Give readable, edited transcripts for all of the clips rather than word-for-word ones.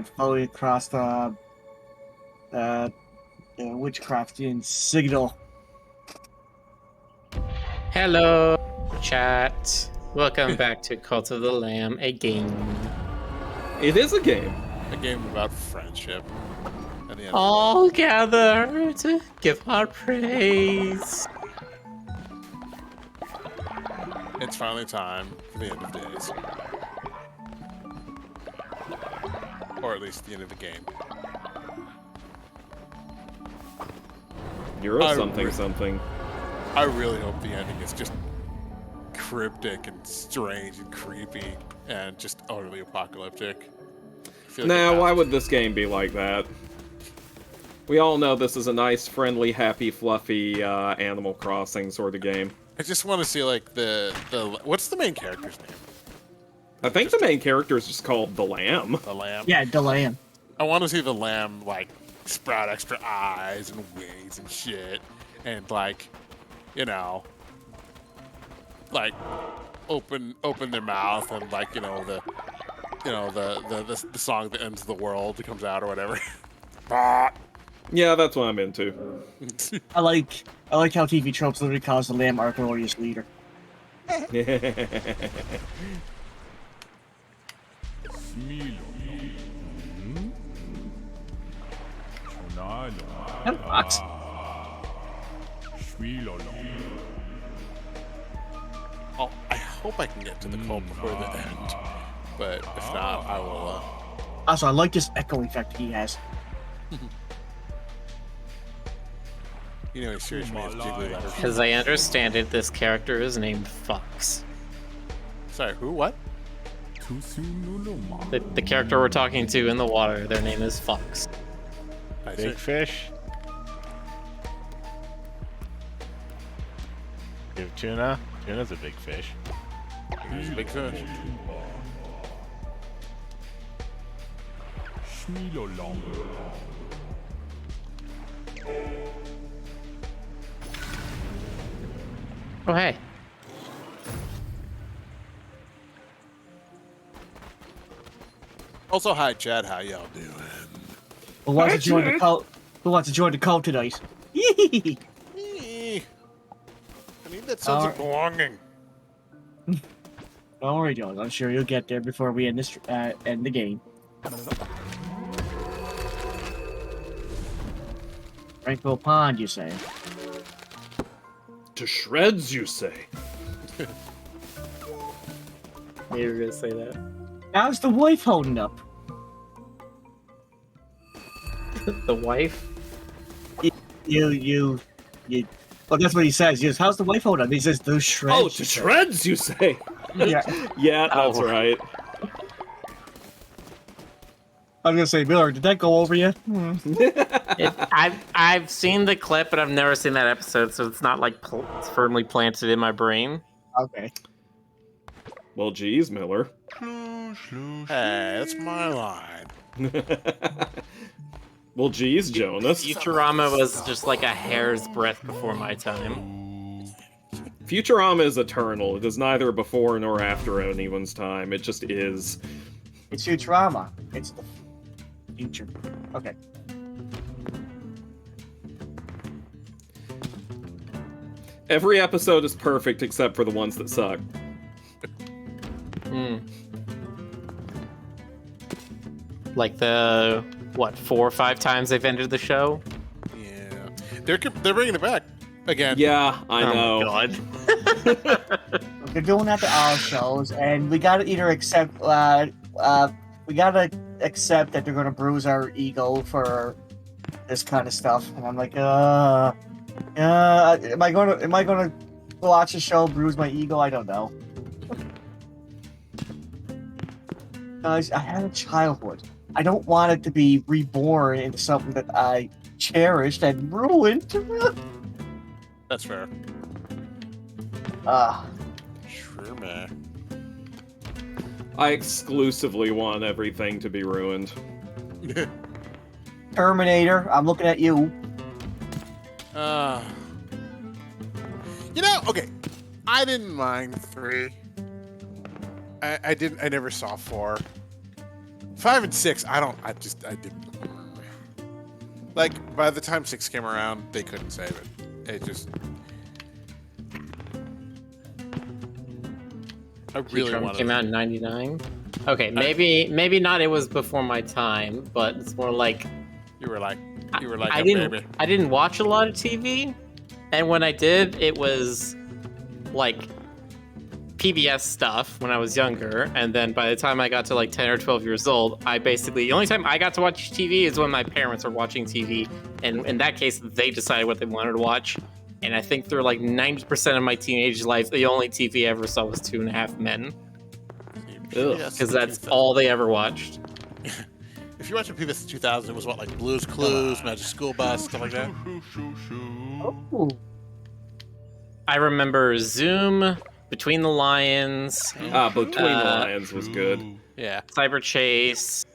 floating across the witchcraftian signal. Hello, chat. Welcome back to Cult of the Lamb, a game. It is a game. A game about friendship. At the end All gather to give our praise. It's finally time for the end of days. Or at least the end of the game. You're a something. I really hope the ending is just cryptic and strange and creepy and just utterly apocalyptic. Nah, why would this game be like that? We all know this is a nice, friendly, happy, fluffy Animal Crossing sort of game. I just want to see like the what's the main character's name? I think the main character is just called the Lamb. The lamb. Yeah, the lamb. I want to see the lamb like sprout extra eyes and wings and shit, and like, you know, like open their mouth and like the song that ends the world that comes out or whatever. Yeah, that's what I'm into. I like how TV tropes literally calls the lamb our glorious leader. What? Oh, I hope I can get to the cult before the end, but if not, I will. Also, I like this echo effect he has. You know, he's serious when he has jiggly letters. As I understand it, this character is named Fox. Sorry, who? What? The character we're talking to in the water, their name is Fox. Big fish. Give tuna. Tuna's a big fish. He's a big fish. Oh, hey. Also, hi, Chad. How y'all doing? Who wants to join the cult? Who wants to join the cult tonight? I need that sense of belonging. Don't worry, Jones. I'm sure you'll get there before we end this end the game. Tranquil Pond, you say? To shreds, you say? You were gonna say that. How's the wife holding up? The wife? You. Well, that's what he says. He goes, "How's the wife holding up?" He says, "Those shreds." Oh, to shreds, you say? Yeah. Yeah, that's right. I was gonna say, Miller, did that go over you? I've seen the clip, but I've never seen that episode, so it's not like it's firmly planted in my brain. Okay. Well, geez, Miller. Hey, that's my line. Well, geez, Jonas. Futurama was just like a hair's breadth before my time. Futurama is eternal. It is neither before nor after anyone's time. It just is. It's Futurama. It's the future. Okay. Every episode is perfect except for the ones that suck. Like the, 4 or 5 times they've ended the show? Yeah, they're bringing it back again. Yeah, I know. God. They're doing that to all shows, and we gotta either accept. We gotta accept that they're gonna bruise our ego for this kind of stuff. And I'm like, am I gonna watch a show bruise my ego? I don't know. Guys, I had a childhood. I don't want it to be reborn into something that I cherished and ruined. That's fair. Sure, man. I exclusively want everything to be ruined. Terminator, I'm looking at you. Okay. I didn't mind 3. I never saw 4. 5 and 6, I didn't. Like, by the time 6 came around, they couldn't save it. It just. I really Trump wanted. came out in '99. Okay, maybe not. It was before my time, but it's more like You were like I a didn't. baby. I didn't watch a lot of TV, and when I did, it was like PBS stuff when I was younger. And then by the time I got to like 10 or 12 years old, the only time I got to watch TV is when my parents were watching TV, and in that case, they decided what they wanted to watch. And I think through like 90% of my teenage life, the only TV I ever saw was 2.5 Men, because that's all they ever watched. If you watch PBS 2000, it was what, like Blue's Clues, Magic School Bus, stuff like that. Oh. I remember Zoom, Between the Lions, Between the Lions was good. Yeah. Cyber Chase.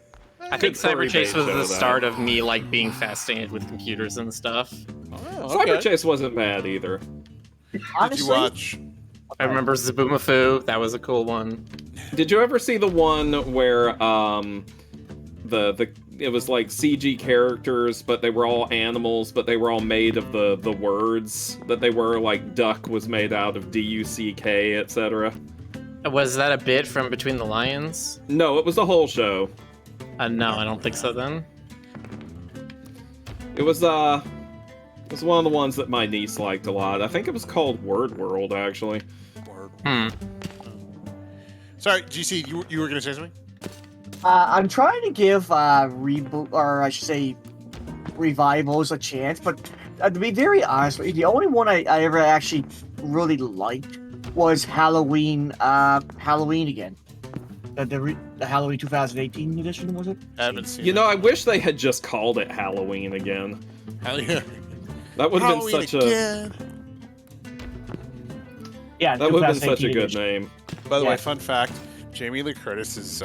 I think Good furry Cyber Chase was show, the though. start of me like being fascinated with computers and stuff. Oh, okay. Cyber Chase wasn't bad either. Did Honestly, you watch? I remember Zaboomafoo. That was a cool one. Did you ever see the one where it was like CG characters, but they were all animals, but they were all made of the words that they were, like duck was made out of DUCK, etc. Was that a bit from Between the Lions? No, it was a whole show. No, I don't think so then. It was one of the ones that my niece liked a lot. I think it was called Word World, actually. Sorry, GC, you were gonna say something? I'm trying to give reboot, or I should say, revivals a chance, but to be very honest with you, the only one I ever actually really liked was Halloween. Halloween again. The Halloween 2018 edition, was it? I haven't seen. You know, I wish they had just called it Halloween again. Hell yeah. That would have been Halloween such again. Yeah, that would have been such a 2018 good edition. name. By the Yeah. way, fun fact: Jamie Lee Curtis's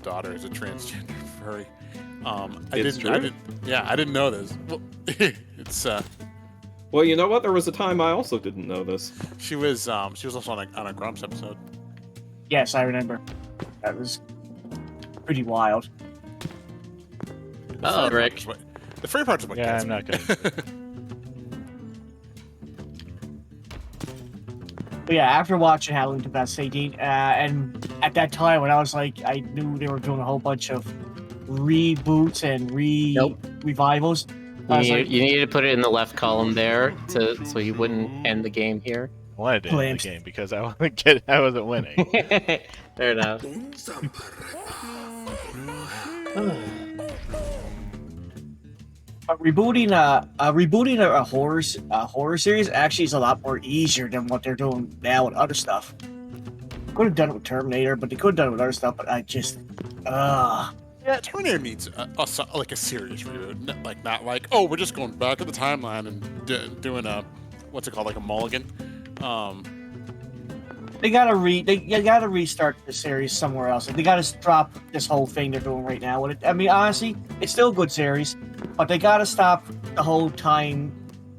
daughter is a transgender furry. I didn't know this. Well, it's Well, you know what? There was a time I also didn't know this. she was also on a Grumps episode. Yes, I remember. That was pretty wild. Oh, Rick. The furry part's what Yeah, gets I'm me. not gonna. But yeah, after watching Halloween 2018, and at that time when I was like, I knew they were doing a whole bunch of reboots and revivals. I was like, You needed to put it in the left column there so you wouldn't end the game here. I wanted to end the Glimpse. game because I wasn't winning. Fair enough. rebooting a horror series actually is a lot more easier than what they're doing now with other stuff. Could have done it with Terminator, but they could have done it with other stuff. But I just, Yeah, Terminator needs a serious reboot. Not like, oh, we're just going back to the timeline and doing a, what's it called, like a mulligan. they gotta restart the series somewhere else. They gotta drop this whole thing they're doing right now. I mean, honestly, it's still a good series, but they gotta stop the whole time.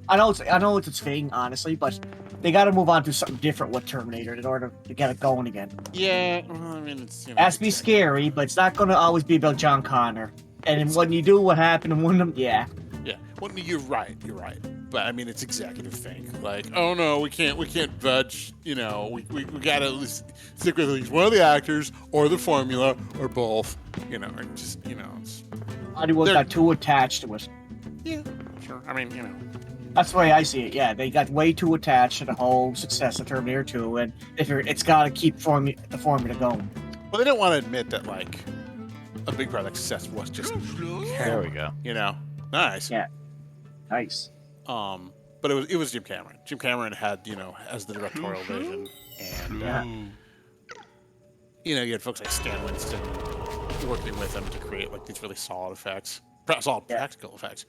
I know it's its thing, honestly, but they gotta move on to something different with Terminator in order to get it going again. Yeah, well, I mean, it's, It has to be scary, but it's not gonna always be about John Connor. And when you do what happened in one of them, yeah. Yeah, well, you're right. But I mean, it's executive thing. Like, oh no, we can't budge. You know, we gotta at least stick with at least one of the actors or the formula or both. You know, or just it's, Hollywood got too attached to it. yeah, sure. I mean, That's the way I see it. Yeah, they got way too attached to the whole success of Terminator 2, and it's got to keep the formula going. well, they don't want to admit that like a big part of success was just There we go. Nice. Yeah. Nice. But it was Jim Cameron. Jim Cameron had as the directorial vision, and you had folks like Stan Winston working with him to create like these really solid effects, solid practical effects.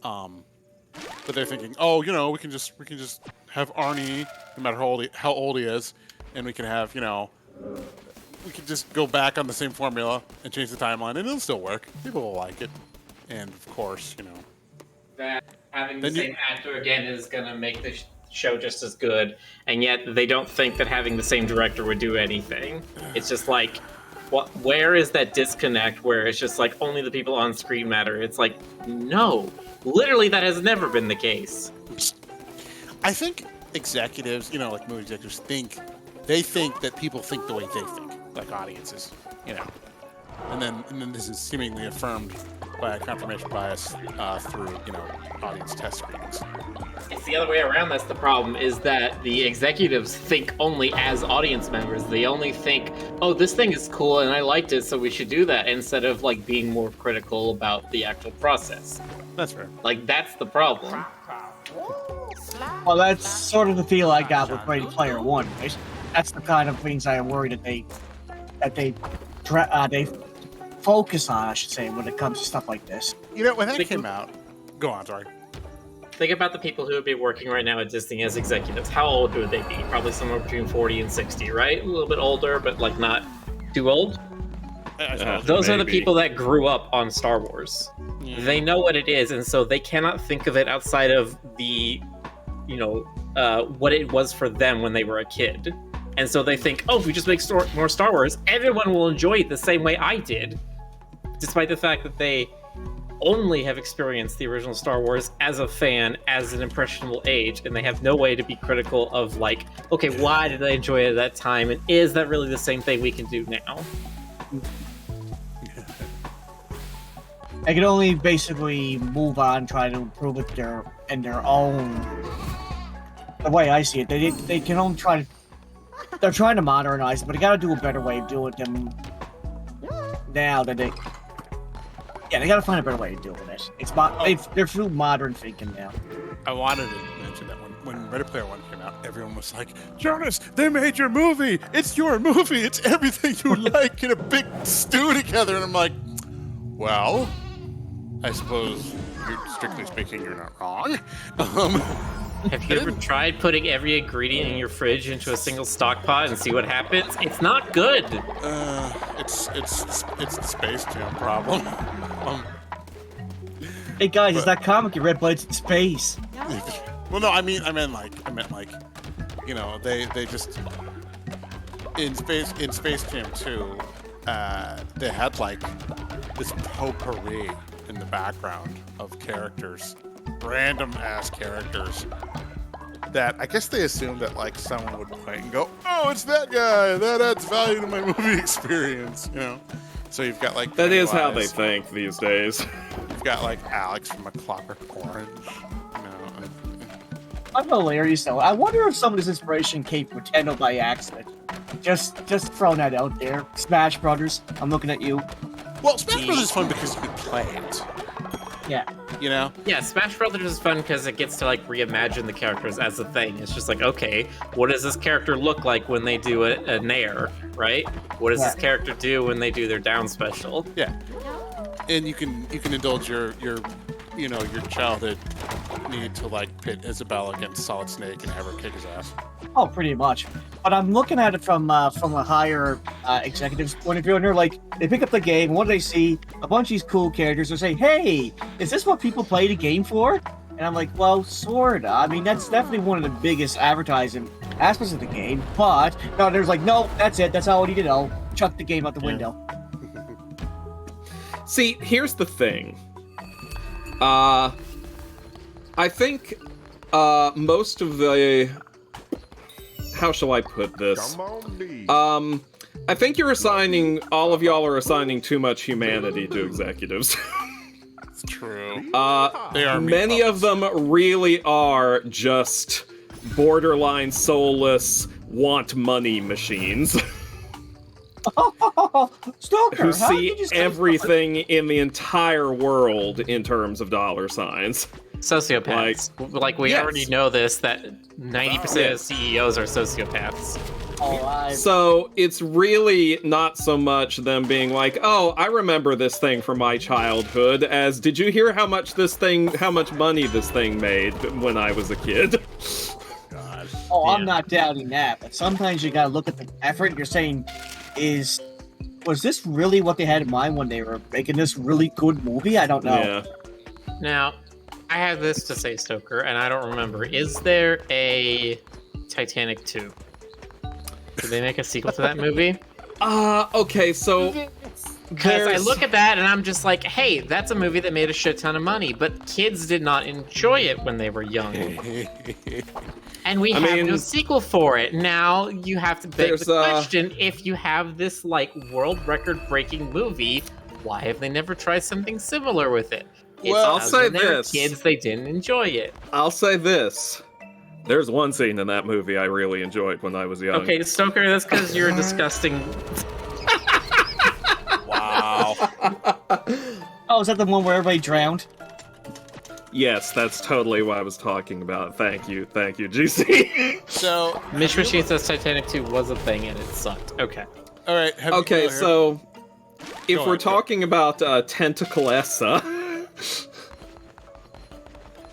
But they're thinking, oh, we can just have Arnie, no matter how old he is, and we can have we can just go back on the same formula and change the timeline, and it'll still work. People will like it, and of course, That having the Then you- same actor again is gonna make the show just as good, and yet they don't think that having the same director would do anything. It's just like where is that disconnect where it's just like only the people on screen matter? It's like, no, literally that has never been the case. I think executives, like movie executives, think that people think the way they think, like audiences, and then this is seemingly affirmed by a confirmation bias through audience test screenings. It's the other way around. That's the problem, is that the executives think only as audience members. They only think, oh, this thing is cool and I liked it, so we should do that, instead of like being more critical about the actual process. That's fair. Like, that's the problem. Well, that's sort of the feel I got with Ready Player One. Right? That's the kind of things I am worried that they focus on, I should say, when it comes to stuff like this. When that came out, go on, sorry. Think about the people who would be working right now at Disney as executives. How old would they be? Probably somewhere between 40 and 60, right? A little bit older, but like not too old. Those are the people that grew up on Star Wars. Yeah. They know what it is, and so they cannot think of it outside of the, what it was for them when they were a kid. And so they think, oh, if we just make more Star Wars, everyone will enjoy it the same way I did. Despite the fact that they only have experienced the original Star Wars as a fan, as an impressionable age, and they have no way to be critical of, like, okay, why did I enjoy it at that time, and is that really the same thing we can do now? I can only basically move on, try to improve it in their own. The way I see it, they can only try to. They're trying to modernize it, but they got to do a better way of doing it than now that they. Yeah, they got to find a better way of doing it. They're through modern thinking now. I wanted to mention that when Ready Player One came out, everyone was like, "Jonas, they made your movie. It's your movie. It's everything you like in a big stew together." And I'm like, well, I suppose, strictly speaking, you're not wrong. Have you ever tried putting every ingredient in your fridge into a single stock pot and see what happens? It's not good. It's the Space Jam problem. Hey guys, it's that comic you read, but it's in space. Well, no, I meant like, they just in Space Jam 2, they had like this potpourri in the background of characters. Random ass characters that I guess they assumed that like someone would point and go, oh, it's that guy, that adds value to my movie experience, So you've got like that is how they think these days. You've got like Alex from A Clockwork Orange. I'm hilarious though. I wonder if some of this inspiration came from Nintendo by accident. Just throwing that out there. Smash Brothers. I'm looking at you. Well, Smash Brothers is fun because you can play it. Yeah. Yeah, Smash Brothers is fun because it gets to like reimagine the characters as a thing. It's just like, okay, what does this character look like when they do a nair, right? What does this character do when they do their down special? Yeah. And you can indulge your childhood need to like pit Isabelle against Solid Snake and have her kick his ass. Oh, pretty much. But I'm looking at it from a higher executive's point of view, and they're like, they pick up the game. What do they see? A bunch of these cool characters. They say, "Hey, is this what people play the game for?" And I'm like, "Well, sorta. I mean, that's definitely one of the biggest advertising aspects of the game." But no, there's like, "No, that's it. That's all you need to know. Chuck the game out the window." See, here's the thing. I think most of the. How shall I put this? I think all of y'all are assigning too much humanity to executives. It's true. They are many of them really are just borderline soulless want money machines. Stoker, who see everything in the entire world in terms of dollar signs. Sociopaths. Like we already know this, that 90% of CEOs are sociopaths. So it's really not so much them being like, oh, I remember this thing from my childhood, as did you hear how much money this thing made when I was a kid? God. Oh, I'm not doubting that, but sometimes you gotta look at the effort. You're saying, was this really what they had in mind when they were making this really good movie? I don't know. Yeah. Now, I have this to say, Stoker, and I don't remember. Is there a Titanic 2? Did they make a sequel to that movie? Okay, so Because I look at that and I'm just like, hey, that's a movie that made a shit ton of money, but kids did not enjoy it when they were young. And we have no sequel for it. Now you have to beg the question, if you have this, like, world record-breaking movie, why have they never tried something similar with it? Well, I'll say when they were this. kids, they didn't enjoy it. I'll say this. There's one scene in that movie I really enjoyed when I was young. Okay, Stoker, that's because you're disgusting. Wow. Oh, is that the one where everybody drowned? Yes, that's totally what I was talking about. Thank you, GC. So, Mitch Machine says Titanic 2 was a thing and it sucked. Okay. all right. Okay, so if Go we're on, talking about Tentaclessa,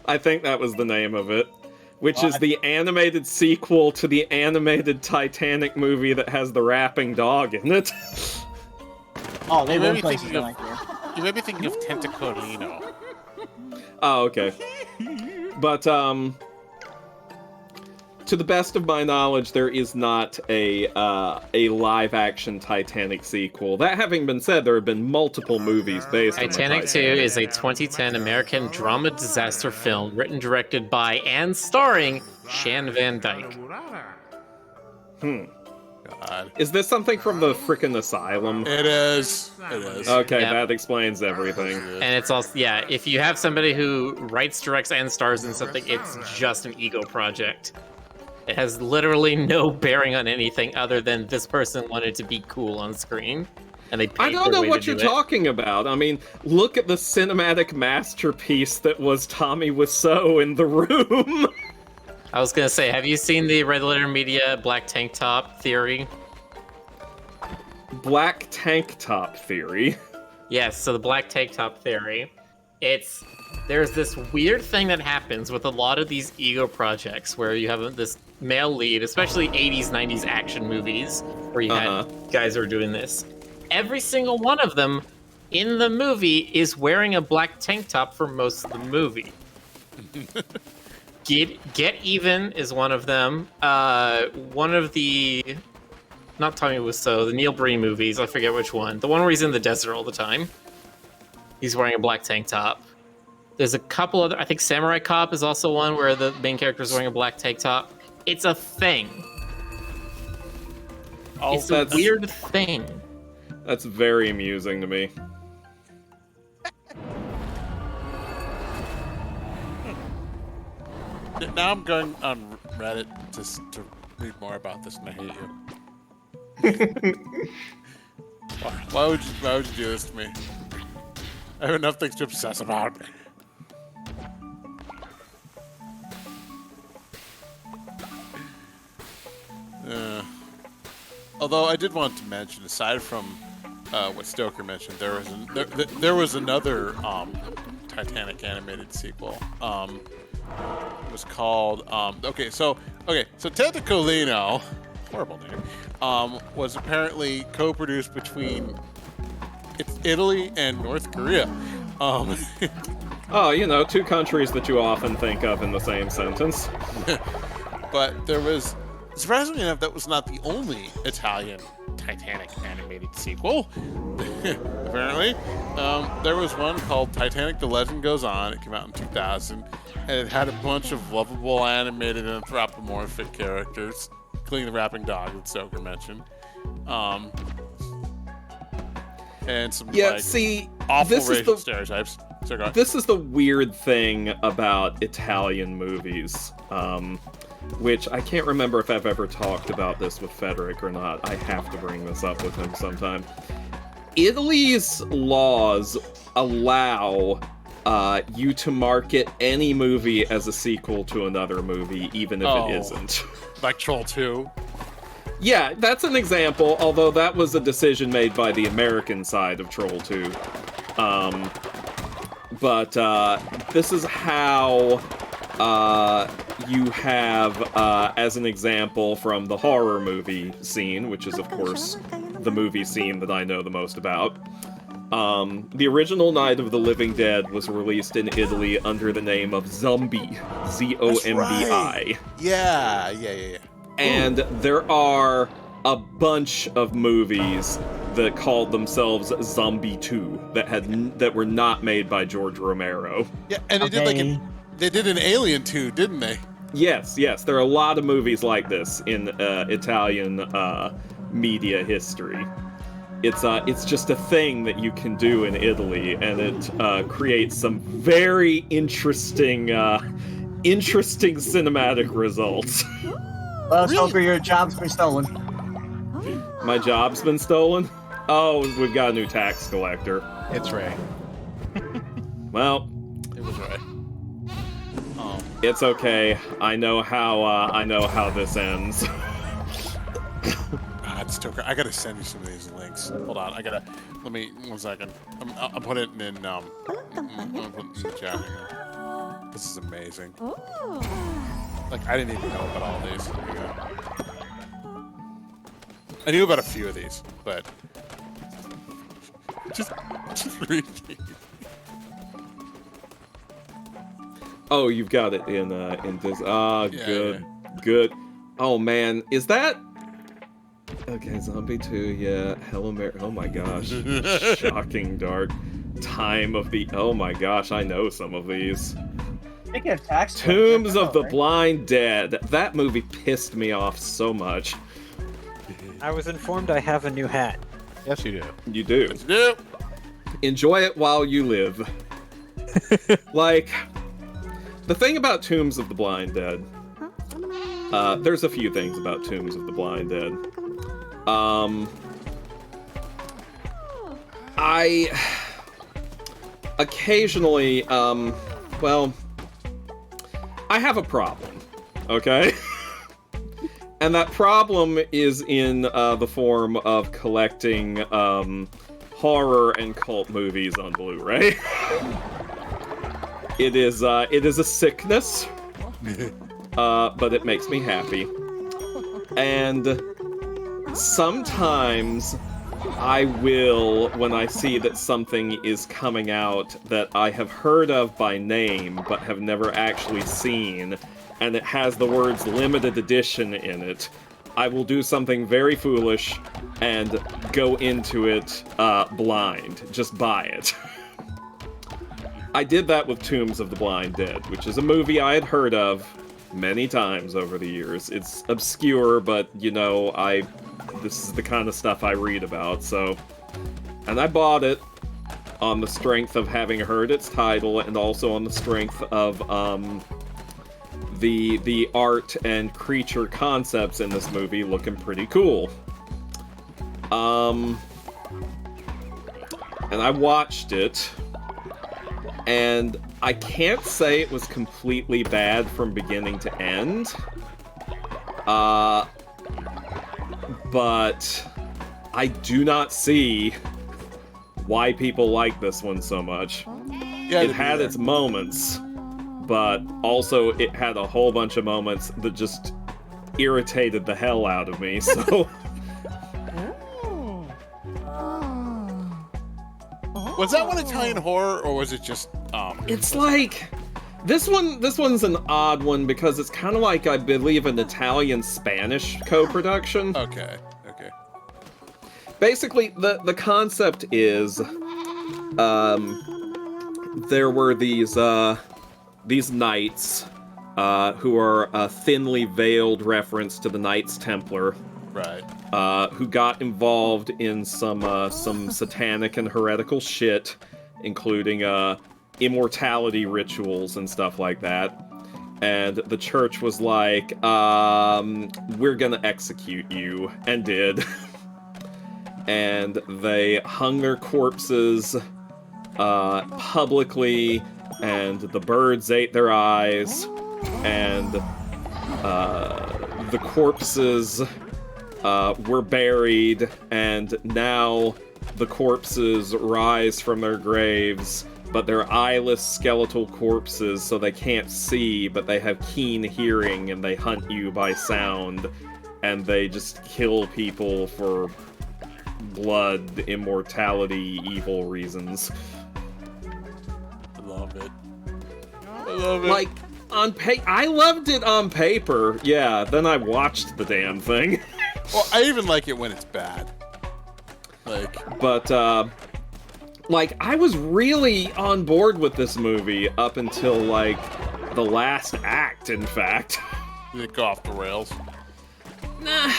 I think that was the name of it, which is the animated sequel to the animated Titanic movie that has the rapping dog in it. Oh, they You may were be places thinking like here. You may be thinking of Tentacolino. Oh, okay. But, to the best of my knowledge, there is not a live-action Titanic sequel. That having been said, there have been multiple movies based on Titanic 2 is a 2010 American drama disaster film written, directed by, and starring Shan Van Dyke. God. Is this something from the frickin' Asylum? It is. It is. Okay, Yep. that explains everything. And it's also, yeah, if you have somebody who writes, directs, and stars in something, it's just an ego project. It has literally no bearing on anything other than this person wanted to be cool on screen. And they paid I don't their know way what to you're do it. talking about. I mean, look at the cinematic masterpiece that was Tommy Wiseau in The Room. I was gonna say, have you seen the Red Letter Media Black Tank Top theory? Black Tank Top theory. Yes, so the Black Tank Top theory, there's this weird thing that happens with a lot of these ego projects where you have this male lead, especially 80s, 90s action movies, where you had guys who are doing this. Every single one of them in the movie is wearing a black tank top for most of the movie. Get Even is one of them. One of the, not Tommy Wiseau, the Neil Breen movies, I forget which one. The one where he's in the desert all the time. He's wearing a black tank top. There's a couple other, I think Samurai Cop is also one where the main character is wearing a black tank top. It's a thing. It's a weird thing. That's very amusing to me. Now I'm going on Reddit to read more about this, and I hate you. Why would you do this to me? I have enough things to obsess about. Although I did want to mention, aside from what Stoker mentioned, there was another Titanic animated sequel. It was called so Tentacolino, horrible name, was apparently co-produced between Italy and North Korea. Oh, you know, two countries that you often think of in the same sentence. But there was, surprisingly enough, that was not the only Italian Titanic animated sequel. Apparently, there was one called Titanic: The Legend Goes On. It came out in 2000, and it had a bunch of lovable animated anthropomorphic characters, including the rapping dog that Stoker mentioned. And some awful racial stereotypes. So go ahead. This is the weird thing about Italian movies, which I can't remember if I've ever talked about this with Frederick or not. I have to bring this up with him sometime. Italy's laws allow you to market any movie as a sequel to another movie, even if it isn't. Like Troll 2? Yeah, that's an example, although that was a decision made by the American side of Troll 2. But this is how you have, as an example, from the horror movie scene, which is, of course, the movie scene that I know the most about. The original Night of the Living Dead was released in Italy under the name of Zombie, Z-O-M-B-I. Right. Yeah. And there are a bunch of movies that called themselves Zombie 2 that were not made by George Romero. Yeah, and they did an Alien 2, didn't they? Yes, there are a lot of movies like this in Italian media history. It's just a thing that you can do in Italy, and it creates some very interesting cinematic results. Well, so for your job's been stolen. My job's been stolen? Oh, we've got a new tax collector. It's Ray. Well, It was Ray. it's okay. I know how this ends. It's still. I gotta send you some of these links. Hold on. Let me 1 second. I'll put it in. I'm gonna put it in the chat here. This is amazing. Like I didn't even know about all these. Here you go. I knew about a few of these, but just read these. Oh, you've got it in this. Good. Oh man, is that? Okay, Zombie 2, yeah. Hello Mary. Oh my gosh. Shocking dark. Time of the. Oh my gosh, I know some of these. Speaking of tax Tombs of the right? Blind Dead. That movie pissed me off so much. I was informed I have a new hat. Yes, you do. You do. Yep. Enjoy it while you live. Like, the thing about Tombs of the Blind Dead. There's a few things about Tombs of the Blind Dead. I occasionally, well, I have a problem, okay? And that problem is in the form of collecting horror and cult movies on Blu-ray. It is a sickness, but it makes me happy. And sometimes I will, when I see that something is coming out that I have heard of by name but have never actually seen, and it has the words limited edition in it, I will do something very foolish and go into it blind. Just buy it. I did that with Tombs of the Blind Dead, which is a movie I had heard of many times over the years. It's obscure, but, you know, this is the kind of stuff I read about, so... And I bought it on the strength of having heard its title, and also on the strength of, the art and creature concepts in this movie looking pretty cool. And I watched it, and I can't say it was completely bad from beginning to end. But I do not see why people like this one so much. Yeah, it had its moments, but also it had a whole bunch of moments that just irritated the hell out of me, so... Was that one Italian horror, or was it just, It's like... This one's an odd one because it's kind of like, I believe, an Italian-Spanish co-production. Okay. Basically, the concept is, there were these knights, who are a thinly veiled reference to the Knights Templar. Right. Who got involved in some satanic and heretical shit, including, immortality rituals and stuff like that. And the church was like, we're gonna execute you, and did. And they hung their corpses publicly, and the birds ate their eyes, and the corpses were buried, and now the corpses rise from their graves, but they're eyeless skeletal corpses, so they can't see, but they have keen hearing, and they hunt you by sound, and they just kill people for blood, immortality, evil reasons. I love it. Like, I loved it on paper, yeah, then I watched the damn thing. Well, I even like it when it's bad. Like, But like I was really on board with this movie up until like the last act. In fact, did it go off the rails? nah.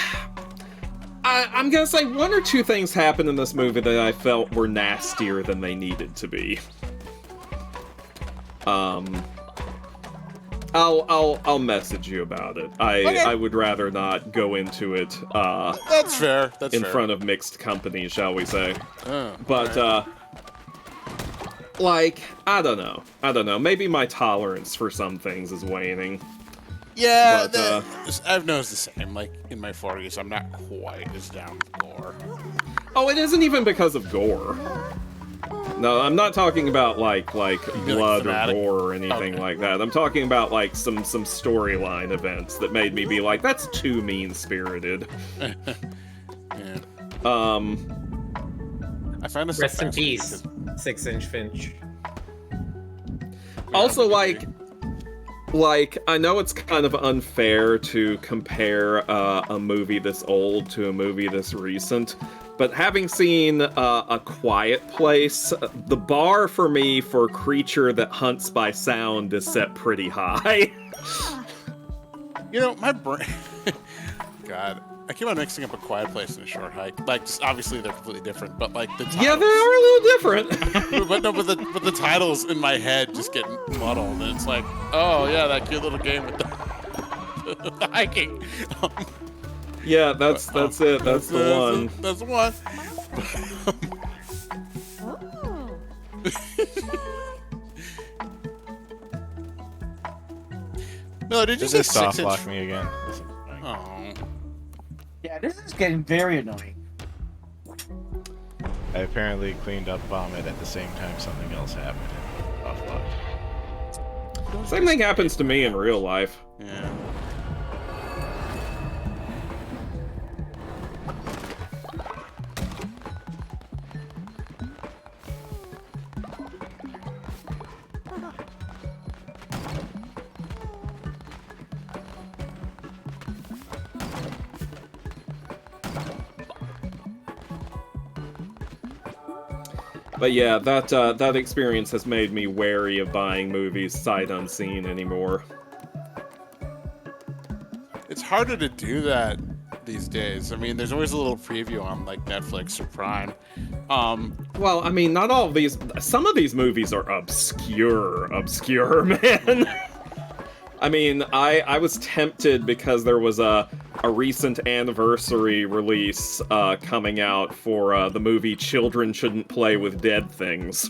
I'm gonna say one or two things happened in this movie that I felt were nastier than they needed to be. I'll message you about it. Okay. I would rather not go into it That's fair. That's in fair. front of mixed company, shall we say. But Like, I don't know. Maybe my tolerance for some things is waning. yeah, but, I've noticed the same. Like in my 40s, I'm not quite as down with gore. Oh, it isn't even because of gore. No, I'm not talking about like blood or thematic? gore or anything Okay. like that. I'm talking about like some storyline events that made me be like, that's too mean-spirited. Yeah. I find this Rest in fascinating peace, 6-inch Finch. Also, like I know it's kind of unfair to compare a movie this old to a movie this recent, but having seen A Quiet Place, the bar for me for creature that hunts by sound is set pretty high. You know, my brain. God, I keep on mixing up A Quiet Place and A Short Hike. Like, just, obviously they're completely different, but like the titles, Yeah, they are a little different. but the titles in my head just get muddled, and it's like, oh yeah, that cute little game with the hiking. Yeah, that's it. That's the one. That's the one. No, did you Did say this soft 6-inch? lock me again? This is annoying. Oh. Yeah, this is getting very annoying. I apparently cleaned up vomit at the same time something else happened. Off lock. Same thing happens to me in real life. Yeah. But yeah, that experience has made me wary of buying movies sight unseen anymore. It's harder to do that these days. I mean, there's always a little preview on like Netflix or Prime. Well, I mean, not all of these. Some of these movies are obscure, man. I mean, I was tempted because there was a recent anniversary release coming out for the movie Children Shouldn't Play with Dead Things.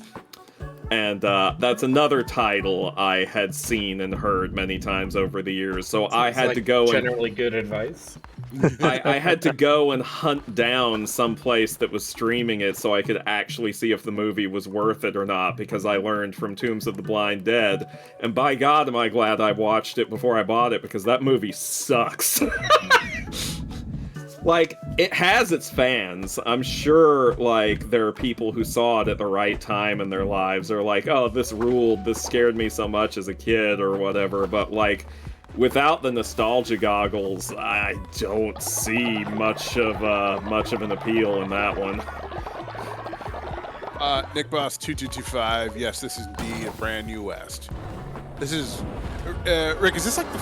And that's another title I had seen and heard many times over the years. So I had to go and generally good advice. I had to go and hunt down some place that was streaming it so I could actually see if the movie was worth it or not, because I learned from Tombs of the Blind Dead, and by God am I glad I watched it before I bought it, because that movie sucks. Like, it has its fans. I'm sure, like, there are people who saw it at the right time in their lives, or like, oh, this ruled, this scared me so much as a kid, or whatever, but like, without the nostalgia goggles, I don't see much of an appeal in that one. Nick Boss 2225. Yes, this is indeed a brand new West. This is Rick. Is this like the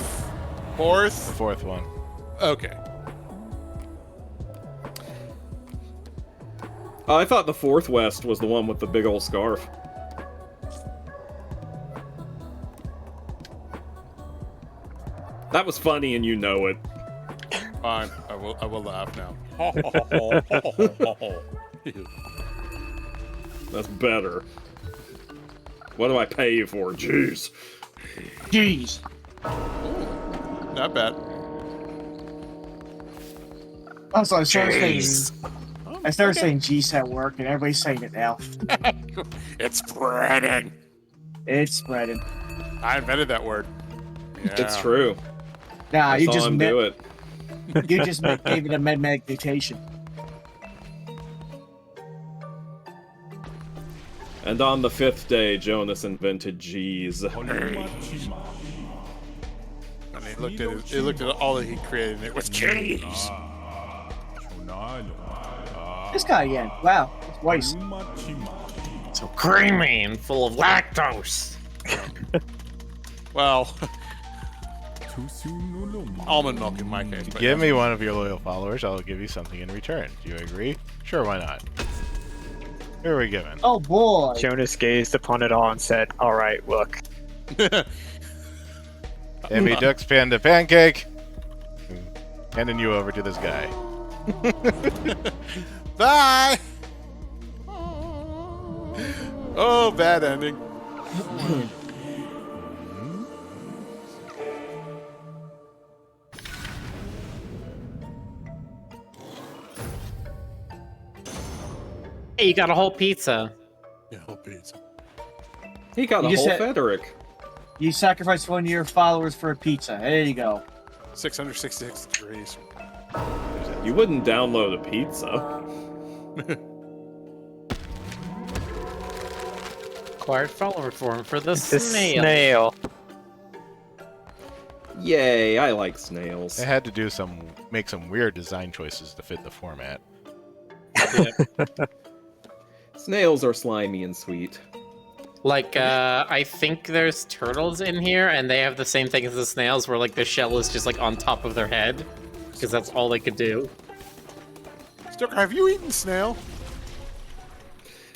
fourth? The fourth one. Okay. I thought the fourth West was the one with the big old scarf. That was funny, and you know it. Fine. I will laugh now. That's better. What do I pay you for? Jeez. Jeez. Not bad. Also, I started saying G's at work, and everybody's saying it now. It's spreading. It's spreading. I invented that word. Yeah. It's true. Nah, I you saw just him do it. you just gave it a meditation. And on the fifth day, Jonas invented G's. And he looked at all that he created, and it was cheese. This guy again. Wow, it's twice. So creamy and full of lactose. Well, almond milk in my case. But Give me one of your loyal followers, I'll give you something in return. Do you agree? Sure, why not? Who are we giving? Oh boy. Jonas gazed upon it all and said, "Alright, look." Amy Duck's Panda Pancake. Handing you over to this guy. Bye. Oh, bad ending. Hey, you got a whole pizza. Yeah, whole pizza. He got You a just whole said- Frederick. You sacrificed one of your followers for a pizza. There you go. 666 degrees. You wouldn't download a pizza. Acquired follower form for the The snail. snail. Yay, I like snails. They had to make some weird design choices to fit the format. Snails are slimy and sweet. Like, I think there's turtles in here, and they have the same thing as the snails, where, like, the shell is just, like, on top of their head. Because that's all they could do. Stoker, have you eaten snail?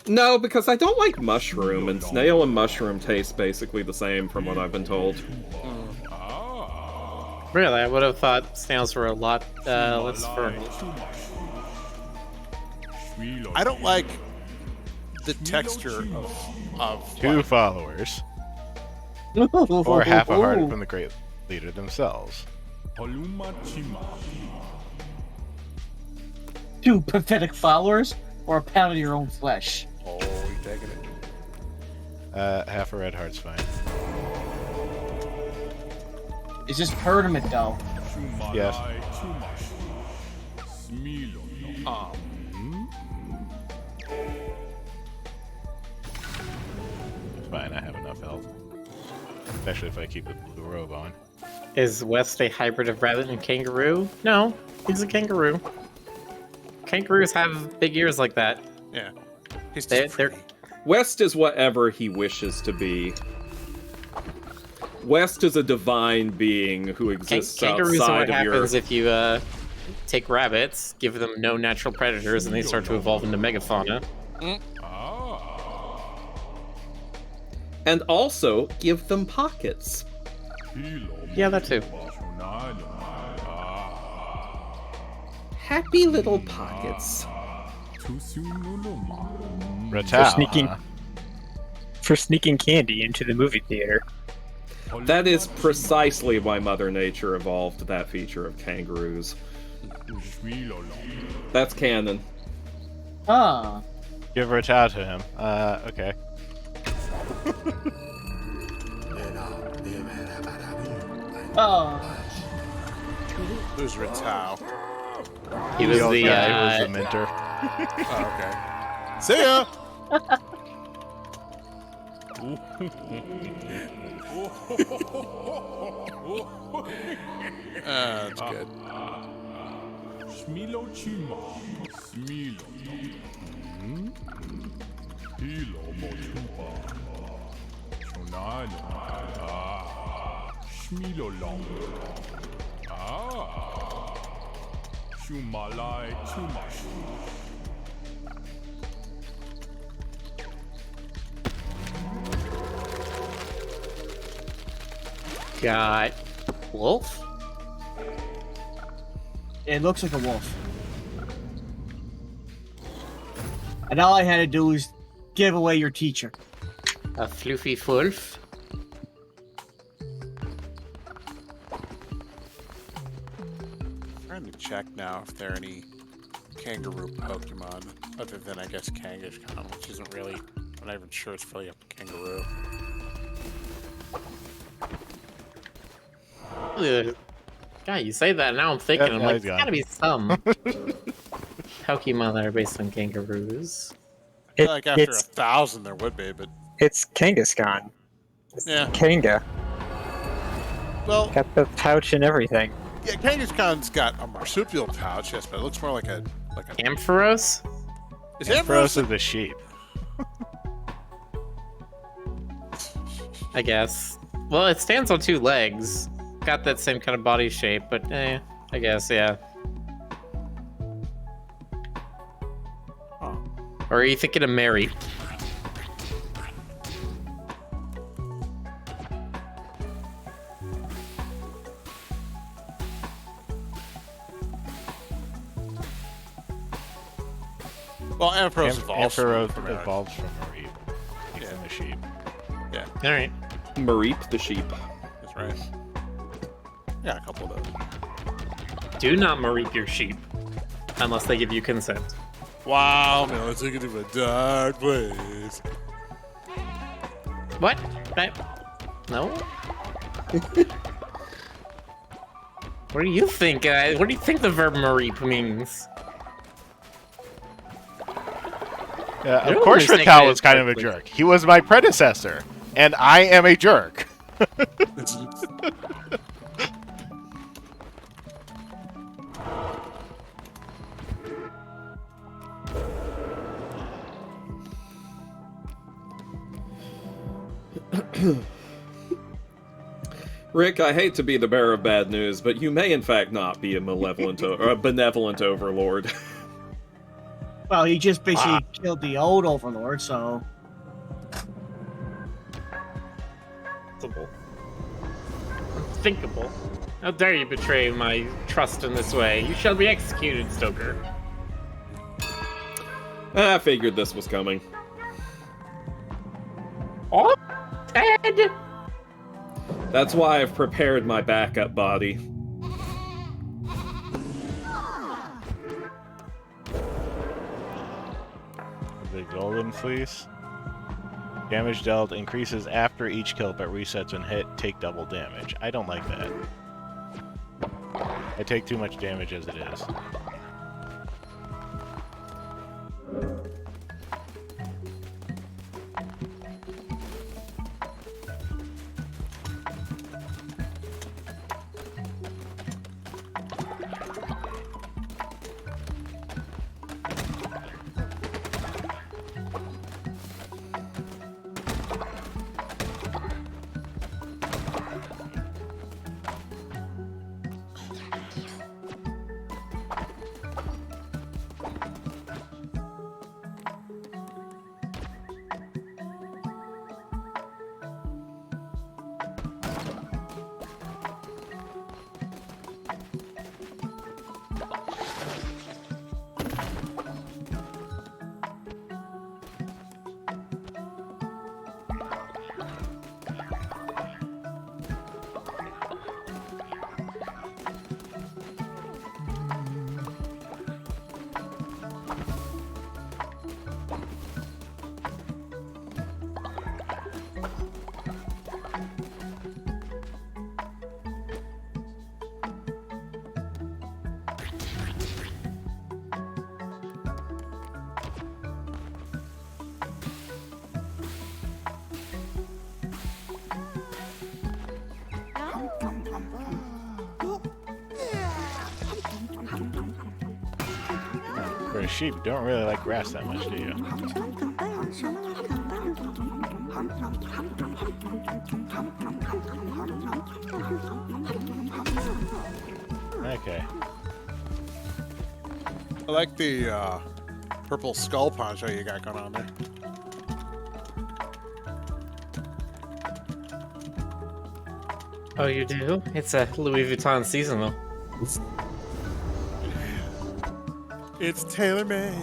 No, because I don't like mushroom, and snail and mushroom taste basically the same from what I've been told. Really, I would have thought snails were a lot less fertile. I don't like the texture of 2 followers. Or half a heart from the great leader themselves. 2 pathetic followers, or a pound of your own flesh. Oh, you taking it? Half a red heart's fine. It's just tournament though. Yes. It's fine, I have enough health. Especially if I keep the blue robe on. Is West a hybrid of rabbit and kangaroo? No, he's a kangaroo. Kangaroos have big ears like that. Yeah. He's They're- just pretty. West is whatever he wishes to be. West is a divine being who exists Kangaroos are outside what of your... happens if you take rabbits, give them no natural predators, and they start to evolve into megafauna. And also, give them pockets. Yeah, that too. Happy little pockets. Ratau. For sneaking candy into the movie theater. That is precisely why Mother Nature evolved that feature of kangaroos. That's canon. Ah. Give Ratau to him. Okay. Oh. Who's Ritao? He was old the guy who was the mentor. Oh, okay. See ya! That's good. got wolf. It looks like a wolf. And all I had to do was give away your teacher. A floofy wolf. Trying to check now if there are any kangaroo Pokemon, other than I guess Kangaskhan, which isn't really. I'm not even sure it's really a kangaroo. Ugh. God, you say that, now I'm thinking, Yeah, I'm yeah, like, he's there's gone. gotta be some Pokemon that are based on kangaroos. I feel like after it's 1,000 there would be, but it's Kangaskhan. It's Yeah. Kanga. well, Got the pouch and everything. yeah, Kangaskhan's got a marsupial pouch, yes, but it looks more like a Like a, Ampharos? is Ampharos Ampharos is the sheep. I guess. Well, it stands on 2 legs. Got that same kind of body shape, but I guess, yeah. Oh. Or are you thinking of Mary? Well, Ampharos evolves. Ampharos from evolves from a reap. He's Yeah. in the sheep. Yeah, All right. Mareep the sheep. that's right. Yeah, a couple of those. Do not mareep your sheep unless they give you consent. Wow, man, let's take it to a dark place. What? No? What do you think? What do you think the verb mareep means? Of You're course, always Ratal thinking was kind of a correctly. jerk. He was my predecessor, and I am a jerk. Rick, I hate to be the bearer of bad news, but you may in fact not be a malevolent or a benevolent overlord. Well, he just basically killed the old overlord, so Unthinkable. How dare you betray my trust in this way? You shall be executed, Stoker. I figured this was coming. Oh, Ted! That's why I've prepared my backup body. The golden fleece. Damage dealt increases after each kill, but resets when hit. Take double damage. I don't like that. I take too much damage as it is. For a sheep, you don't really like grass that much, do you? Okay. I like the purple skull poncho you got going on there. Oh, you do? It's a Louis Vuitton seasonal. It's tailor-made.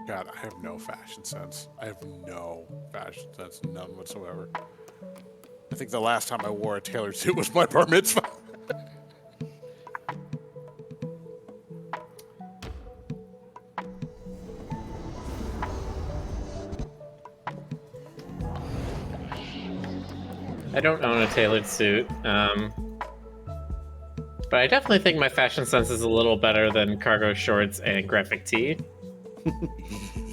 God, I have no fashion sense. I have no fashion sense, none whatsoever. I think the last time I wore a tailored suit was my bar mitzvah. I don't own a tailored suit, but I definitely think my fashion sense is a little better than cargo shorts and graphic tee.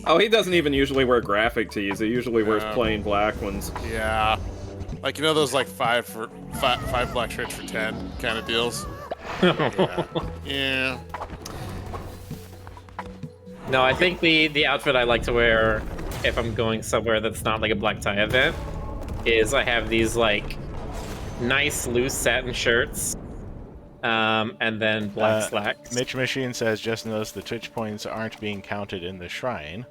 Oh, he doesn't even usually wear graphic tees. He usually wears plain black ones. Yeah. Like, you know those, like, five black shirts for 10 kind of deals? Yeah. Yeah. No, I think the outfit I like to wear if I'm going somewhere that's not like a black tie event is I have these like nice loose satin shirts, and then black slacks. Mitch Machine says, just notice the Twitch points aren't being counted in the shrine.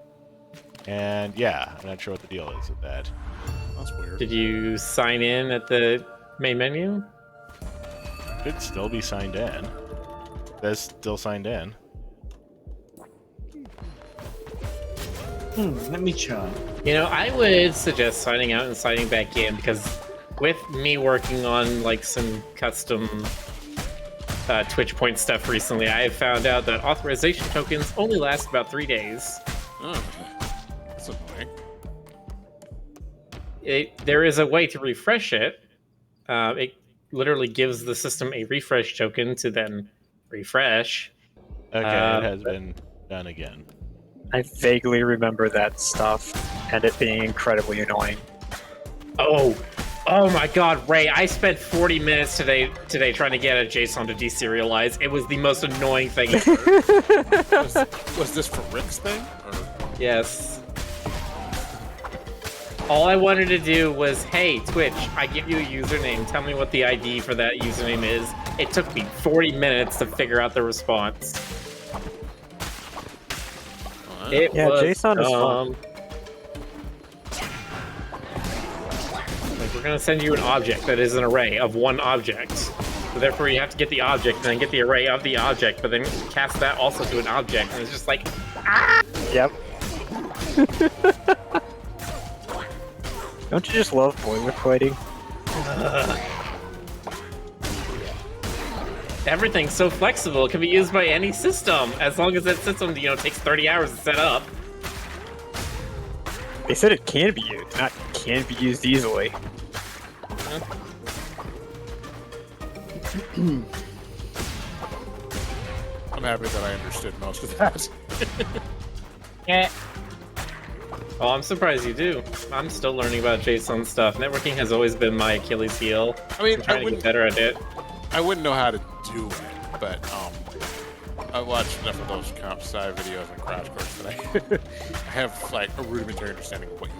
And yeah, I'm not sure what the deal is with that. That's weird. Did you sign in at the main menu? Should still be signed in. That's still signed in. Let me try. You know, I would suggest signing out and signing back in because with me working on like some custom Twitch point stuff recently, I have found out that authorization tokens only last about 3 days. Oh, that's annoying. There is a way to refresh it. It literally gives the system a refresh token to then refresh. Okay, it has been done again. I vaguely remember that stuff and it being incredibly annoying. Oh my God, Ray! I spent 40 minutes today trying to get a JSON to deserialize. It was the most annoying thing ever. Was this for Rick's thing? Or? Yes. All I wanted to do was, hey, Twitch, I give you a username. Tell me what the ID for that username is. It took me 40 minutes to figure out the response. It Yeah, was JSON is fun. Like, we're gonna send you an object that is an array of one object. So therefore you have to get the object and then get the array of the object, but then cast that also to an object, and it's just like, ah! Yep. Don't you just love boilerplating? Everything's so flexible, it can be used by any system, as long as that system, takes 30 hours to set up. They said it can be used, not can be used easily. I'm happy that I understood most of that. Yeah. Oh, I'm surprised you do. I'm still learning about JSON stuff. Networking has always been my Achilles heel. I mean, I'm trying to get better at it. I wouldn't know how to do it, but I watched enough of those comp sci videos and Crash Course that I have like a rudimentary understanding of what you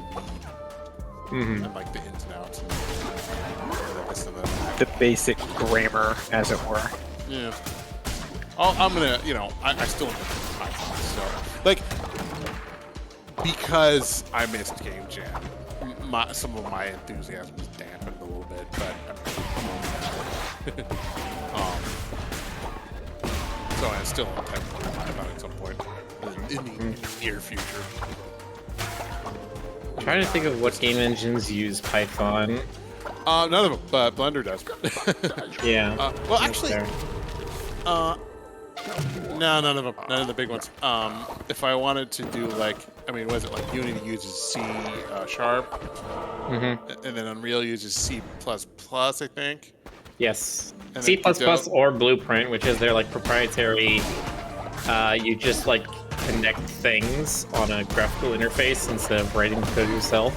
need and like the ins and outs and this and that. The basic grammar, as it were. Yeah. I'm gonna, I still enjoy Python, so like because I missed Game Jam, some of my enthusiasm was dampened a little bit, but so I still intend to learn Python at some point in the near future. I'm trying to think of what game engines use Python. None of them, but Blender does. Yeah. Well, actually, no, none of them. None of the big ones. If I wanted to do was it like Unity uses C#, and then Unreal uses C++, I think. Yes. And C++ then or Blueprint, which is their like proprietary. You just like connect things on a graphical interface instead of writing the code yourself.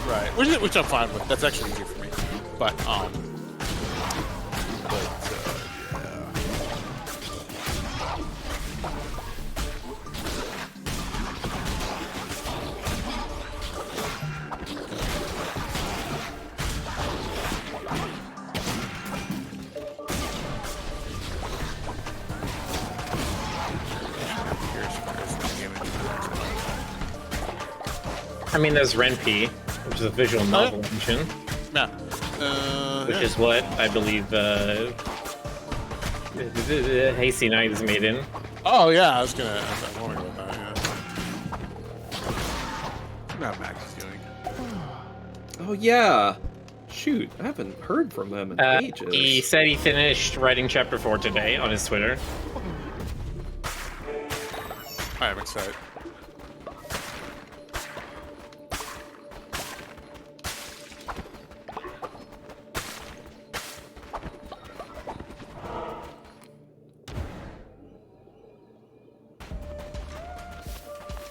Right. Which I'm fine with. That's actually easier for me. But yeah. I mean, there's RenP, which is a visual novel engine. Yeah. Which is what I believe Hasty Knight is made in. Oh yeah, I was wondering about that. Yeah. Not Mac is doing. Oh yeah. Shoot, I haven't heard from them in ages. He said he finished writing chapter 4 today on his Twitter. I am excited.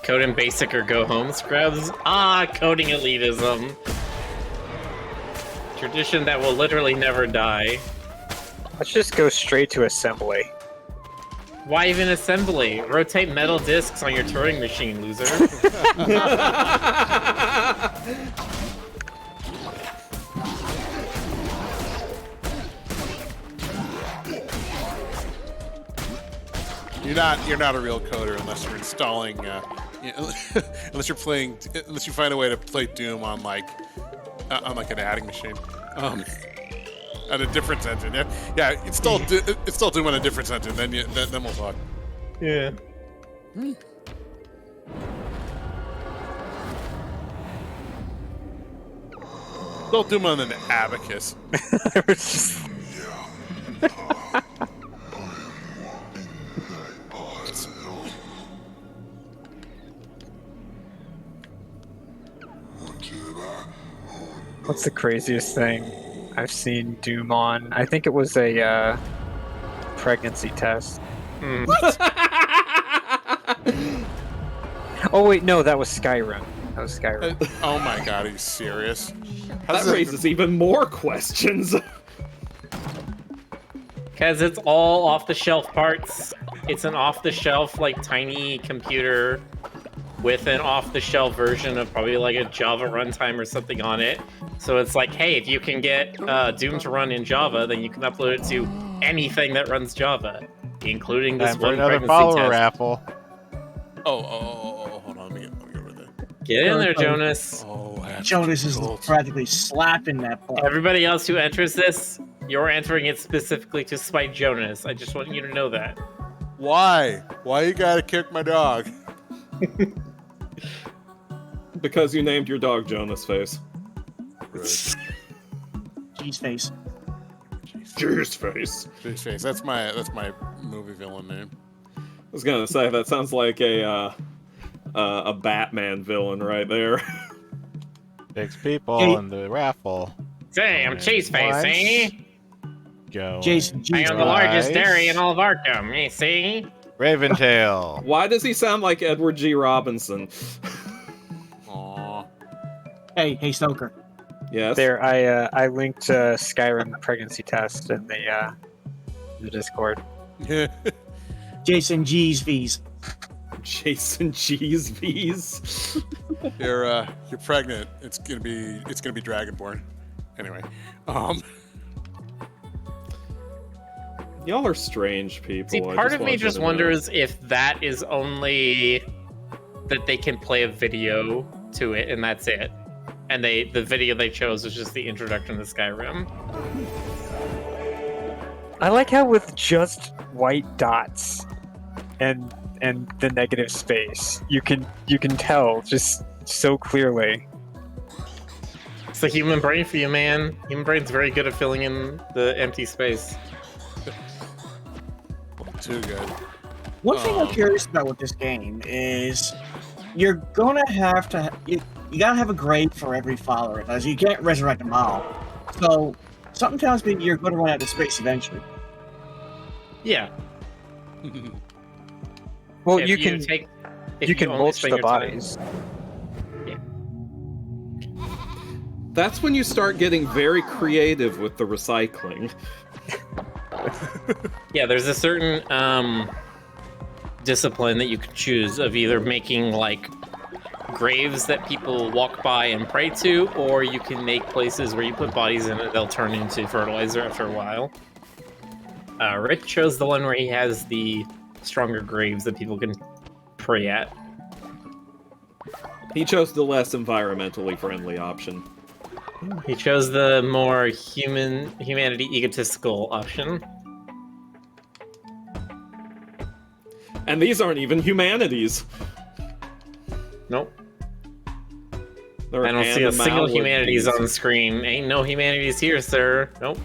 Code in basic or go home, scrubs. Ah, coding elitism. Tradition that will literally never die. Let's just go straight to assembly. Why even assembly? Rotate metal discs on your Turing machine, loser. You're not a real coder unless you're installing, unless you find a way to play Doom on like an adding machine, on a different engine. Yeah, install Doom on a different engine. Then we'll talk. Yeah. Install Doom on an Abacus. I was just... What's the craziest thing I've seen Doom on? I think it was a pregnancy test. What? Oh wait, no, that was Skyrim. That was Skyrim. Oh my god, are you serious? That raises even more questions. Because it's all off-the-shelf parts. It's an off-the-shelf, like, tiny computer with an off-the-shelf version of probably like a Java runtime or something on it. So it's like, hey, if you can get Doom to run in Java, then you can upload it to anything that runs Java, including this Time for one another pregnancy follower test. raffle. Oh, hold on, let me get over there. Get in there, Jonas. Oh, Jonas is practically slapping that ball. Everybody else who enters this, you're entering it specifically to spite Jonas. I just want you to know that. Why? Why you gotta kick my dog? Because you named your dog Jonas Face. Cheese face. Cheers Face. Cheese face. That's my movie villain name. I was gonna say, that sounds like a Batman villain right there. 6 people Hey. in the raffle. Damn, And Cheeseface, once. eh? Go. Jason, I am the largest Twice. dairy in all of Arkham, you see? Raventail. Why does he sound like Edward G. Robinson? Aww. Hey, Stoker. Yes. There, I linked Skyrim pregnancy test in the Discord. Jason G's V's. Jason G's V's. You're pregnant. It's gonna be Dragonborn. Anyway, Y'all are strange people. See, I part of want me you just to know. wonders if that is only that they can play a video to it and that's it. And the video they chose was just the introduction to Skyrim. I like how with just white dots and the negative space, you can tell just so clearly. It's the human brain for you, man. Human brain's very good at filling in the empty space. too good. One thing I'm curious about with this game is you're gonna have to you gotta have a grade for every follower, as you can't resurrect them all. So something tells me you're gonna run out of space eventually. Yeah. Well, If you can take. you can only mulch spend the your time- bodies. That's when you start getting very creative with the recycling. Yeah, there's a certain discipline that you could choose of either making like graves that people walk by and pray to, or you can make places where you put bodies in it, they'll turn into fertilizer after a while. Rick chose the one where he has the stronger graves that people can pray at. He chose the less environmentally friendly option. He chose the more humanity egotistical option. And these aren't even humanities. Nope. They're I don't see a single animalities. humanities on the screen. Ain't no humanities here, sir. Nope.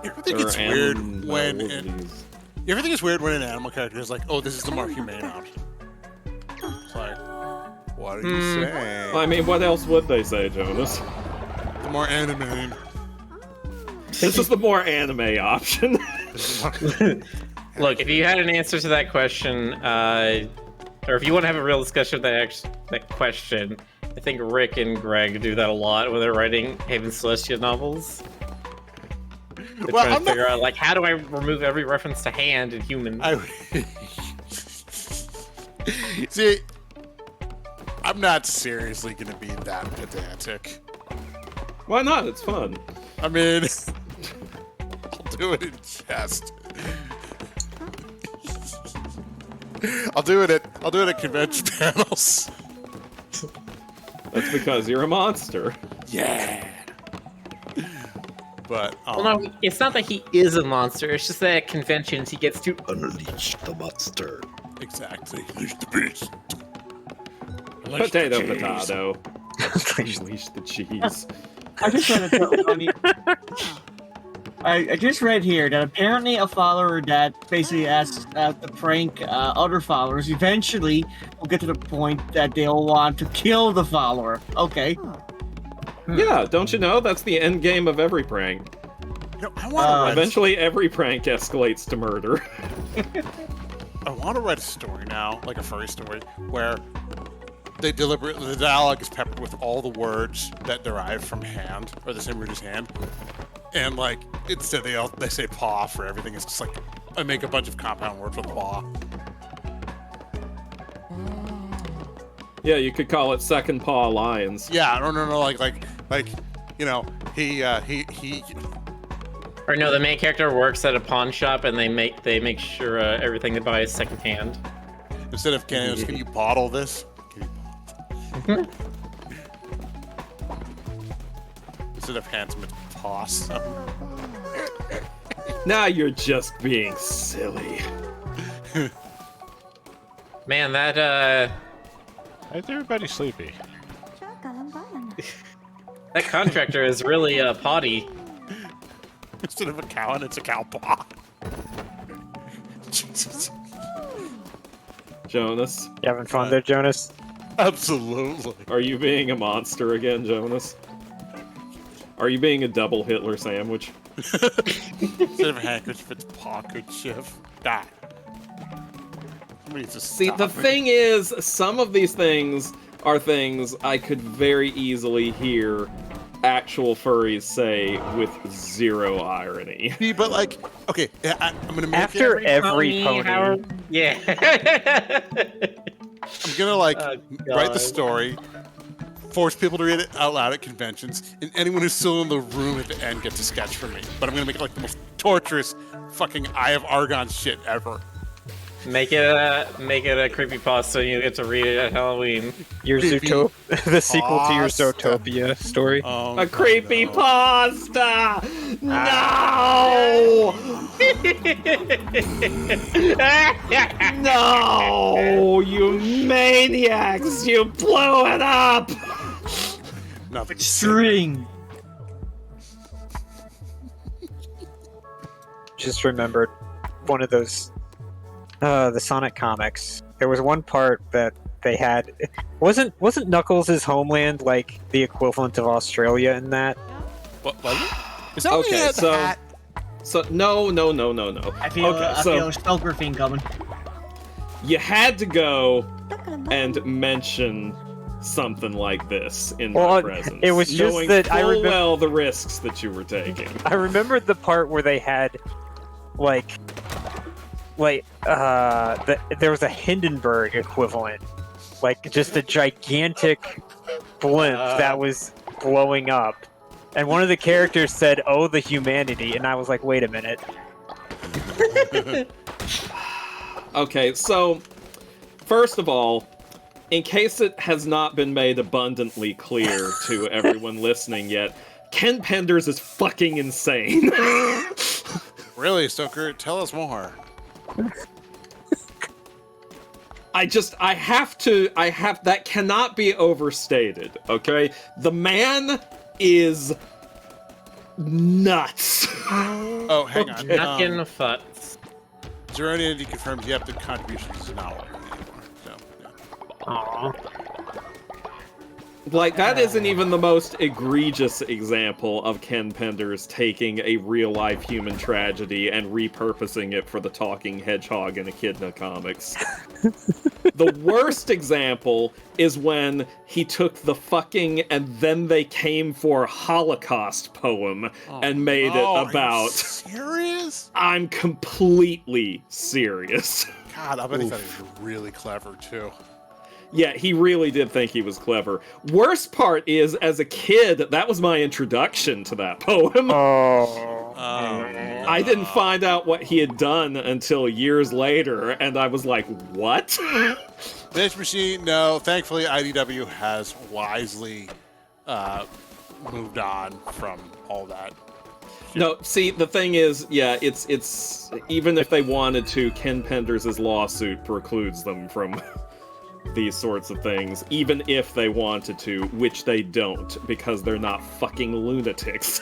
You ever think They're it's weird when animalities. you ever think it's weird when an animal character is like, "Oh, this is the more humane option." It's like, what are you saying? I mean, what else would they say, Jonas? The more anime. This is the more anime option. Look, if you had an answer to that question, or if you want to have a real discussion of that question, I think Rick and Greg do that a lot when they're writing Haven Celestia novels. They're trying to figure out, like, how do I remove every reference to hand in humans? See, I'm not seriously gonna be that pedantic. Why not? It's fun. I mean, I'll do it in jest. I'll do it at convention panels. That's because you're a monster. Yeah. But well, no, it's not that he is a monster. It's just that at conventions he gets to unleash the monster. Exactly. Unleash the beast. Potato, potato. Unleash the cheese. I just read I just read here that apparently a follower that basically asks to prank other followers eventually will get to the point that they'll want to kill the follower. Okay. Yeah, don't you know? That's the end game of every prank. You know, I want to eventually every prank escalates to murder. I want to write a story now, like a furry story, where the dialogue is peppered with all the words that derive from hand, or the same root as hand. And like, instead they say paw for everything. It's just like, I make a bunch of compound words with paw. Yeah, you could call it Second Paw Lions. Yeah, no, like, you know, he. Or no, the main character works at a pawn shop and they make sure everything they buy is secondhand. Instead of can you bottle this? Instead of handsome, it's toss. Now you're just being silly. Man, that Why is everybody sleepy? that contractor is really potty. Instead of a cow, and it's a cow paw. Jesus. Jonas, You having fun there, Jonas? Absolutely. are you being a monster again, Jonas? Are you being a double Hitler sandwich? Instead of handkerchief, it's pocketchief. Die. See, the thing is, some of these things are things I could very easily hear actual furries say with zero irony. See, but like, okay, I'm gonna make After it. every pony. Yeah. I'm gonna like write the story, force people to read it out loud at conventions, and anyone who's still in the room at the end gets a sketch from me. But I'm gonna make it like the most torturous fucking Eye of Argon shit ever. Make it a creepypasta and you get to read it at Halloween. Your the sequel to your Zootopia story. A creepy pasta! No! No! You maniacs! You blew it up! Nothing. String. Just remembered one of those the Sonic comics. There was one part that they had. Wasn't Knuckles' homeland like the equivalent of Australia in that? What? Is that Okay, the hat? So no. I feel a stalker thing coming. You had to go and mention something like this in my presence. It was just knowing that full I remember well the risks that you were taking. I remembered the part where they had there was a Hindenburg equivalent, like just a gigantic blimp that was blowing up, and one of the characters said, "Oh, the humanity," and I was like, "Wait a minute." Okay, so first of all, in case it has not been made abundantly clear to everyone listening yet, Ken Penders is fucking insane. Really, Stoker? Tell us more. That cannot be overstated, okay? The man is nuts. Oh, hang on. Not getting a futz. Zeronity confirms the epic contributions is not working anymore. So, yeah. Aww. Like, that isn't even the most egregious example of Ken Penders taking a real-life human tragedy and repurposing it for the talking hedgehog in Echidna comics. The worst example is when he took the fucking "and then they came for Holocaust" poem and made it about. Are you serious? I'm completely serious. God, I bet he thought he was really clever too. Yeah, he really did think he was clever. Worst part is, as a kid, that was my introduction to that poem. I didn't find out what he had done until years later, and I was like, what? Bitch Machine, no. Thankfully, IDW has wisely moved on from all that. No, see, the thing is, yeah, it's even if they wanted to, Ken Penders' lawsuit precludes them from these sorts of things, even if they wanted to, which they don't, because they're not fucking lunatics.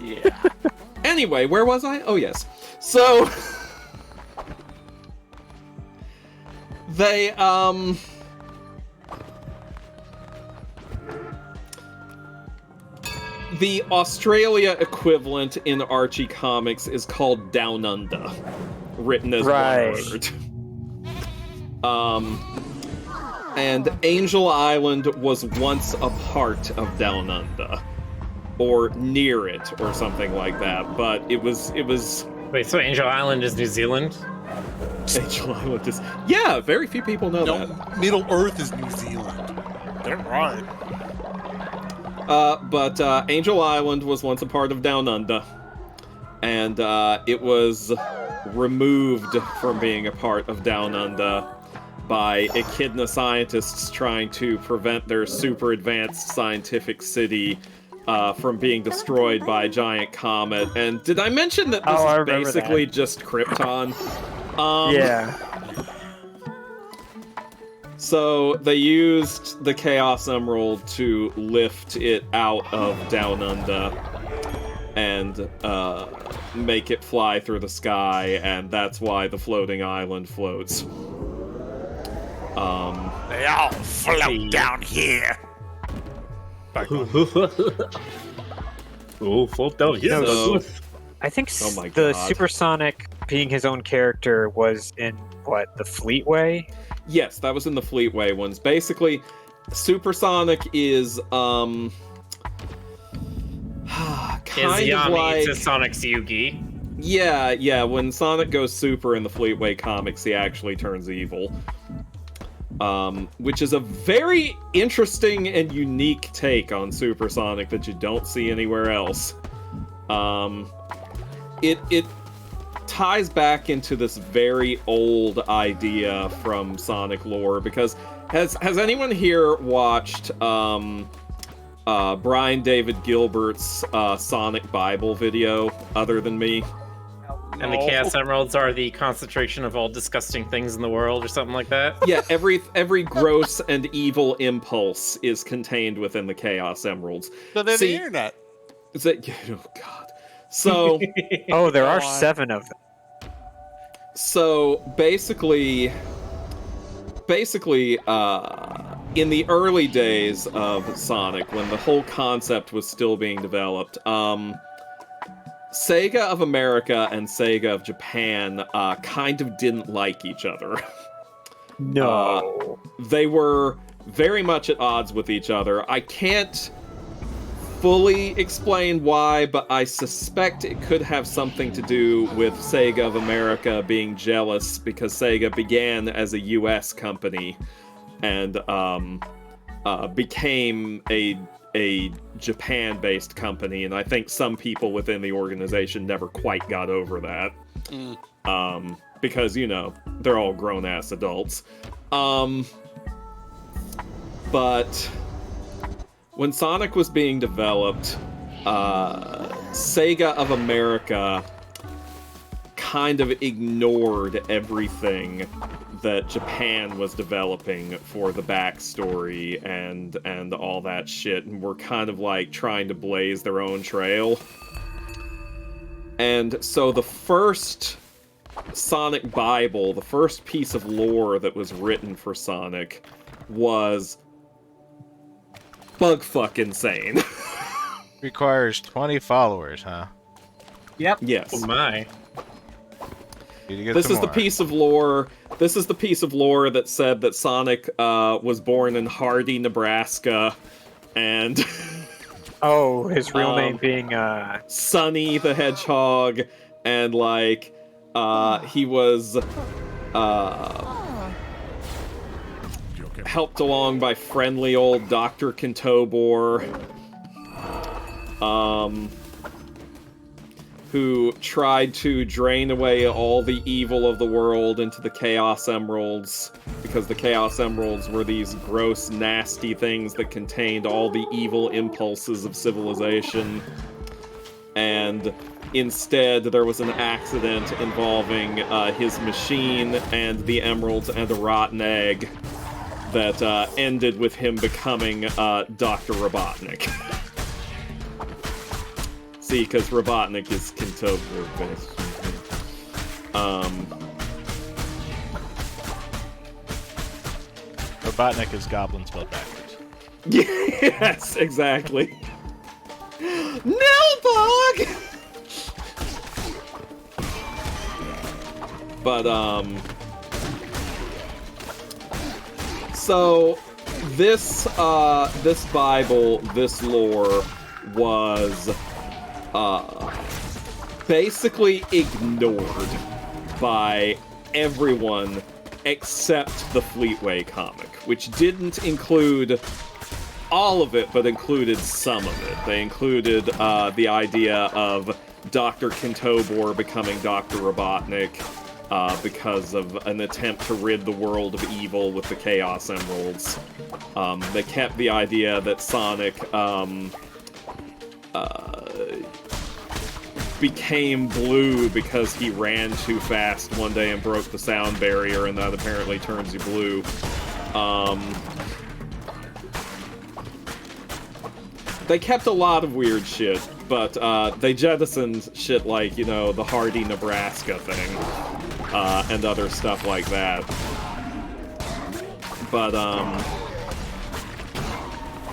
Yeah. Anyway, where was I? Oh, yes. So, they, the Australia equivalent in Archie Comics is called Down Under, written as one word. And Angel Island was once a part of Down Under, or near it, or something like that. But it was. Wait, so Angel Island is New Zealand? Angel Island is. Yeah, very few people know that. Middle Earth is New Zealand. They're right. But Angel Island was once a part of Down Under, and it was removed from being a part of Down Under by echidna scientists trying to prevent their super advanced scientific city from being destroyed by a giant comet. And did I mention that this is basically just Krypton? Yeah. So they used the Chaos Emerald to lift it out of Down Under and make it fly through the sky, and that's why the floating island floats. They all float down here. Oh, float down here. So, I think Oh my the God. Supersonic being his own character was in, what, the Fleetway? yes, that was in the Fleetway ones. Basically, Supersonic is kind Is of Yami like to Sonic's Yugi. yeah. When Sonic goes super in the Fleetway comics, he actually turns evil. Which is a very interesting and unique take on Supersonic that you don't see anywhere else. It ties back into this very old idea from Sonic lore, because has anyone here watched Brian David Gilbert's Sonic Bible video other than me? And the Chaos Emeralds are the concentration of all disgusting things in the world, or something like that? Yeah, every gross and evil impulse is contained within the Chaos Emeralds. So they're See, the internet. Is that, oh god. So Oh, there are Go on. 7 of them. so basically in the early days of Sonic, when the whole concept was still being developed, Sega of America and Sega of Japan kind of didn't like each other. No. They were very much at odds with each other. I can't fully explain why, but I suspect it could have something to do with Sega of America being jealous because Sega began as a US company and became a Japan-based company, and I think some people within the organization never quite got over that. Because, you know, they're all grown-ass adults. But when Sonic was being developed, Sega of America kind of ignored everything that Japan was developing for the backstory and all that shit, and were kind of like trying to blaze their own trail. And so the first Sonic Bible, the first piece of lore that was written for Sonic, was bug-fuck insane. Requires 20 followers, huh? Yep. Yes. Oh my. This is the piece of lore. This is the piece of lore that said that Sonic was born in Hardy, Nebraska, and Oh, his real name being Sonny the Hedgehog, and like he was helped along by friendly old Dr. Kintobor, who tried to drain away all the evil of the world into the Chaos Emeralds, because the Chaos Emeralds were these gross, nasty things that contained all the evil impulses of civilization. And instead, there was an accident involving his machine and the emeralds and a rotten egg that ended with him becoming Dr. Robotnik. See, because Robotnik is Kintobor based. Robotnik is goblin spelled backwards. Yes, exactly. Nilbog! But, so, this Bible, this lore, was, basically ignored by everyone except the Fleetway comic, which didn't include all of it, but included some of it. They included the idea of Dr. Kintobor becoming Dr. Robotnik because of an attempt to rid the world of evil with the Chaos Emeralds. They kept the idea that Sonic became blue because he ran too fast one day and broke the sound barrier, and that apparently turns you blue. They kept a lot of weird shit, but they jettisoned shit like, you know, the Hardy, Nebraska thing, and other stuff like that. But,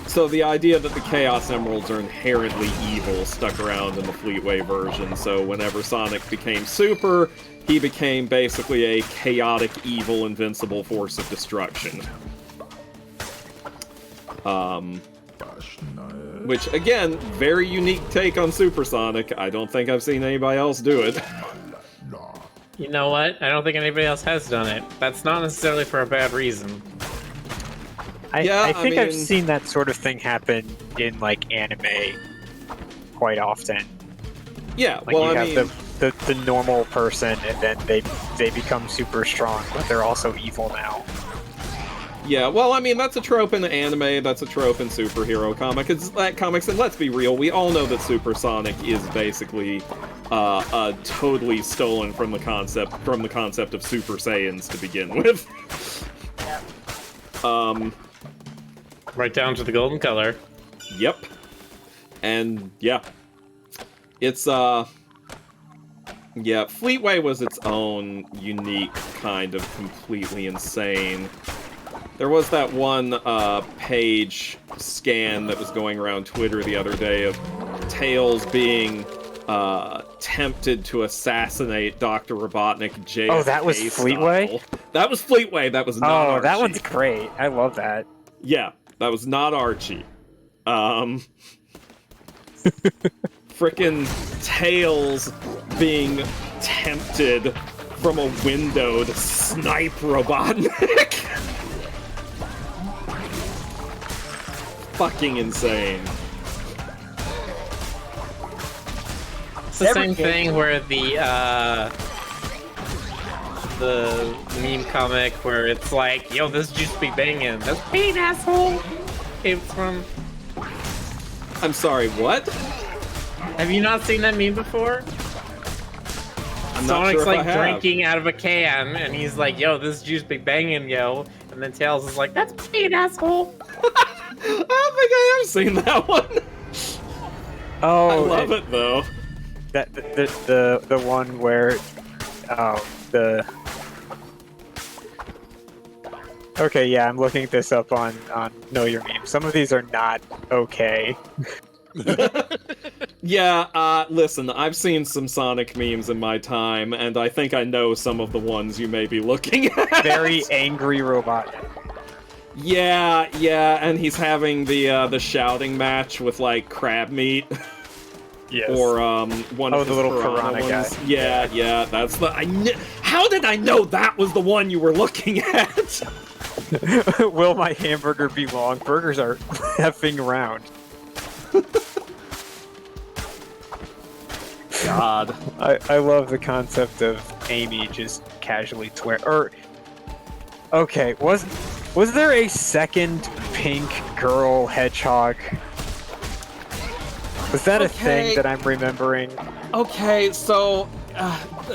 so the idea that the Chaos Emeralds are inherently evil stuck around in the Fleetway version, so whenever Sonic became Super, he became basically a chaotic, evil, invincible force of destruction. Which, again, very unique take on Super Sonic. I don't think I've seen anybody else do it. You know what? I don't think anybody else has done it. That's not necessarily for a bad reason. I think I've seen that sort of thing happen in, like, anime quite often. Yeah, Like, well, you I have mean... the normal person, and then they become super strong, but they're also evil now. Yeah, well, I mean, that's a trope in anime, that's a trope in superhero comics, and let's be real, we all know that Super Sonic is basically totally stolen from the concept of Super Saiyans to begin with. Right down to the golden color. Yep. And, yeah. It's, yeah, Fleetway was its own unique kind of completely insane. There was that one page scan that was going around Twitter the other day of Tails being tempted to assassinate Dr. Robotnik JFK. Oh, that was Fleetway? That was Fleetway, that was not Archie. That one's great. I love that. Yeah, that was not Archie. Frickin' Tails being tempted from a window to snipe Robotnik. Fucking insane. It's the same thing where the meme comic where it's like, yo, this juice be banging. That's pain, asshole. It's from... I'm sorry, what? Have you not seen that meme before? I'm not Sonic's sure if like I have. drinking out of a can, and he's like, yo, this juice be banging, yo. And then Tails is like, that's pain, asshole. I don't think I have seen that one. Oh, I love it though. That the one where Okay, yeah, I'm looking this up on Know Your Meme. Some of these are not okay. Yeah, listen, I've seen some Sonic memes in my time, and I think I know some of the ones you may be looking at. Very angry robot. Yeah, and he's having the shouting match with, like, crab meat. Yes. Or, one of the his little piranha piranha ones. guy. Yeah, that's the... How did I know that was the one you were looking at? Will my hamburger be long? Burgers are effing round. God. I love the concept of Amy just casually okay, was there a second pink girl hedgehog? Was that a thing that I'm remembering? Okay, so...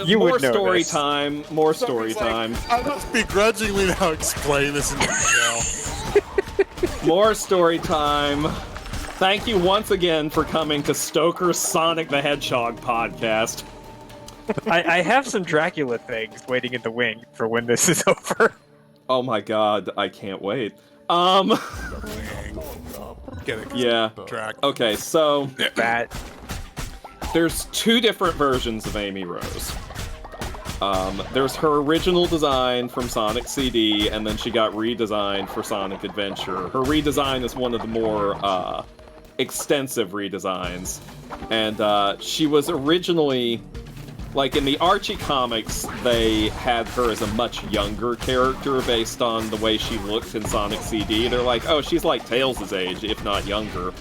You more would know story this. time. More story time. I must begrudgingly now explain this in detail. More story time. Thank you once again for coming to Stoker's Sonic the Hedgehog podcast. I have some Dracula things waiting in the wing for when this is over. Oh my god, I can't wait. Get it? Yeah. Track. Okay, so That. there's two different versions of Amy Rose. There's her original design from Sonic CD, and then she got redesigned for Sonic Adventure. Her redesign is one of the more extensive redesigns, and she was originally, like in the Archie comics, they had her as a much younger character based on the way she looked in Sonic CD. They're like, oh, she's like Tails' age, if not younger.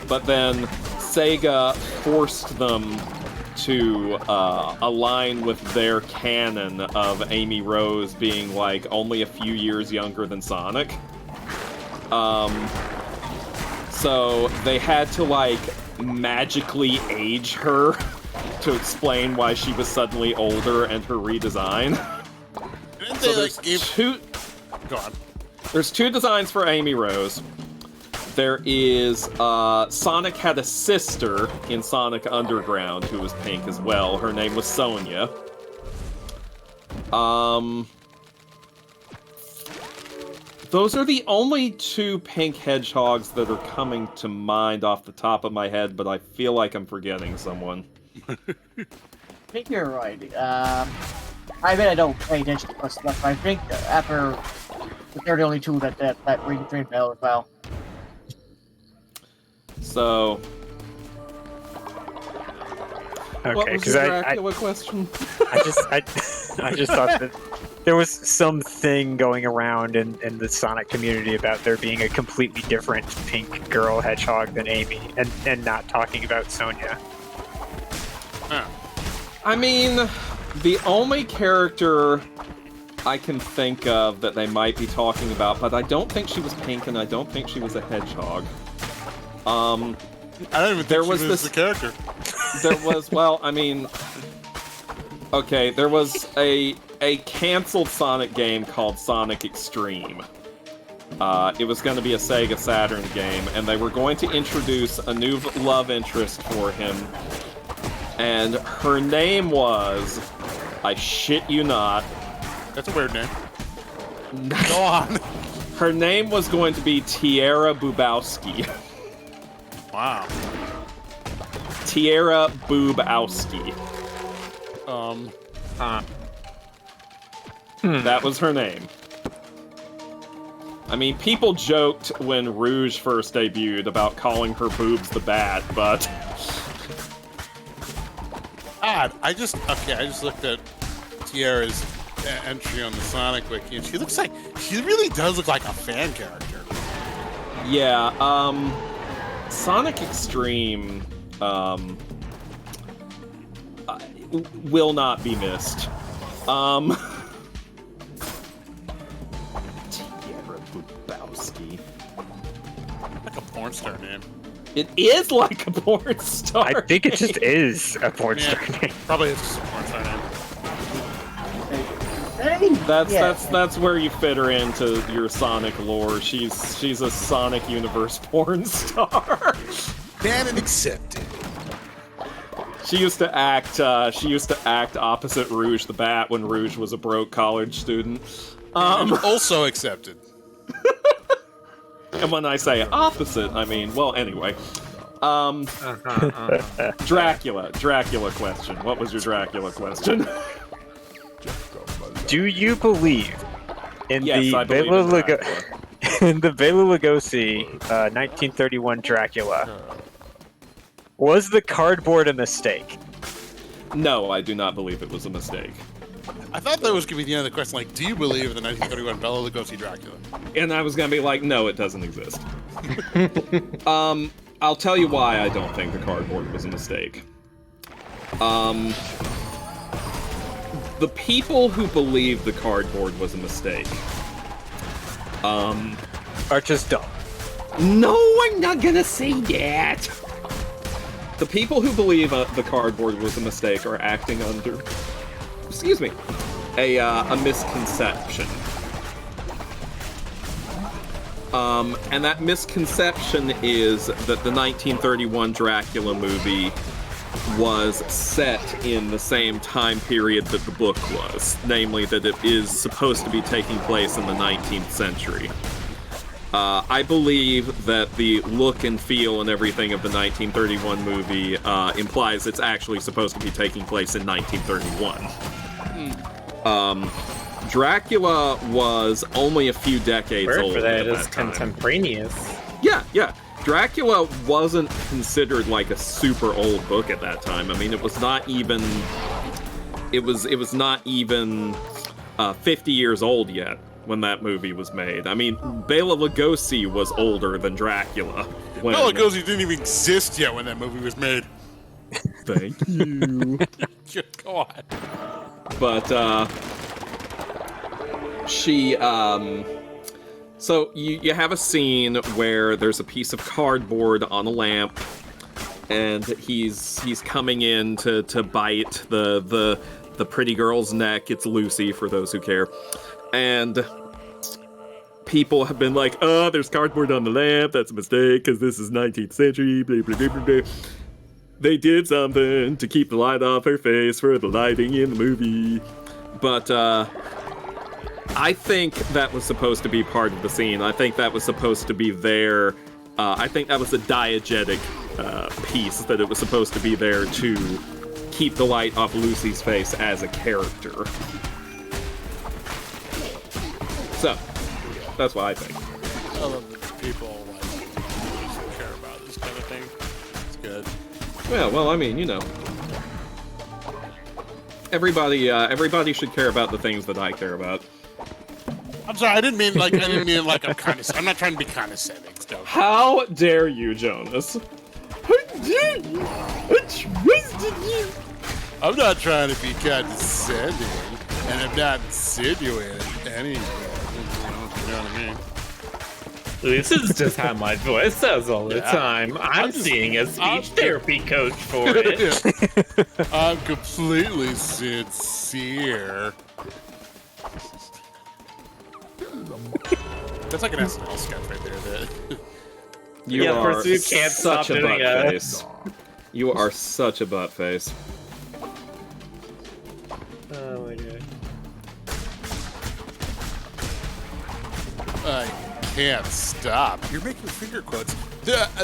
But then Sega forced them to align with their canon of Amy Rose being like only a few years younger than Sonic. So they had to like magically age her to explain why she was suddenly older and her redesign. Didn't So they, there's like, give... two. Go on. There's two designs for Amy Rose. There is Sonic had a sister in Sonic Underground who was pink as well. Her name was Sonia. Those are the only two pink hedgehogs that are coming to mind off the top of my head, but I feel like I'm forgetting someone. I think you're right. I bet I don't pay attention to this stuff. I think after they're the only two that ring dream bell as well. So, what Okay, was because your Dracula question? I just thought that there was something going around in the Sonic community about there being a completely different pink girl hedgehog than Amy, and not talking about Sonia. I mean, the only character I can think of that they might be talking about, but I don't think she was pink and I don't think she was a hedgehog. I don't even think there she was was this the character. There was, well, I mean, okay, there was a canceled Sonic game called Sonic Extreme. It was going to be a Sega Saturn game, and they were going to introduce a new love interest for him, and her name was, I shit you not, That's a weird name. Go on. her name was going to be Tierra Boobowski. Wow. Tierra Boobowski. That was her name. I mean, people joked when Rouge first debuted about calling her boobs the Bat, but... Odd. I just looked at Tierra's entry on the Sonic Wiki, and she really does look like a fan character. Yeah, Sonic Extreme, will not be missed. Tierra Boobowski. Like a porn star name. It is like a porn star. I think it just is a porn Yeah. star name. Probably is just a porn star name. That's where you fit her into your Sonic lore. She's a Sonic Universe porn star. Canon accepted. She used to act opposite Rouge the Bat when Rouge was a broke college student. Also accepted. And when I say opposite, I mean, well, anyway. Dracula question. What was your Dracula question? Do you believe in Yes, I the believe in Dracula. in the Bela Lugosi 1931 Dracula? Was the cardboard a mistake? No, I do not believe it was a mistake. I thought that was going to be the end of the question. Like, do you believe in the 1931 Bela Lugosi Dracula? And I was gonna be like, no, it doesn't exist. I'll tell you why I don't think the cardboard was a mistake. The people who believe the cardboard was a mistake, Are just dumb. no, I'm not gonna say that. The people who believe the cardboard was a mistake are acting under, excuse me, a misconception. And that misconception is that the 1931 Dracula movie was set in the same time period that the book was, namely that it is supposed to be taking place in the 19th century. I believe that the look and feel and everything of the 1931 movie implies it's actually supposed to be taking place in 1931. Dracula was only a few decades Word old for that at is that time. contemporaneous. Yeah. Dracula wasn't considered like a super old book at that time. I mean, it was not even. It was not even 50 years old yet when that movie was made. I mean, Bela Lugosi was older than Dracula. When... Bela Lugosi didn't even exist yet when that movie was made. Thank you. Go on. But she so you have a scene where there's a piece of cardboard on a lamp, and he's coming in to bite the pretty girl's neck. It's Lucy, for those who care. And people have been like, oh, there's cardboard on the lamp, that's a mistake, because this is 19th century, blah, blah, blah, blah, blah. They did something to keep the light off her face for the lighting in the movie. But, I think that was supposed to be part of the scene. I think that was supposed to be there. I think that was a diegetic piece, that it was supposed to be there to keep the light off Lucy's face as a character. So, that's what I think. I love that people like care about this kind of thing. It's good. Well, I mean, you know. Everybody should care about the things that I care about. I'm sorry, I didn't mean like I'm I'm not trying to be condescending. Stuff. How dare you, Jonas? How dare you? I trusted you. I'm not trying to be condescending, and I'm not insinuating anything. You know what I mean? This is just how my voice sounds all the time. I'm seeing a speech therapy coach for it. I'm completely sincere. That's like an SNL sketch right there. You Yeah, are person who can't stop such a doing butt it. face. You are such a butt face. Oh my god. I can't stop. You're making finger quotes.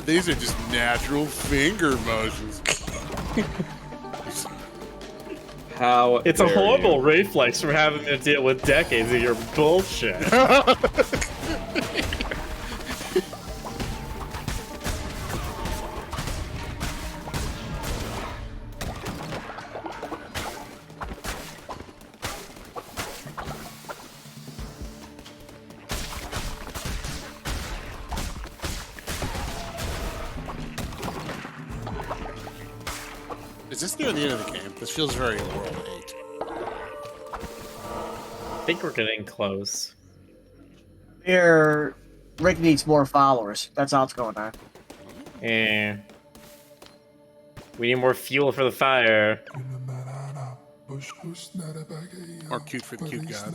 These are just natural finger motions. How It's a dare horrible you. reflex from having to deal with decades of your bullshit. Is this near the end of the game? This feels very World 8. I think we're getting close. Rick needs more followers. That's all that's going on. Yeah. We need more fuel for the fire. Or cute for the cute god.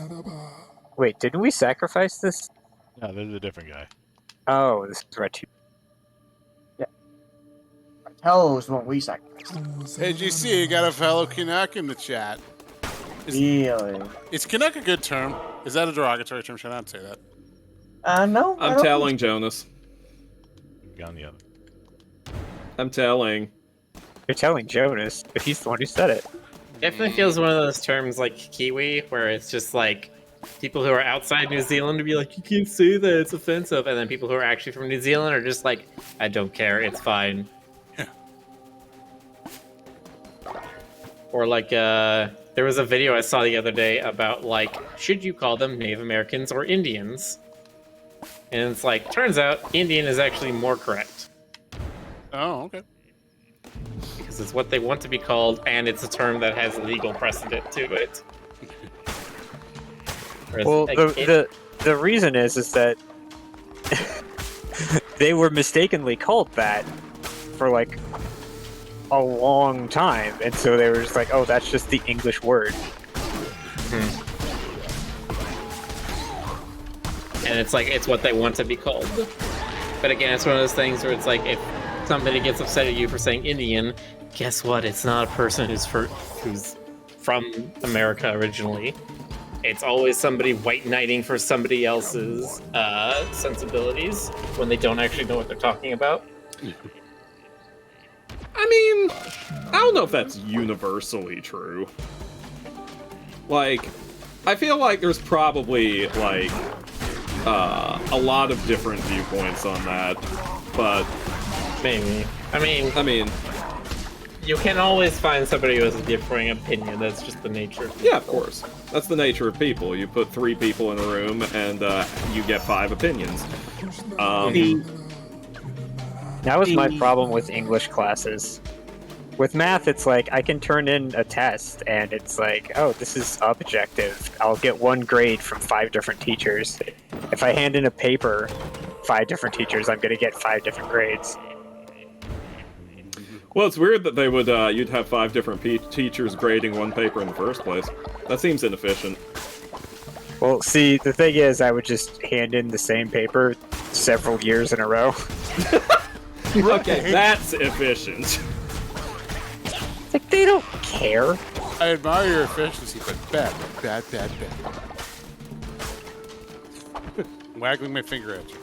Wait, didn't we sacrifice this? No, there's a different guy. Oh, this is right. Tells when we sacrifice. Hey, GC, you got a fellow Canuck in the chat. Really? Is Canuck a good term? Is that a derogatory term? Should I not say that? No. I I'm don't telling Jonas. On the other. I'm telling. You're telling Jonas, but he's the one who said it. Definitely feels one of those terms like Kiwi, where it's just like people who are outside New Zealand to be like, you can't say that, it's offensive. And then people who are actually from New Zealand are just like, I don't care, it's fine. Yeah. Or like, there was a video I saw the other day about like, should you call them Native Americans or Indians? And it's like, turns out Indian is actually more correct. Oh, okay. Because it's what they want to be called, and it's a term that has legal precedent to it. Whereas, Well, like, the reason is that they were mistakenly called that for like a long time, and so they were just like, oh, that's just the English word. And it's like, it's what they want to be called. But again, it's one of those things where it's like, if somebody gets upset at you for saying Indian, guess what? It's not a person who's from America originally. It's always somebody white knighting for somebody else's sensibilities when they don't actually know what they're talking about. I mean, I don't know if that's universally true. Like, I feel like there's probably, like, a lot of different viewpoints on that, but... Maybe. I mean, you can always find somebody who has a differing opinion. That's just the nature of people. Yeah, of course. That's the nature of people. You put 3 people in a room, and you get 5 opinions. That was my problem with English classes. With math, it's like, I can turn in a test, and it's like, oh, this is objective. I'll get 1 grade from 5 different teachers. If I hand in a paper, 5 different teachers, I'm going to get 5 different grades. Well, it's weird that they would, you'd have 5 different teachers grading 1 paper in the first place. That seems inefficient. Well, see, the thing is, I would just hand in the same paper several years in a row. Okay, that's efficient. Like, they don't care. I admire your efficiency, but bad. Waggling my finger at you.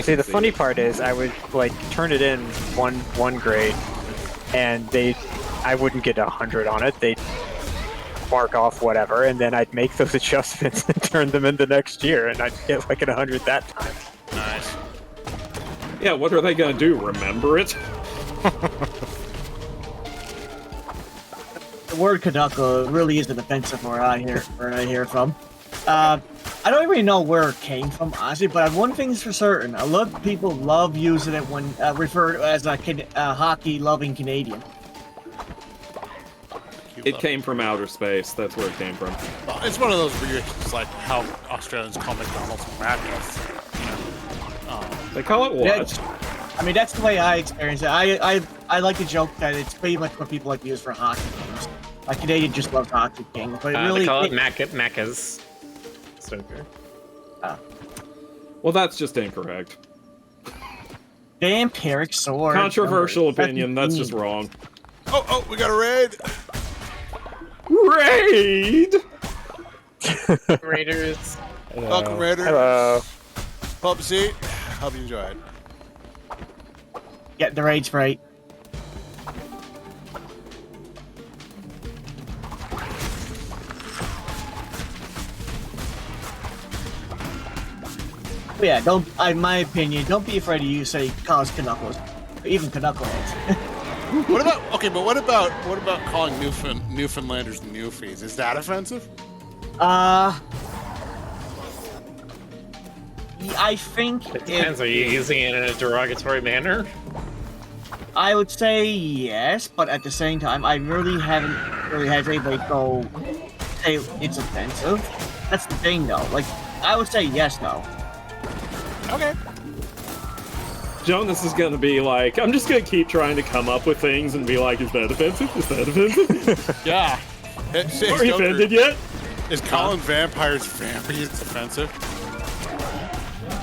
See, the funny part is, I would like turn it in one grade, and I wouldn't get 100 on it. They'd mark off whatever, and then I'd make those adjustments and turn them in the next year, and I'd get like an 100 that time. Nice. Yeah, what are they gonna do? Remember it? The word Canuckle really isn't offensive where I hear it from. I don't really know where it came from, honestly, but one thing's for certain. A lot of people love using it when referred as a hockey-loving Canadian. It came from outer space. That's where it came from. It's one of those weird, it's like how Australians call McDonald's madness. They call it what? I mean, that's the way I experience it. I like to joke that it's pretty much what people like to use for hockey games. Like, Canadian just loves hockey games, but it really... They call it Macca's. Soccer. Well, that's just incorrect. Vampiric sword. Controversial opinion, that's just wrong. Oh, we got a raid! Raid! Raiders. Welcome, Raiders. Hello. Pull up a seat. Hope you enjoy it. Get the rage right. But yeah, in my opinion, don't be afraid to use, say, cause Canuckles. Even Canuckleheads. What about calling Newfoundlanders Newfies? Is that offensive? I think It depends. Are you using it in a derogatory manner? I would say yes, but at the same time, I really haven't had anybody go say it's offensive. That's the thing, though. Like, I would say yes, though. Okay. Jonas is gonna be like, I'm just gonna keep trying to come up with things and be like, is that offensive? Is that offensive? Yeah. Are you offended yet? Is calling vampires offensive?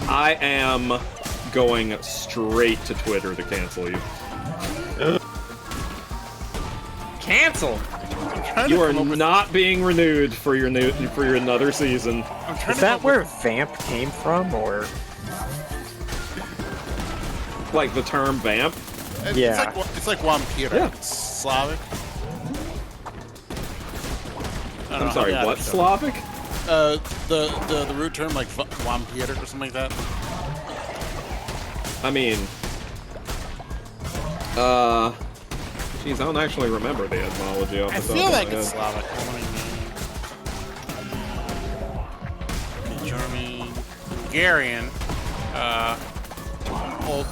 I am going straight to Twitter to cancel you. Cancel. You are not being renewed for your another season. Is that where vamp came from, or? Like the term vamp? Yeah. It's like vampire. Yeah. It's Slavic. I don't I'm know, sorry, yeah, what? it's, Slavic? the root term like vampire or something like that. I mean, geez, I don't actually remember the etymology off I the top feel of like my it's head. Slavic. German, Hungarian, Old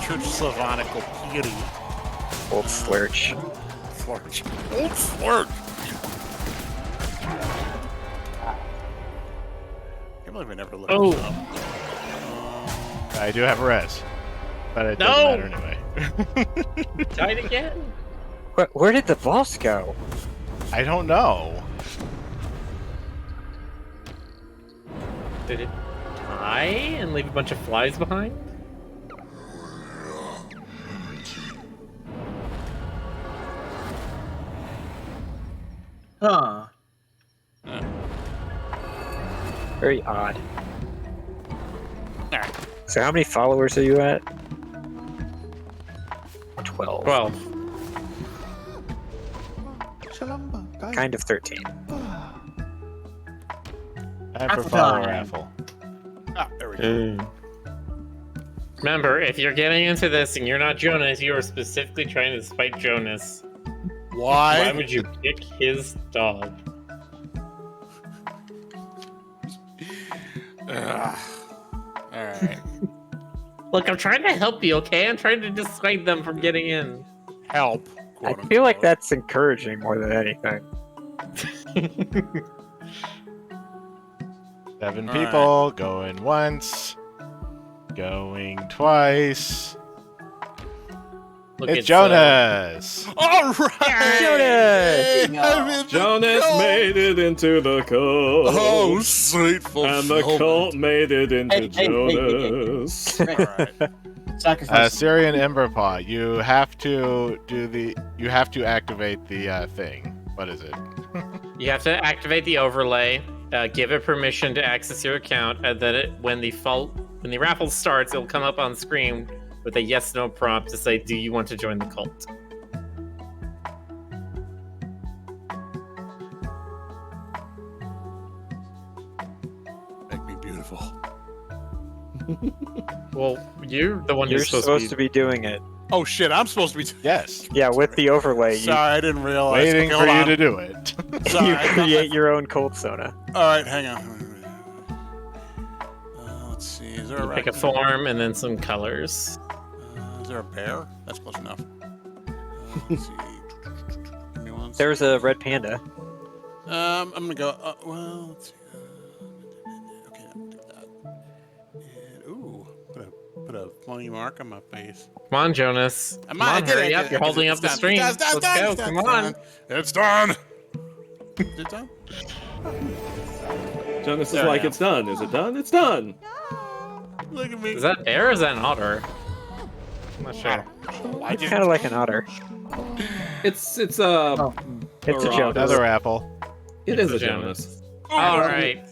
Church Slavonic Opiri. Old Slurch. Old Slurch. I can't believe I never looked this up. I do have a res, but it No! doesn't matter anyway. Died again? Where did the boss go? I don't know. Did it die and leave a bunch of flies behind? Huh. Very odd. Alright. So how many followers are you at? 12. 12. Kind of 13. Time for Raffle follow time. raffle. Ah, there we go. Remember, if you're getting into this and you're not Jonas, you are specifically trying to spite Jonas. Why Why? would you pick his dog? Alright. Look, I'm trying to help you, okay? I'm trying to dissuade them from getting in. Help. I quote feel like unquote. that's encouraging more than anything. 7 All people going once, going twice. Look, It's Jonas. All right. Jonas! Hey, I'm in the Jonas cult. made it into the cult. Oh, sweet and the cult made it into Hey, hey, hey, hey, hey. Jonas. Alright. Sacrifice. Syrian Emberpaw. You have to activate the thing. What is it? You have to activate the overlay, give it permission to access your account, and then when the raffle starts, it'll come up on screen with a yes/no prompt to say, "Do you want to join the cult?" Make me beautiful. Well, you're the one You're who's supposed to be doing it. Oh shit, I'm supposed to be. Yes. Yeah, with the overlay, Sorry, I didn't realize. Waiting Okay, for hold you on. to do it. Sorry, you I thought create your own cold soda. Alright, hang on. Let's see. Is there a pick a raccoon? form and then some colors. Is there a bear? That's close enough. Let's see. Give me one second. There's a red panda. I'm gonna go. Well, let's see. Okay, I'll do that. And, ooh, put a funny mark on my face. Come on, Jonas. Come I on, did it, hurry I up. did it, You're I did holding it. up the It's stream. done, it's Let's done, go. it's done, Come it's on. done. It's done. Is it done? Jonas is There like, I am. it's done. Is it done? It's done. Look at me. Is that bear or is that an otter? I'm not sure. I It's just kind of like an otter. It's It's a Jonas. Another apple. It is a Jonas. Jonas. All right.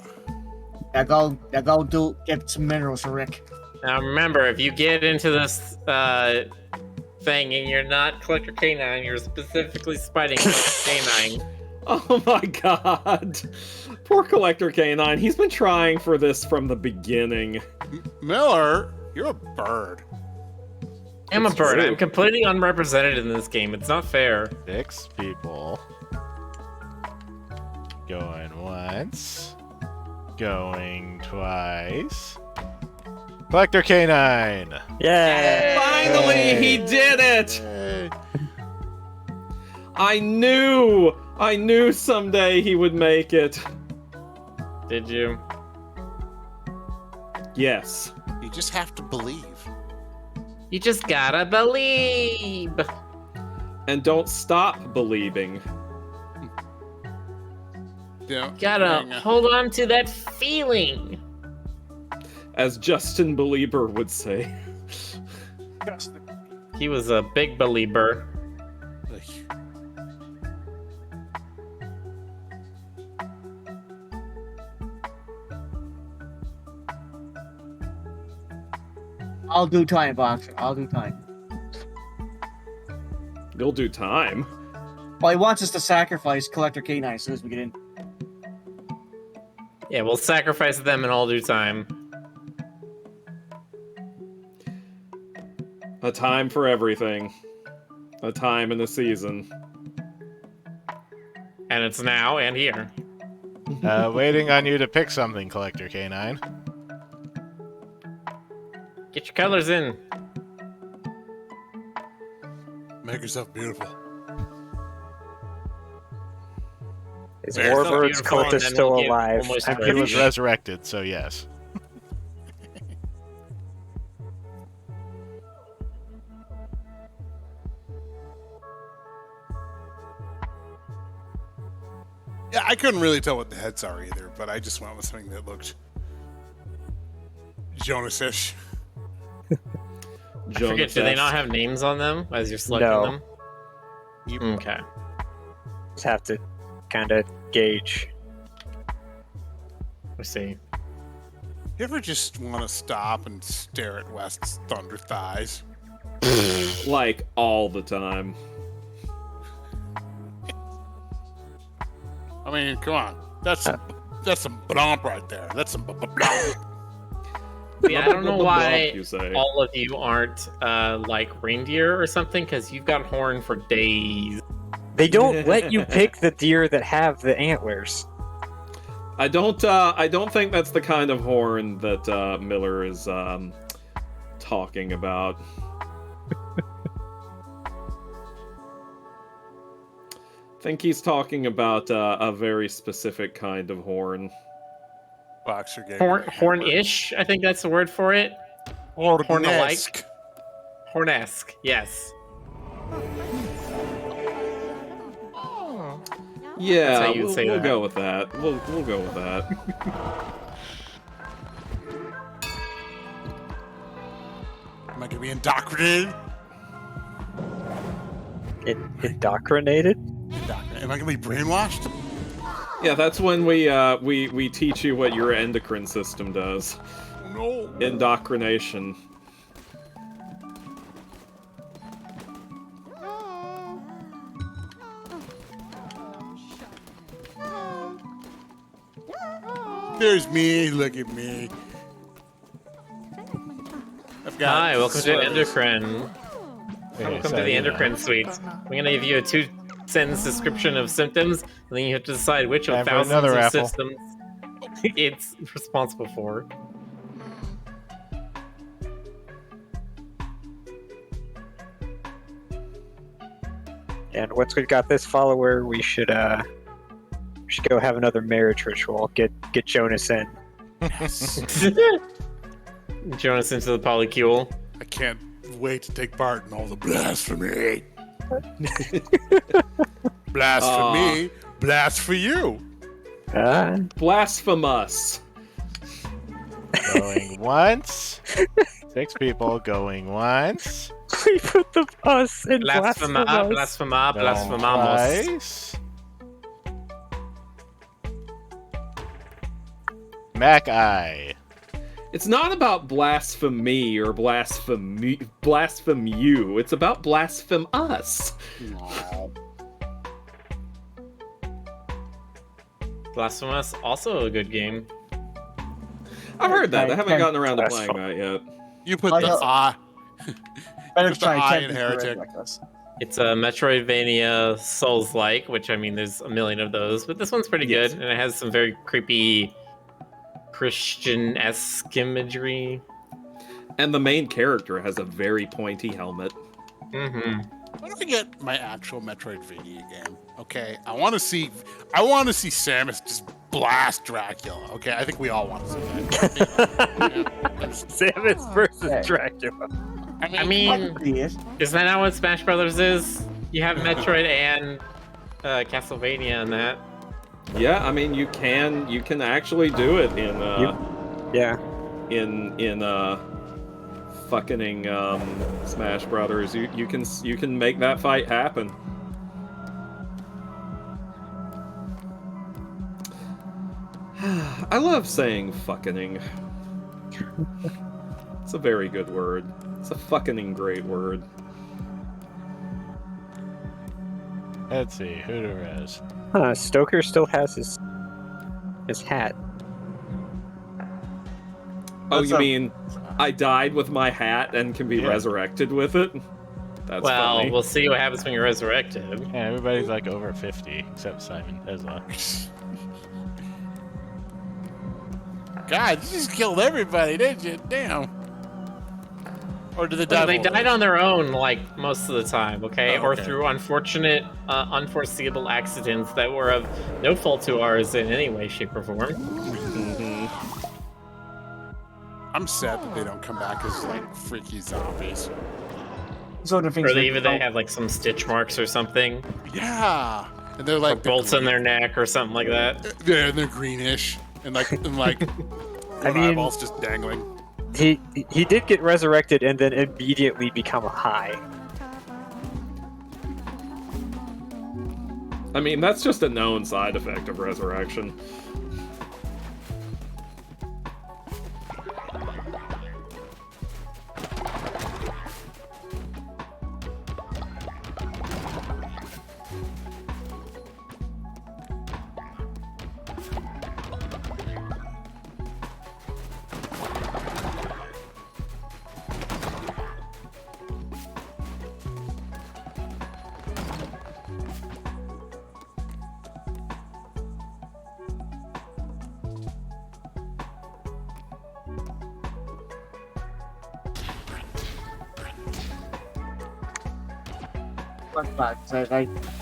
Now go get some minerals, Rick. Now remember, if you get into this thing and you're not Collector K9, you're specifically spiting Collector K9. Oh my god. Poor Collector K9. He's been trying for this from the beginning. Miller, you're a bird. I'm a It's bird. true. I'm completely unrepresented in this game. It's not fair. 6 people. Going once. Going twice. Collector K9. Yeah. Finally, he did it! I knew someday he would make it. Did you? Yes. You just have to believe. You just gotta believe. And don't stop believing. Yeah. Gotta hold on to that feeling. As Justin Belieber would say. He was a big believer. I'll do time, Boxer. I'll do time. You'll do time. Well, he wants us to sacrifice Collector K9 as soon as we get in. Yeah, we'll sacrifice them in all due time. A time for everything. A time in the season. And it's now and here. Waiting on you to pick something, Collector K9. Get your colors in. Make yourself beautiful. Is There's no Warbird's beautiful, and cultist then still we'll get alive? almost I'm ready. He pretty was sure. resurrected, so yes. Yeah, I couldn't really tell what the heads are either, but I just went with something that looked Jonas-ish. I forget, do they not have names on them as you're selecting No. them? Okay. Just have to kind of gauge. Let's see. You ever just want to stop and stare at West's thunder thighs? Like, all the time. I mean, come on. That's some bump right there. That's some bump. See, I don't know why You say. all of you aren't like reindeer or something, because you've got horn for days. They don't let you pick the deer that have the antlers. I don't think that's the kind of horn that Miller is talking about. I think he's talking about a very specific kind of horn. Boxer gave Horn-ish, I think that's the word for it. Horn-esque. Hornesque, yes. Yeah, That's how you would say we'll that. go with that. We'll go with that. Am I gonna be indoctrinated? Indoctrinated? Am I gonna be brainwashed? Yeah, that's when we teach you what your endocrine system does. No. Indoctrination. There's me. Look at me. I've got Hi, welcome to sweaters. Endocrine. Yeah, Welcome so, to the you know. Endocrine Suite. I'm gonna give you a 2-sentence description of symptoms, and then you have to decide which Time of for thousands another of apple. systems it's responsible for. And once we've got this follower, we should go have another marriage ritual. Get Jonas in. Jonas into the polycule. I can't wait to take part in all the blasphemy. Blasphemy, blast for you. Blasphemous. Going once. 6 people going once. We put the us in Blasphema, blasphema, Going blasphemamos. twice. Mac Eye. It's not about blasphemy or blaspheme you. It's about blaspheme us. Blasphemous, also a good game. I've heard that. I haven't gotten around to That's playing fun. that yet. You put Oh, the yeah. I. Better Just the try eye 10 and before heretic. like this. It's a Metroidvania Souls-like, which I mean, there's a million of those, but this one's pretty Yes. good, and it has some very creepy Christian-esque imagery. And the main character has a very pointy helmet. Mm-hmm. Why don't I get my actual Metroidvania game? Okay, I want to see Samus just blast Dracula. Okay, I think we all want to see that. Samus versus Okay. Dracula. I mean, Yes. isn't that not what Smash Brothers is? You have Metroid and Castlevania in that. Yeah, I mean you can actually do it in Yeah. fucking Smash Brothers. You can make that fight happen. I love saying fucking. It's a very good word. It's a fucking great word. Let's see, who to res? Stoker still has his hat. Oh, That's you a- mean I died with my hat and can be Yeah. resurrected with it? That's Well, funny. we'll see what happens when you're resurrected. Yeah, everybody's like over 50 except Simon Tesla. God, you just killed everybody, didn't you? Damn. Or did they die? They of old died age? on their own, like, most of the time, okay? Oh, Or okay. through unfortunate, unforeseeable accidents that were of no fault to ours in any way, shape, or form. Mhm. I'm sad that they don't come back as like freaky zombies. So the things Or that they have, like, some stitch marks or something. Yeah, and they're Or like bolts in their neck or something like that. they're greenish and like I mean- eyeballs just dangling. He did get resurrected and then immediately become high. I mean, that's just a known side effect of resurrection.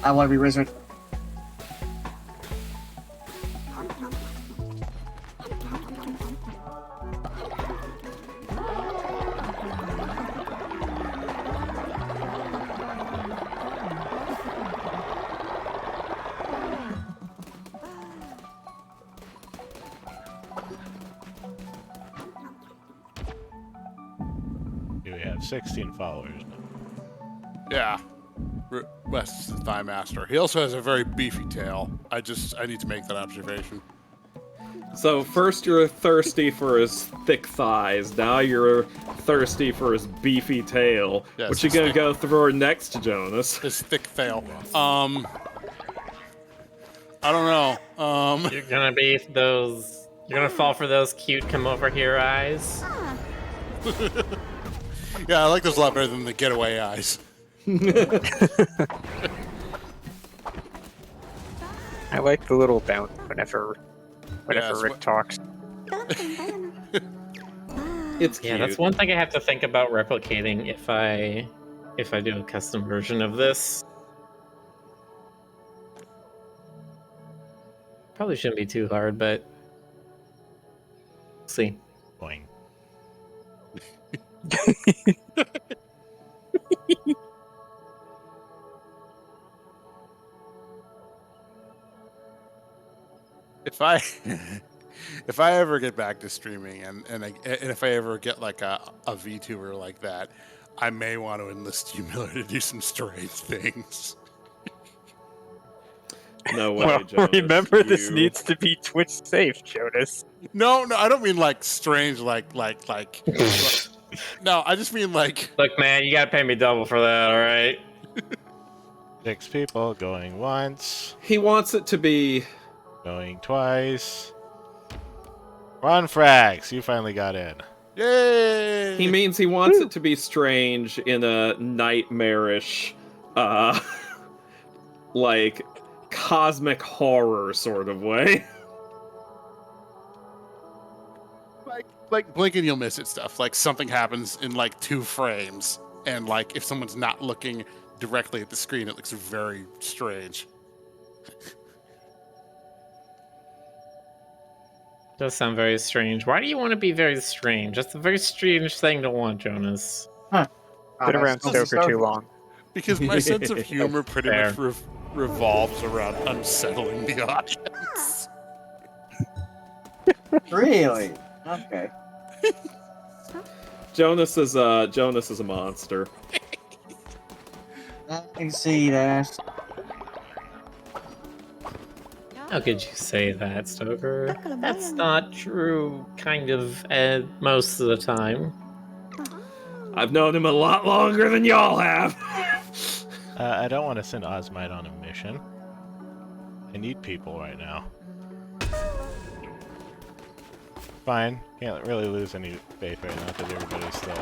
I want to be resurrected. We have 16 followers. Yeah, Wes is the Thigh Master. He also has a very beefy tail. I need to make that observation. So first you're thirsty for his thick thighs, now you're thirsty for his beefy tail. Yes, what you his gonna thick- go through next, Jonas? His thick tail. I don't know. You're gonna be those. You're gonna fall for those cute come over here eyes. Yeah, I like those a lot better than the getaway eyes. I like the little bounce whenever it's Rick what- talks. It's Yeah, cute. that's one thing I have to think about replicating if I do a custom version of this. Probably shouldn't be too hard, but we'll see. Boing. If I if I ever get back to streaming and if I ever get like a VTuber like that, I may want to enlist you, Miller, to do some strange things. No way, Well, Jonas. remember this you- needs to be Twitch safe, Jonas. No, I don't mean like strange, like. No, I just mean like. Look, man, you gotta pay me double for that, all right? 6 people going once, He wants it to be... going twice. Ron Frags, you finally got in. Yay! He means he wants it to be strange in a nightmarish, like, cosmic horror sort of way. like blink and you'll miss it stuff. Like something happens in like 2 frames, and like if someone's not looking directly at the screen, it looks very strange. Does sound very strange. Why do you want to be very strange? That's a very strange thing to want, Jonas. Been around Stoker too long. Because my sense of humor pretty Fair. much revolves around unsettling the audience. Really? Okay. Jonas is a monster. I can see that. How could you say that, Stoker? That's not true, kind of, most of the time. I've known him a lot longer than y'all have. I don't want to send Osmite on a mission. I need people right now. Fine. Can't really lose any faith right now because everybody's still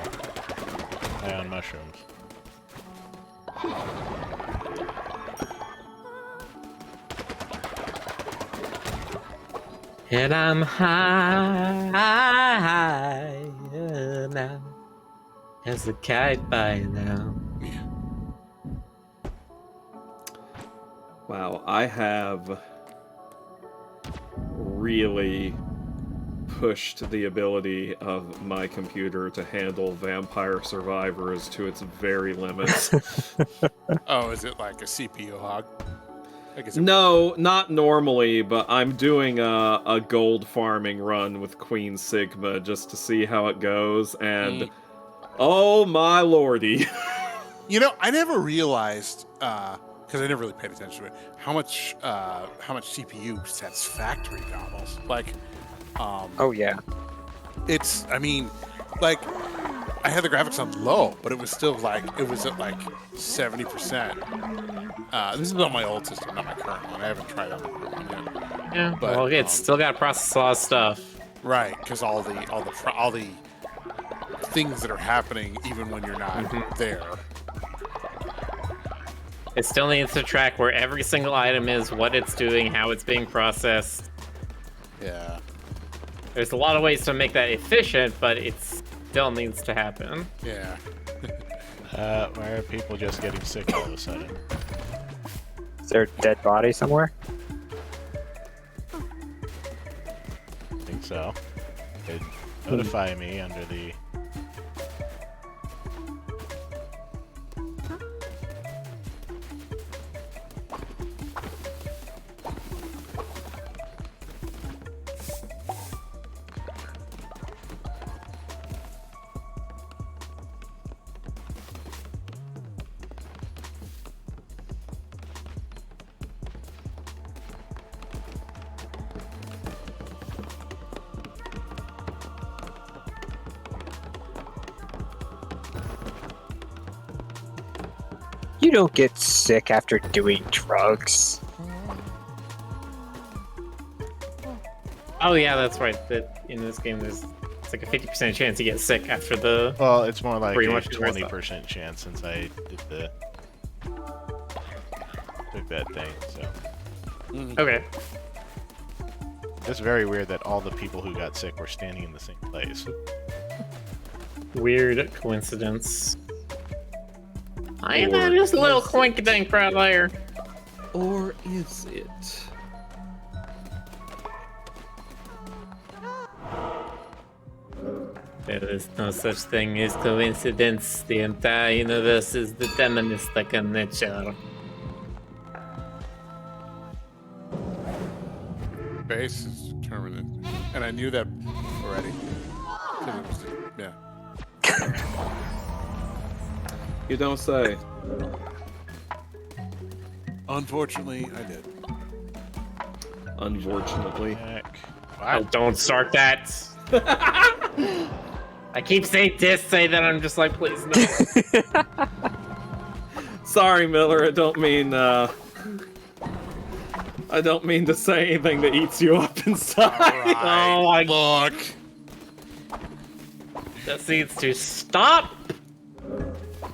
high on mushrooms. And I'm high now as a kite by now. Wow, I have really pushed the ability of my computer to handle Vampire Survivors to its very limits. Oh, is it like a CPU hog? I guess No, not normally, but I'm doing a gold farming run with Queen Sigma just to see how it goes, and oh my lordy. You know, I never realized, because I never really paid attention to it, how much CPU sets factory goggles. Like, Oh yeah. it's, I mean, like, I had the graphics on low, but it was still like, it was at like 70%. This is on my old system, not my current one. I haven't tried out my current one yet. Yeah, But, well, it's still got to process a lot of stuff. Right, because all the things that are happening even when you're not there. It still needs to track where every single item is, what it's doing, how it's being processed. Yeah. There's a lot of ways to make that efficient, but it still needs to happen. Yeah. Why are people just getting sick all of a sudden? Is there a dead body somewhere? I think so. Could notify me under the... You don't get sick after doing drugs. Oh yeah, that's right. That in this game, it's like a 50% chance you get sick after the. Well, it's more like Pretty a much the rest 20% chance since I did the... took that thing, so... Okay. It's very weird that all the people who got sick were standing in the same place. Weird coincidence. I am just a little coinkydink right there. Or is it? There is no such thing as coincidence. The entire universe is deterministic in nature. Base is determinant. And I knew that already. 'Cause it was, yeah. You don't say. Unfortunately, I did. Unfortunately. Heck. Oh, don't start that. I keep saying this, say that. I'm just like, please no. Sorry, Miller, I don't mean to say anything that eats you up inside. Oh my Look. This needs to stop.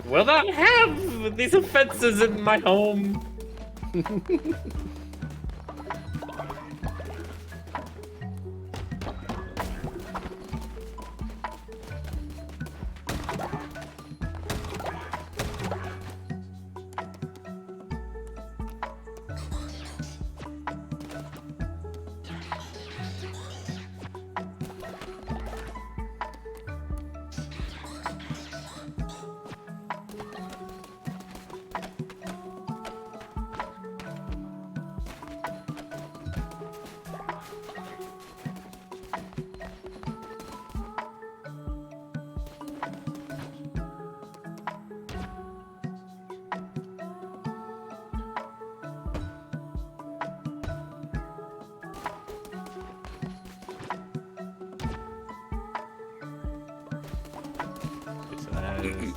Will not have these offenses in my home. houses.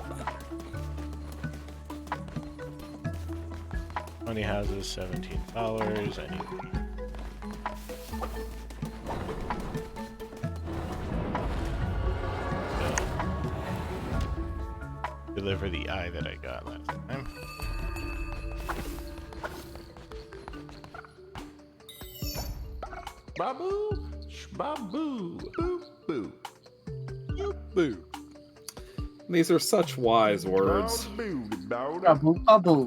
20 houses, 17 followers. I need. Deliver the eye that I got last time. Babu, babu, boo, boo. Boo. These are such wise words. Babu, babu.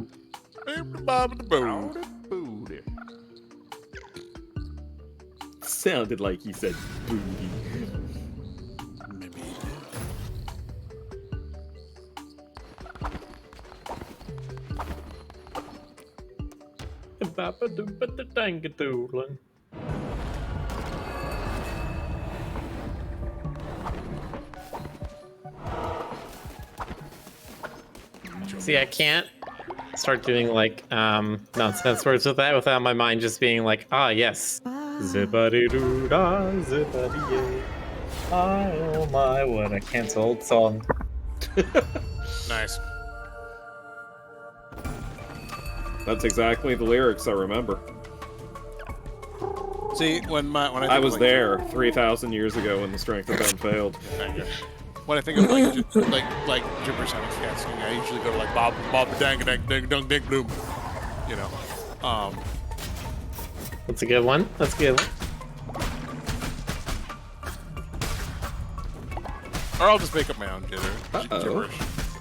Boo. Sounded like he said booty. Maybe. See, I can't start doing like nonsense words with that without my mind just being like, ah, yes. Zippity doo da, zippity yay. Oh my, what a cancelled song. Nice. That's exactly the lyrics I remember. See, when I think I of, was like, there 3,000 years ago when the strength of them failed. Thank you. When I think of like gibberish sounding cats singing, I usually go to like Bob dang dang dang dang dang bloom. You know. That's a good one. That's a good one. Or I'll just make up my own gibberish.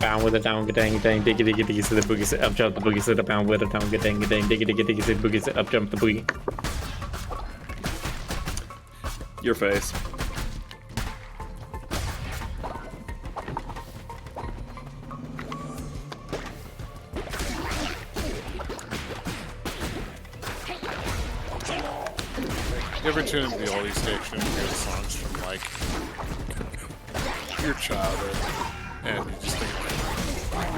Bound with a down, dang, dang, diggy, diggy, diggy, sit the boogie, sit up, jump the boogie, sit up, bound with a down, dang, dang, diggy, diggy, diggy, sit boogie, sit up, jump the boogie. Your face. You ever tune into the oldie station and hear the songs from like your childhood, and you just think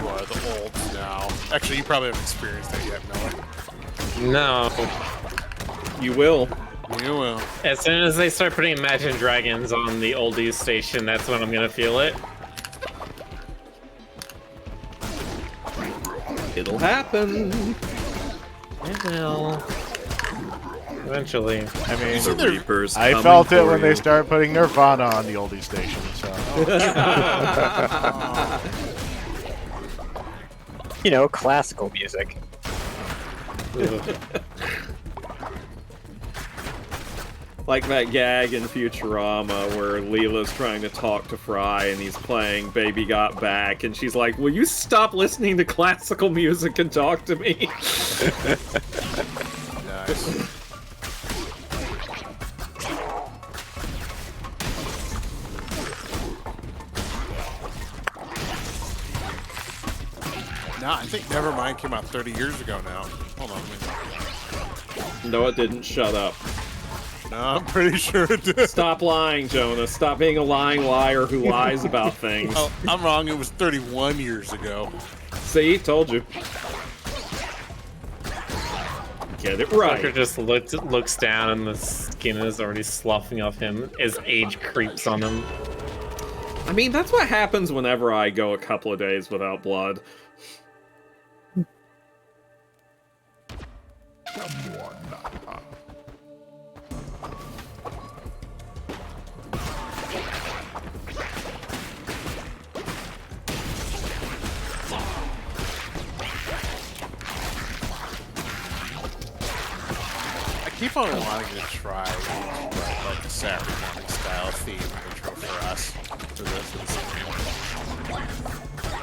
you are the olds now? Actually, you probably haven't experienced that yet, Miller. No. You will. You will. As soon as they start putting Imagine Dragons on the oldies station, that's when I'm gonna feel it. It'll happen. It will. Eventually. I mean, The Reapers I coming felt it for when you. they started putting Nirvana on the oldie station, so. You know, classical music. Like that gag in Futurama where Leela's trying to talk to Fry and he's playing Baby Got Back and she's like, will you stop listening to classical music and talk to me? Nice. No, I think Nevermind came out 30 years ago now. Hold on. No, it didn't. Shut up. No, I'm pretty sure it did. Stop lying, Jonas. Stop being a lying liar who lies about things. Oh, I'm wrong. It was 31 years ago. See? Told you. Get it Fucker right. just looks down and the skin is already sloughing off him as age creeps on him. I mean, that's what happens whenever I go a couple of days without blood. I keep on wanting to try like a Saturday morning style theme intro for us to this.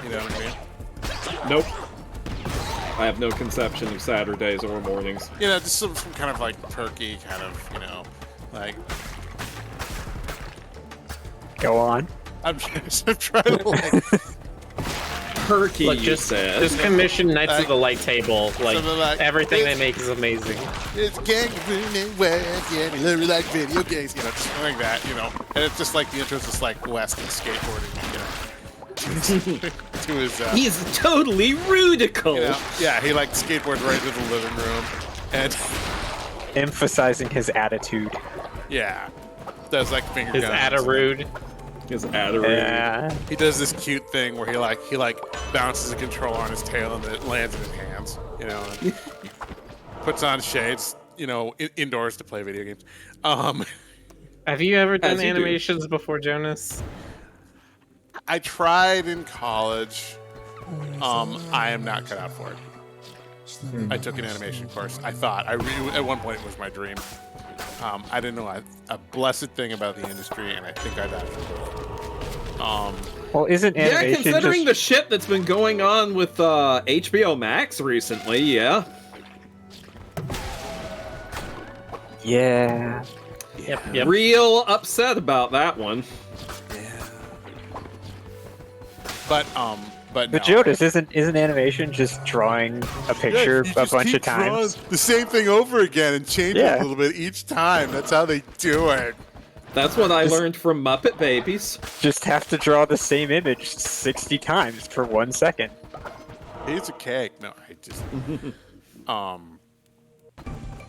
You know what I mean? Nope. I have no conception of Saturdays or mornings. You know, just some kind of like turkey kind of, you know, like Go on. I'm trying to like Turkey, Look, you just said. commission Knights of the Light Table. Like, Something like, everything they it's- make is amazing. it's gang and West, yeah, we live like video games, you know, just something like that, you know. And it's just like the intro's just like West and skateboarding, you know. to his He's totally rudical. you know, yeah, he like skateboards right into the living room. And Emphasizing his attitude. yeah. Does like finger His guns. Atarude. His adorator. He does this cute thing where he bounces a controller on his tail and it lands in his hands. You know, and he puts on shades. You know, indoors to play video games. Have you ever done As you do. animations before, Jonas? I tried in college. I am not cut out for it. I took an animation course. I thought at one point it was my dream. I didn't know a blessed thing about the industry, and I think I died from it. Well, isn't Yeah, animation considering just... the shit that's been going on with HBO Max recently, yeah. Yeah. Yep. Real upset about that one. But But no. Jonas, isn't animation just drawing a picture you a just bunch keep of times? drawing the same thing over again and change it Yeah. a little bit each time. That's how they do it. That's what I learned from Muppet Babies. Just have to draw the same image 60 times for 1 second. Piece of cake. No, I just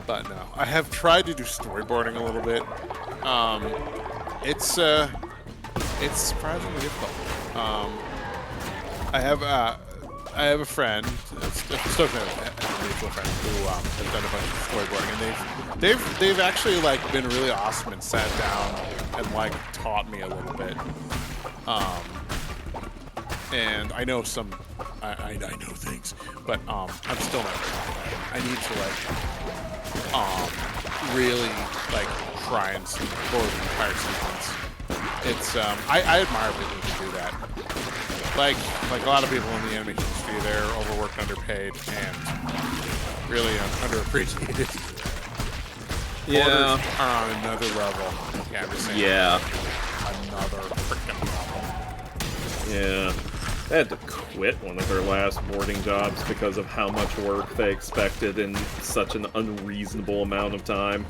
but no. I have tried to do storyboarding a little bit. It's surprisingly difficult. I have a friend, still a mutual friend, who has done a bunch of storyboarding, and they've actually like been really awesome and sat down and like taught me a little bit. And I know I know things, but I'm still not. I need to really like try and storyboard the entire sequence. It's I admire people who can do that. Like a lot of people in the animation industry, they're overworked, underpaid, and really underappreciated. Yeah. Borders are on another level. Yeah, I'm just saying. Yeah. Another freaking level. Yeah. They had to quit one of their last boarding jobs because of how much work they expected in such an unreasonable amount of time.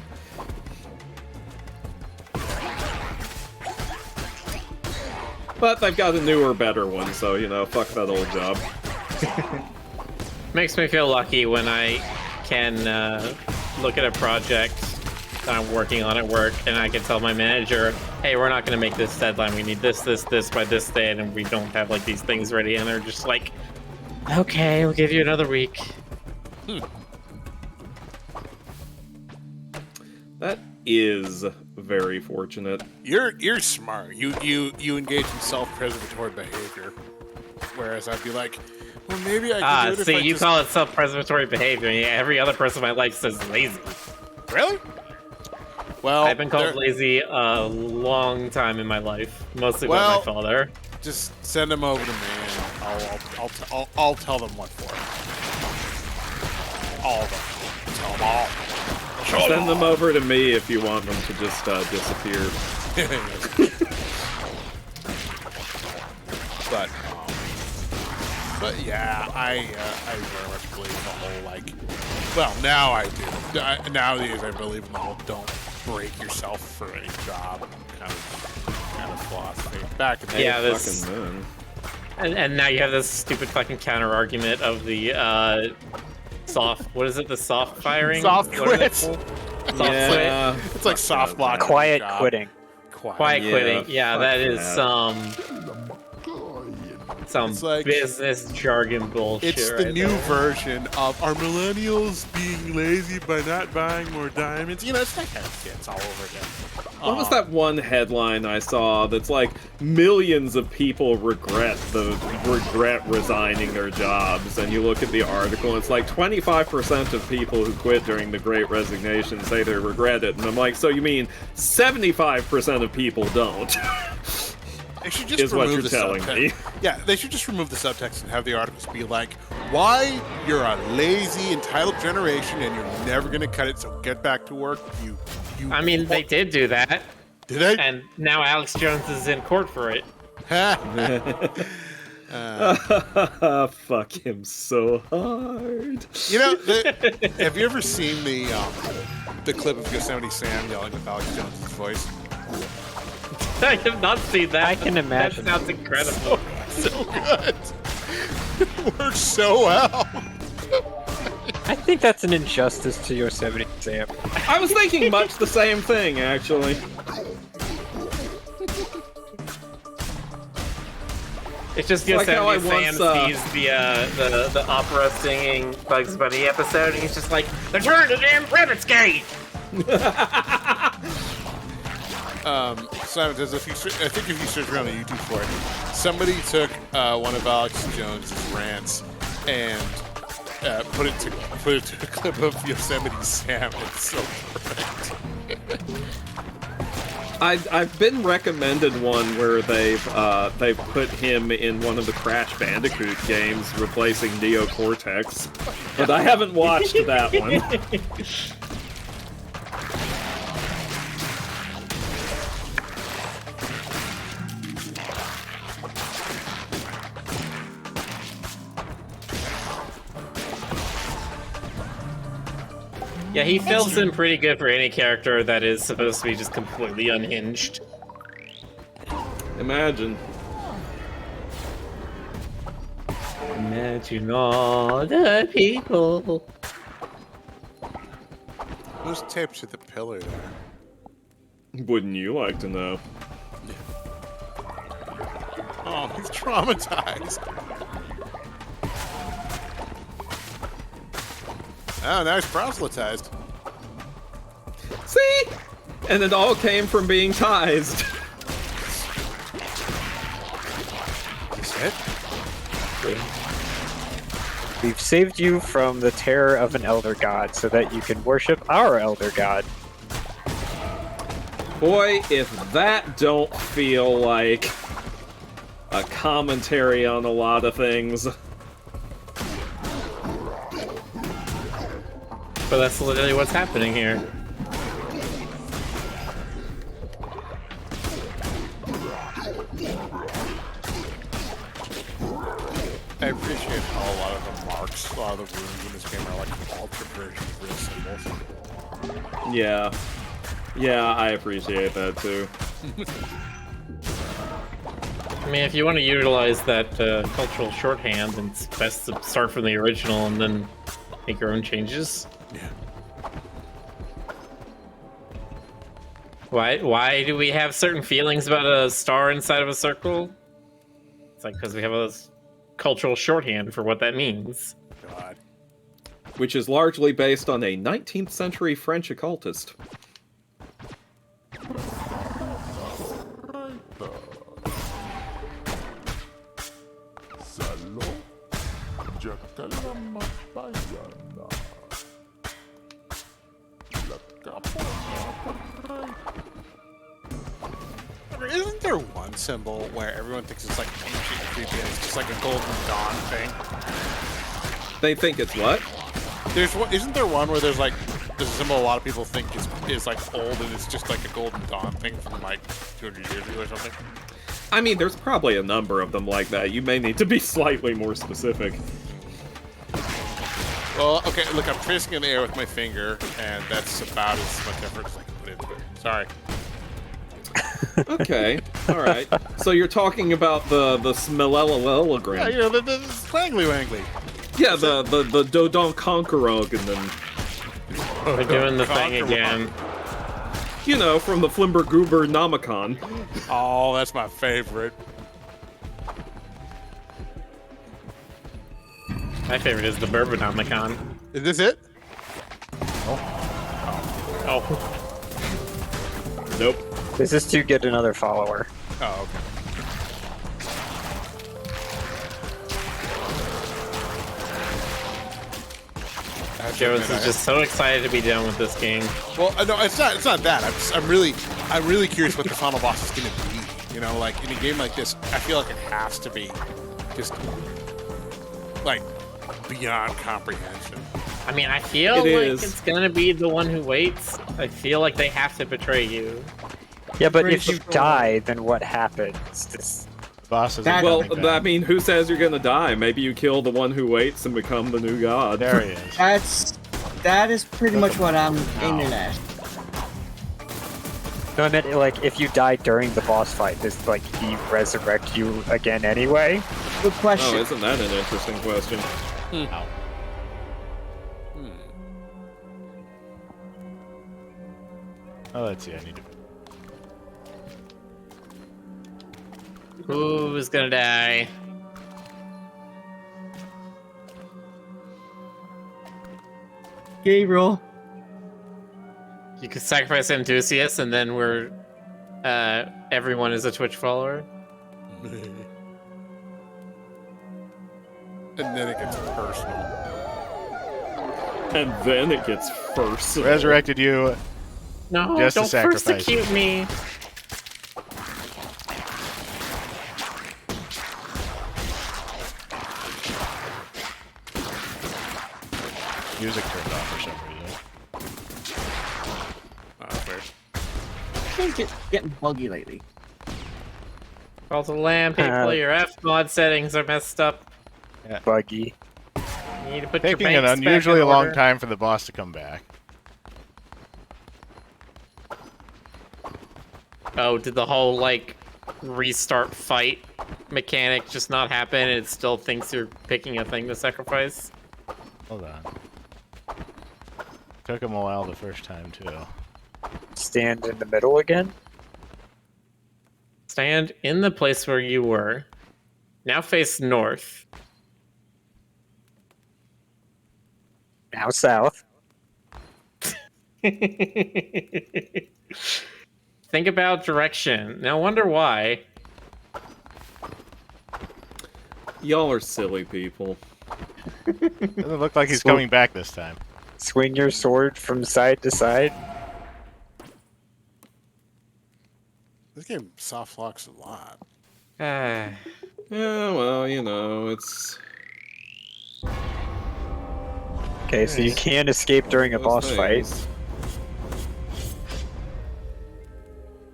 But they've got a newer, better one, so, you know, fuck that old job. Makes me feel lucky when I can look at a project that I'm working on at work, and I can tell my manager, hey, we're not going to make this deadline. We need this by this date, and we don't have like these things ready. And they're just like, okay, we'll give you another week. That is very fortunate. You're smart. You engage in self-preservatory behavior, whereas I'd be like, well, maybe I could do it see, if I you just... call it self-preservatory behavior. Yeah, every other person in my life says lazy. Really? Well, I've been called lazy a long time in my life, mostly by Well- my father. Just send them over to me, and I'll tell them what for. All of them. Tell them all. Send them over to me if you want them to just disappear. But yeah, I very much believe in the whole like. Well, now I do. Nowadays, I believe in the whole "don't break yourself for any job" kind of philosophy. Back in the Yeah, day, this- Fucking moon. And now you have this stupid fucking counter argument of the soft. What is it? The soft firing. Soft What are they quits. called? Soft Yeah. it's like soft blocking. Quiet job. quitting. Quiet Yeah, quitting. Yeah, fuck that is that. some It's like- business jargon bullshit. It's the right new there. version of are millennials being lazy by not buying more diamonds? You know, it's that kind of shit. It's all over again. What was that one headline I saw that's like millions of people regret resigning their jobs, and you look at the article and it's like 25% of people who quit during the Great Resignation say they regret it, and I'm like, so you mean 75% of people don't? They should just is what remove you're the telling subtext. me. Yeah, they should just remove the subtext and have the articles be like, why you're a lazy, entitled generation and you're never going to cut it, so get back to work. You I mean, they did do that, Did they? and now Alex Jones is in court for it. Fuck him so hard. You know, have you ever seen the clip of Yosemite Sam yelling with Alex Jones' voice? I have not seen that. I can imagine. That sounds incredible. So good. It works so well. I think that's an injustice to Yosemite Sam. I was thinking much the same thing, actually. It's just Like how I Yosemite Sam once, sees the opera singing Bugs Bunny episode, and he's just like, "They're turning the damn rabbit's gate!" Simon says, I think if you search around on YouTube for it, somebody took one of Alex Jones's rants and put it to a clip of Yosemite Sam. It's so perfect. I've been recommended one where they've put him in one of the Crash Bandicoot games, replacing Neo Cortex, but I haven't watched that one. Yeah, he fills in pretty good for any character that is supposed to be just completely unhinged. Imagine. Imagine all the people. Who's taped to the pillar there? Wouldn't you like to know? Oh, he's traumatized. Oh, now he's proselytized. See? And it all came from being tized. Is it? We've saved you from the terror of an elder god so that you can worship our elder god. Boy, if that don't feel like a commentary on a lot of things. But that's literally what's happening here. I appreciate how a lot of the marks, a lot of the runes in this game are like altered versions of real symbols. Yeah. Yeah, I appreciate that too. I mean, if you want to utilize that cultural shorthand, then it's best to start from the original and then make your own changes. Yeah. Why do we have certain feelings about a star inside of a circle? It's like because we have a cultural shorthand for what that means. God. Which is largely based on a 19th century French occultist. Isn't there one symbol where everyone thinks it's like ancient and creepy and it's just like a Golden Dawn thing? They think it's what? Isn't there one where there's a symbol a lot of people think is like old and it's just like a Golden Dawn thing from like 200 years ago or something? I mean, there's probably a number of them like that. You may need to be slightly more specific. Well, okay, look, I'm tracing in the air with my finger, and that's about as much effort as I can put into it. Sorry. Okay, alright. So you're talking about the Smellellogram. Yeah, you know, the twangly wangly. Yeah, the Dodon Conquerog, and then, We're doing the thing again. you know, from the Flimbergoober Nomicon. Oh, that's my favorite. My favorite is the Bourbonomicon. Is this it? Oh. Nope. This is to get another follower. Oh, okay. Jones is just so excited to be done with this game. Well, no, it's not that. I'm really curious what the final boss is going to be. You know, like in a game like this, I feel like it has to be just like beyond comprehension. I mean, I feel like it's gonna be the one who waits. I feel like they have to betray you. Yeah, but Pretty if you sure. die, then what happens? Boss is Well, coming I back. mean, who says you're gonna die? Maybe you kill the one who waits and become the new god. There he is. That is pretty much what I'm aiming at. No, I meant like if you die during the boss fight, does like he resurrect you again anyway? Good Oh, question. isn't that an interesting question? Ow. Oh, let's see. I need to. Who's gonna die? Gabriel. You could sacrifice enthusiasts, and then we're everyone is a Twitch follower. And then it gets personal. And then it gets personal. Resurrected you. No, Just to don't sacrifice persecute me. Music turned off for some reason. Fair. Things getting buggy lately. Call to land, people. Your F mod settings are messed up. Buggy. You need to put Taking your an banks unusually back in long order. time for the boss to come back. Oh, did the whole like restart fight mechanic just not happen? And it still thinks you're picking a thing to sacrifice. Hold on. Took him a while the first time too. Stand in the middle again? Stand in the place where you were. Now face north. Now south. Think about direction. Now wonder why. Y'all are silly people. Doesn't look like he's Swoop. coming back this time. Swing your sword from side to side. This game soft locks a lot. Ah. Yeah, well, you know, it's... Okay, so you can't escape during a those boss fight. things.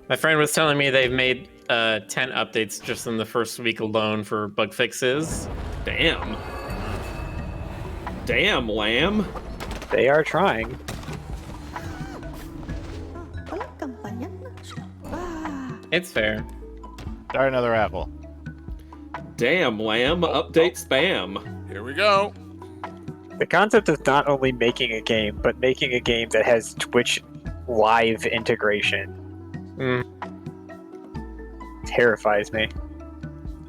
My friend was telling me they've made 10 updates just in the first week alone for bug fixes. Damn. Damn, lamb. They are trying. It's fair. Start another apple. Damn, lamb. Update spam. Here we go. The concept of not only making a game, but making a game that has Twitch live integration terrifies me.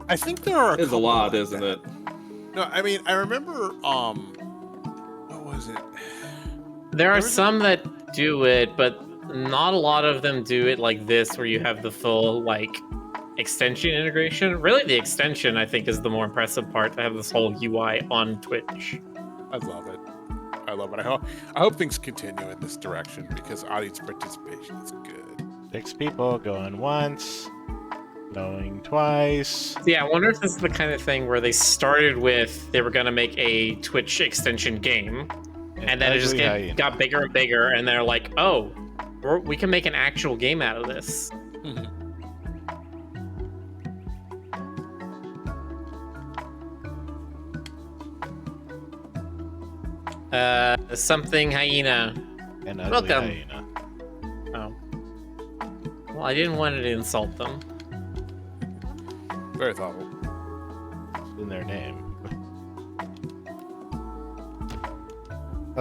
I think there are It's a couple lot, like isn't that. it? No, I mean, I remember, what was it? There are There was- some that do it, but not a lot of them do it like this, where you have the full, like, extension integration. Really, the extension, I think, is the more impressive part, to have this whole UI on Twitch. I love it. I love it. I hope things continue in this direction because audience participation is good. 6 people going once, going twice. Yeah, I wonder if this is the kind of thing where they started with, they were going to make a Twitch extension game, and then it just Ugly hyena. got bigger and bigger, and they're like, oh, we can make an actual game out of this. Something hyena. And ugly Welcome. hyena. Oh. Well, I didn't want to insult them. Very thoughtful. It's in their name.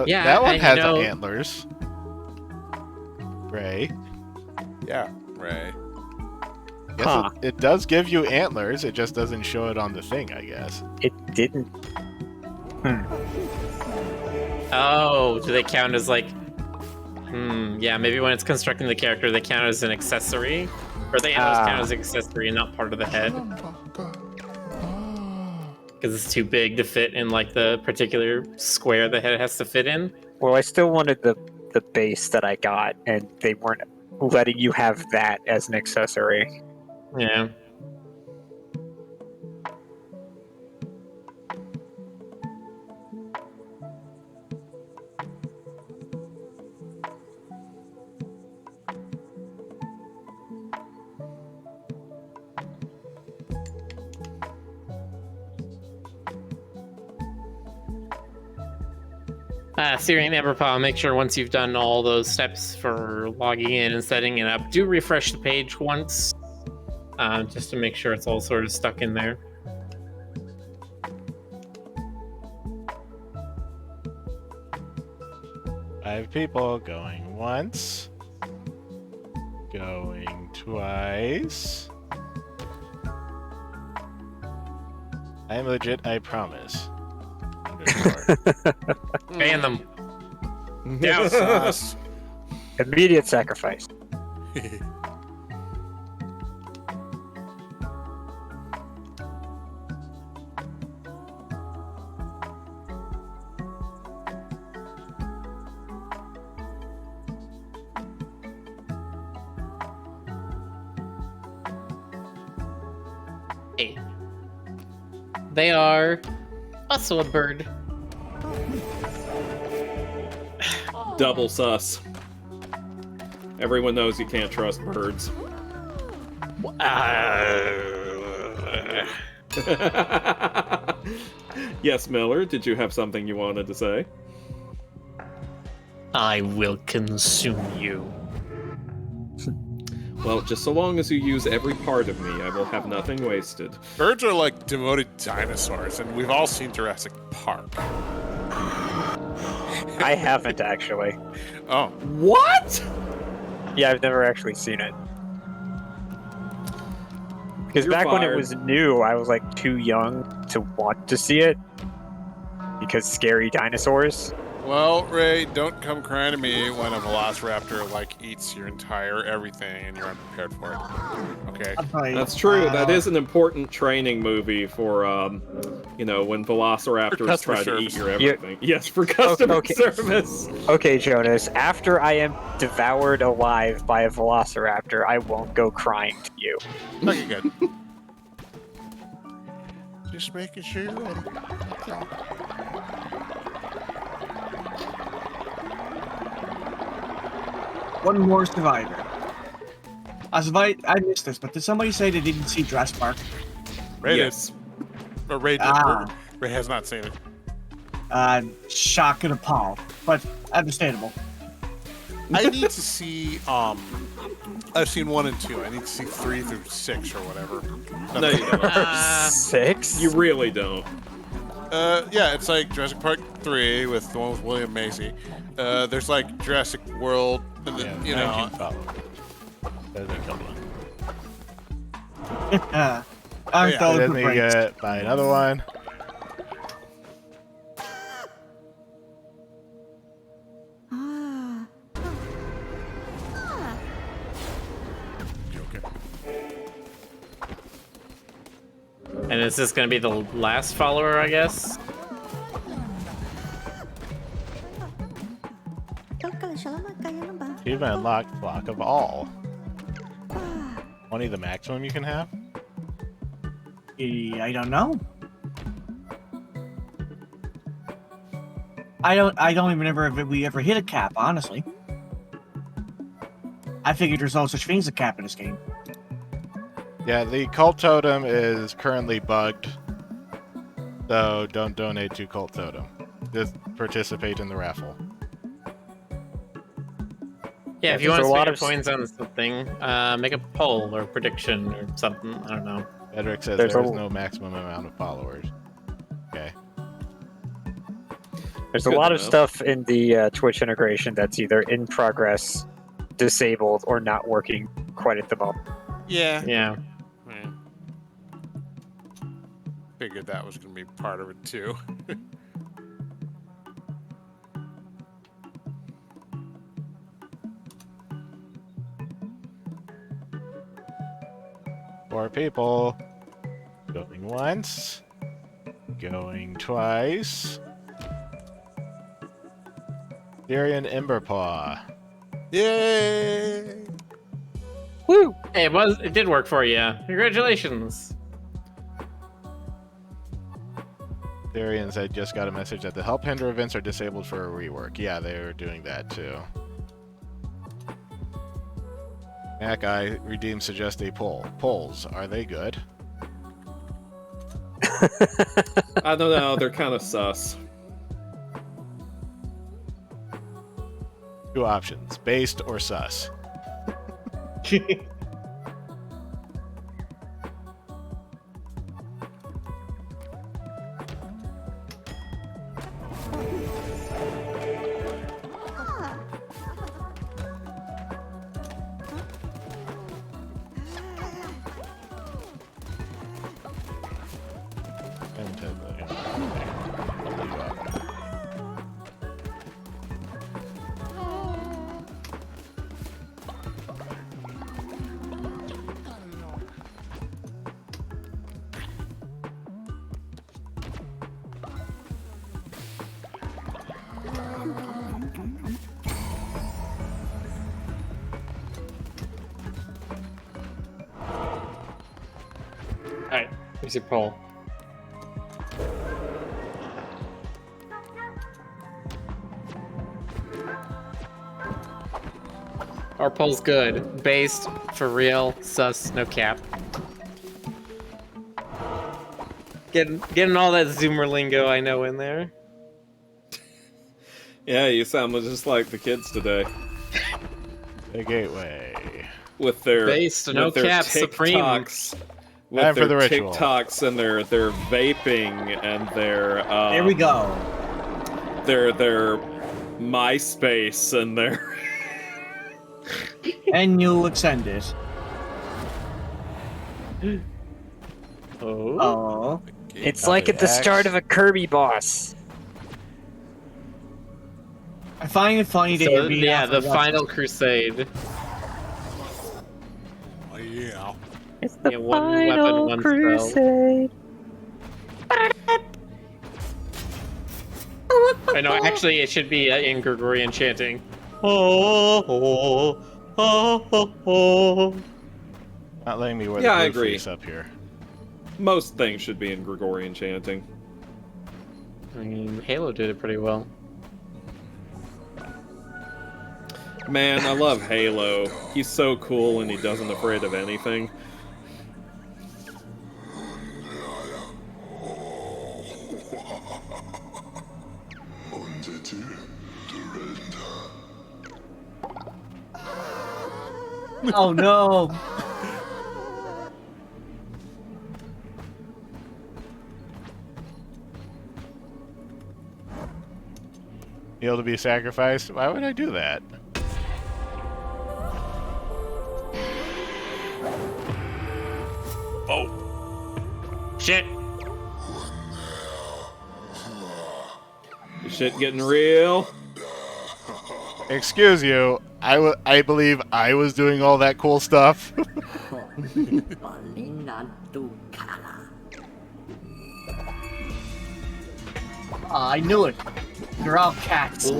Yeah, that one and has you know- antlers. Ray. Yeah, Ray. Yes, Huh. it does give you antlers, it just doesn't show it on the thing, I guess. It didn't. Oh, do they count as like... yeah, maybe when it's constructing the character, they count as an accessory? Or the antlers count as an accessory and not part of the head? Because it's too big to fit in like the particular square the head has to fit in? Well, I still wanted the base that I got, and they weren't letting you have that as an accessory. Yeah. Syrian Everpaw, make sure once you've done all those steps for logging in and setting it up, do refresh the page once, just to make sure it's all sort of stuck in there. Five people going once, going twice. I'm legit, I promise. Underscore. Ban them. Down sauce. Immediate sacrifice. Hey. They are also a bird. Double sus. Everyone knows you can't trust birds. Yes, Miller, did you have something you wanted to say? I will consume you. Well, just so long as you use every part of me, I will have nothing wasted. Birds are like devoted dinosaurs, and we've all seen Jurassic Park. I haven't actually. Oh, What? Yeah, I've never actually seen it. Because You're back when it fired. was new, I was like too young to want to see it. Because scary dinosaurs. well, Ray, don't come crying to me when a velociraptor like eats your entire everything and you're unprepared for it. Okay. I'm probably, That's true. That is an important training movie for, when velociraptors customer try to eat service. your everything. Yes, for customer Okay. service. Okay, Jonas, after I am devoured alive by a velociraptor, I won't go crying to you. Okay, good. Just making sure you're ready. one more survivor. I missed this, but did somebody say they didn't see Jurassic Park? Ray Yes. did. Or Ray did. Ah. Ray has not seen it. Shock and appalled, but understandable. I need to see. I've seen 1 and 2. I need to see 3 through 6 or whatever. No, you don't. 6? You really don't. Yeah, it's like Jurassic Park 3 with the one with William Macy. There's like Jurassic World, and then, you know. 19 followers. That doesn't kill one. Aren't Yeah. those Then the they breaks? get buy another one. And is this gonna be the last follower, I guess? You've unlocked Flock of All. 20 the maximum you can have? I don't know. I don't even remember if we ever hit a cap, honestly. I figured there's no such thing as a cap in this game. Yeah, the Cult Totem is currently bugged. So don't donate to Cult Totem. Just participate in the raffle. Yeah, if you there's want to a lot spend your of coins on something, make a poll or prediction or something. I don't know. Edric says There's there a- is no maximum amount of followers. Okay. There's a Good lot to of know. stuff in the Twitch integration that's either in progress, disabled, or not working quite at the moment. Yeah. Yeah. Yeah. Figured that was going to be part of it too. Four people. Going once. Going twice. Syrian Emberpaw. Yay! Woo! Hey, it did work for you. Congratulations. Syrians, I just got a message that the Help Hinder events are disabled for a rework. Yeah, they were doing that too. That guy redeemed suggest a poll. Polls, are they good? I don't know, they're kind of sus. Two options, based or sus. Where's your pole? Our pole's good. Based, for real, sus, no cap. Getting all that Zoomer lingo I know in there. Yeah, you sound just like the kids today. The gateway. With their Based, no cap, supreme. TikToks, with Time for their the ritual. TikToks and their vaping and their Here we go. their MySpace and their And you extend it. Oh. Oh. It's like at the start of a Kirby boss. I find it funny that you're being yeah, the off of final crusade. Oh, yeah. It's the Yeah, one final weapon, one spell. crusade. I know, actually, it should be in Gregorian chanting. Oh, oh, oh, oh, oh. Not letting me wear Yeah, the I blue agree. face up here. most things should be in Gregorian chanting. I mean, Halo did it pretty well. Man, I love Halo. He's so cool and he doesn't afraid of anything. Oh no! Able to be sacrificed? Why would I do that? Shit! Shit getting real. Excuse you. I believe I was doing all that cool stuff. I knew it. You're all cats.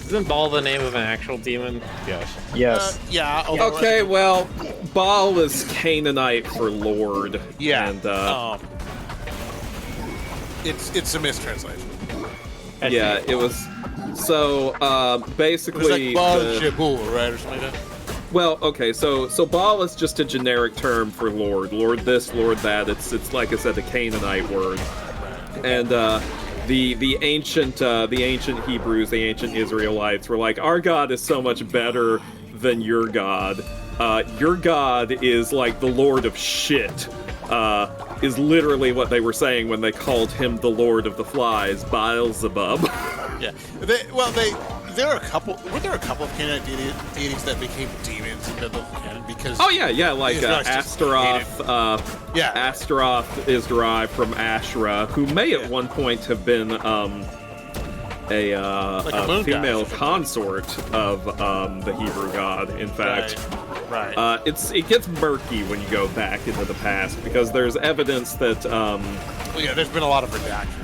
Isn't Ball the name of an actual demon? Yes. Yes. Yeah. Okay, well, Baal is Canaanite for Lord. Yeah. And, it's a mistranslation. yeah, it was... So, It was basically... like Baal the- Jabul, right, or something like that. Well, okay, so Baal is just a generic term for Lord. Lord this, Lord that. It's like I said, a Canaanite word. And the ancient Hebrews, the ancient Israelites were like, our God is so much better than your God. Your God is like the Lord of shit. Is literally what they were saying when they called him the Lord of the Flies, Beelzebub. Yeah. There are a couple. Were there a couple of Canaanite deities that became demons in biblical canon? Because Oh yeah, like Israelites just Astaroth. Yeah. Astaroth is derived from Ashra, who may at one point have been a moon female goddess. consort of the Hebrew god. In fact, right. it gets murky when you go back into the past because there's evidence that Well, yeah, there's been a lot of redaction.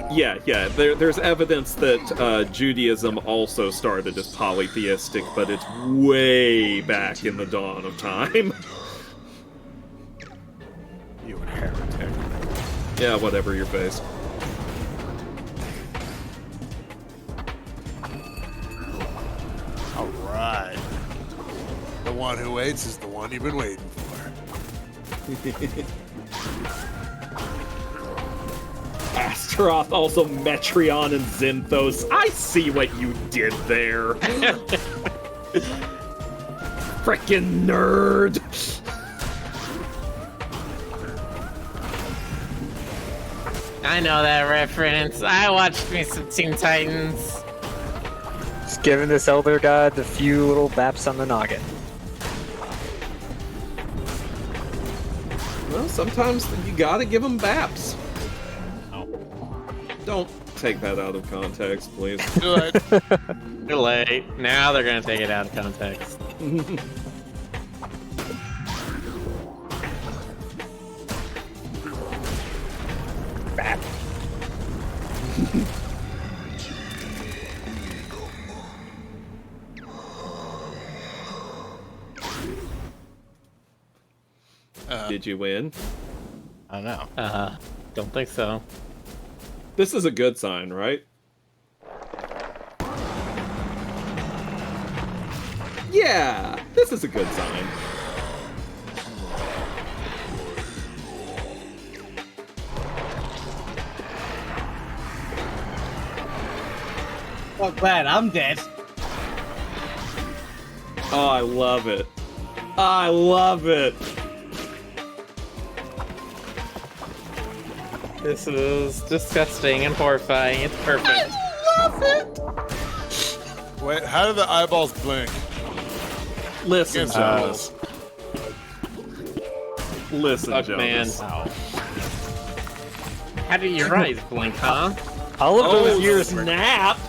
there's evidence that Judaism also started as polytheistic, but it's way back in the dawn of time. You and heretic. Yeah, whatever your face. All right. The one who waits is the one you've been waiting for. Astaroth, also Metreon and Zinthos. I see what you did there. Frickin' nerd. I know that reference. I watched me some Teen Titans. Just giving this elder god a few little baps on the noggin. Well, sometimes you gotta give them baps. Don't take that out of context, please. Good. Too late. Now they're gonna take it out of context. Bap. Did you win? I don't know. Don't think so. This is a good sign, right? Yeah, this is a good sign. Well, glad I'm dead. Oh, I love it. I love it. This is disgusting and horrifying. It's perfect. I love it. Wait, how do the eyeballs blink? Listen, Against Jonas. Listen, Fuck, Jonas. man. How do your eyes blink, huh? All of Oh, those years, snap!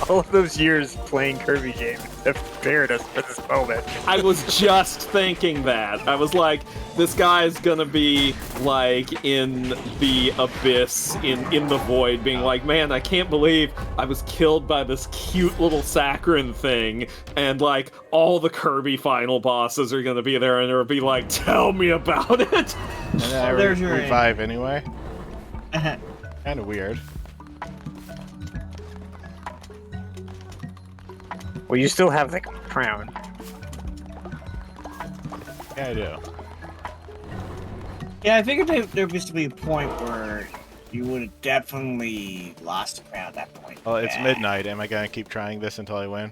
all of those years playing Kirby games have prepared us for this moment. I was just thinking that. I was like, this guy's gonna be like in the abyss, in the void, being like, man, I can't believe I was killed by this cute little saccharine thing, and like all the Kirby final bosses are gonna be there, and it'll be like, tell me about it. And then I there's your revive anyway. Kind of weird. Well, you still have the crown. Yeah, I do. Yeah, I think there used to be a point where you would have definitely lost the crown at that point. Well, it's Yeah. midnight. Am I gonna keep trying this until I win?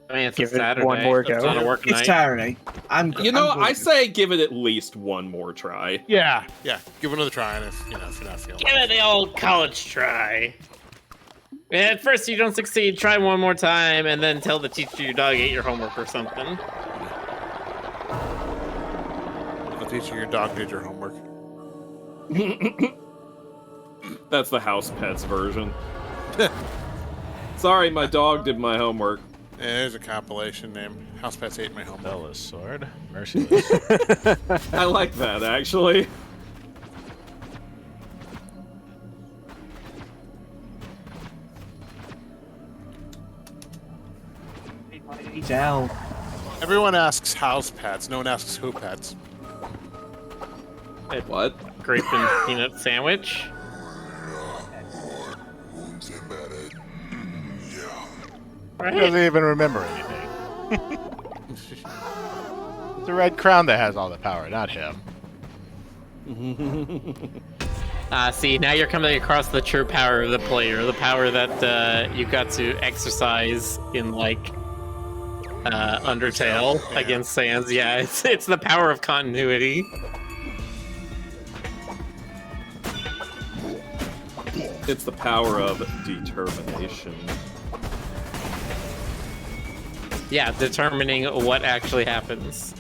I mean, it's Give a it Saturday. one more It's go. not a work It's night. Saturday. I'm. I say give it at least one more try. Yeah, give it another try, and if you're not feeling Give it the old college try. At first you don't succeed, try one more time, and then tell the teacher your dog ate your homework or something. the teacher your dog did your homework. That's the house pets version. Sorry, my dog did my homework. And there's a compilation named House Pets Ate My Homework. Bella's sword. Merciless. I like that, actually. He's out. Everyone asks house pets, no one asks who pets. What? Griffin peanut sandwich. He doesn't even remember anything. It's the red crown that has all the power, not him. See, now you're coming across the true power of the player, the power that you got to exercise in, like, Undertale Yeah. against Sans. Yeah, it's the power of continuity. It's the power of determination. Yeah, determining what actually happens.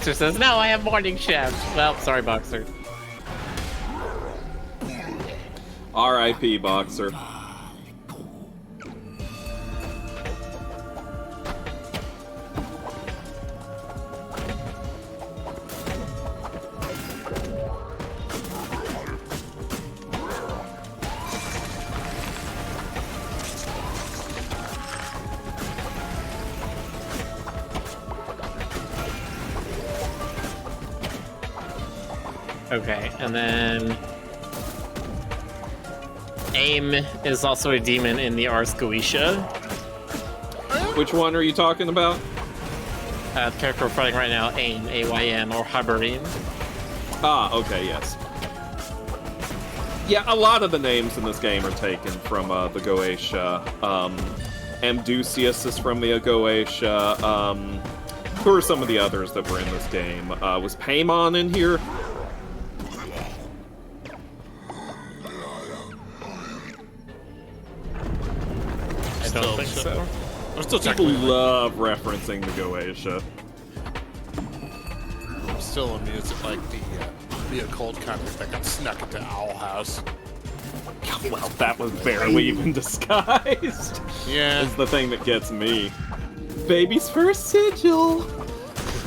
Boxer says, no, I have morning shift. Well, sorry, Boxer. R.I.P. Boxer. Okay, and then Aim is also a demon in the Ars Goetia. Which one are you talking about? The character we're fighting right now, Aim, A-Y-M, or Habarim. Ah, okay, yes. Yeah, a lot of the names in this game are taken from the Goetia. Amdusius is from the Goetia. Who are some of the others that were in this game? Was Paimon in here? I don't think so. I'm still People technically love referencing the Goetia. I'm still amused at like the occult content that got snuck into Owl House. Well, that was barely even disguised. Yeah. Is the thing that gets me. Baby's first sigil.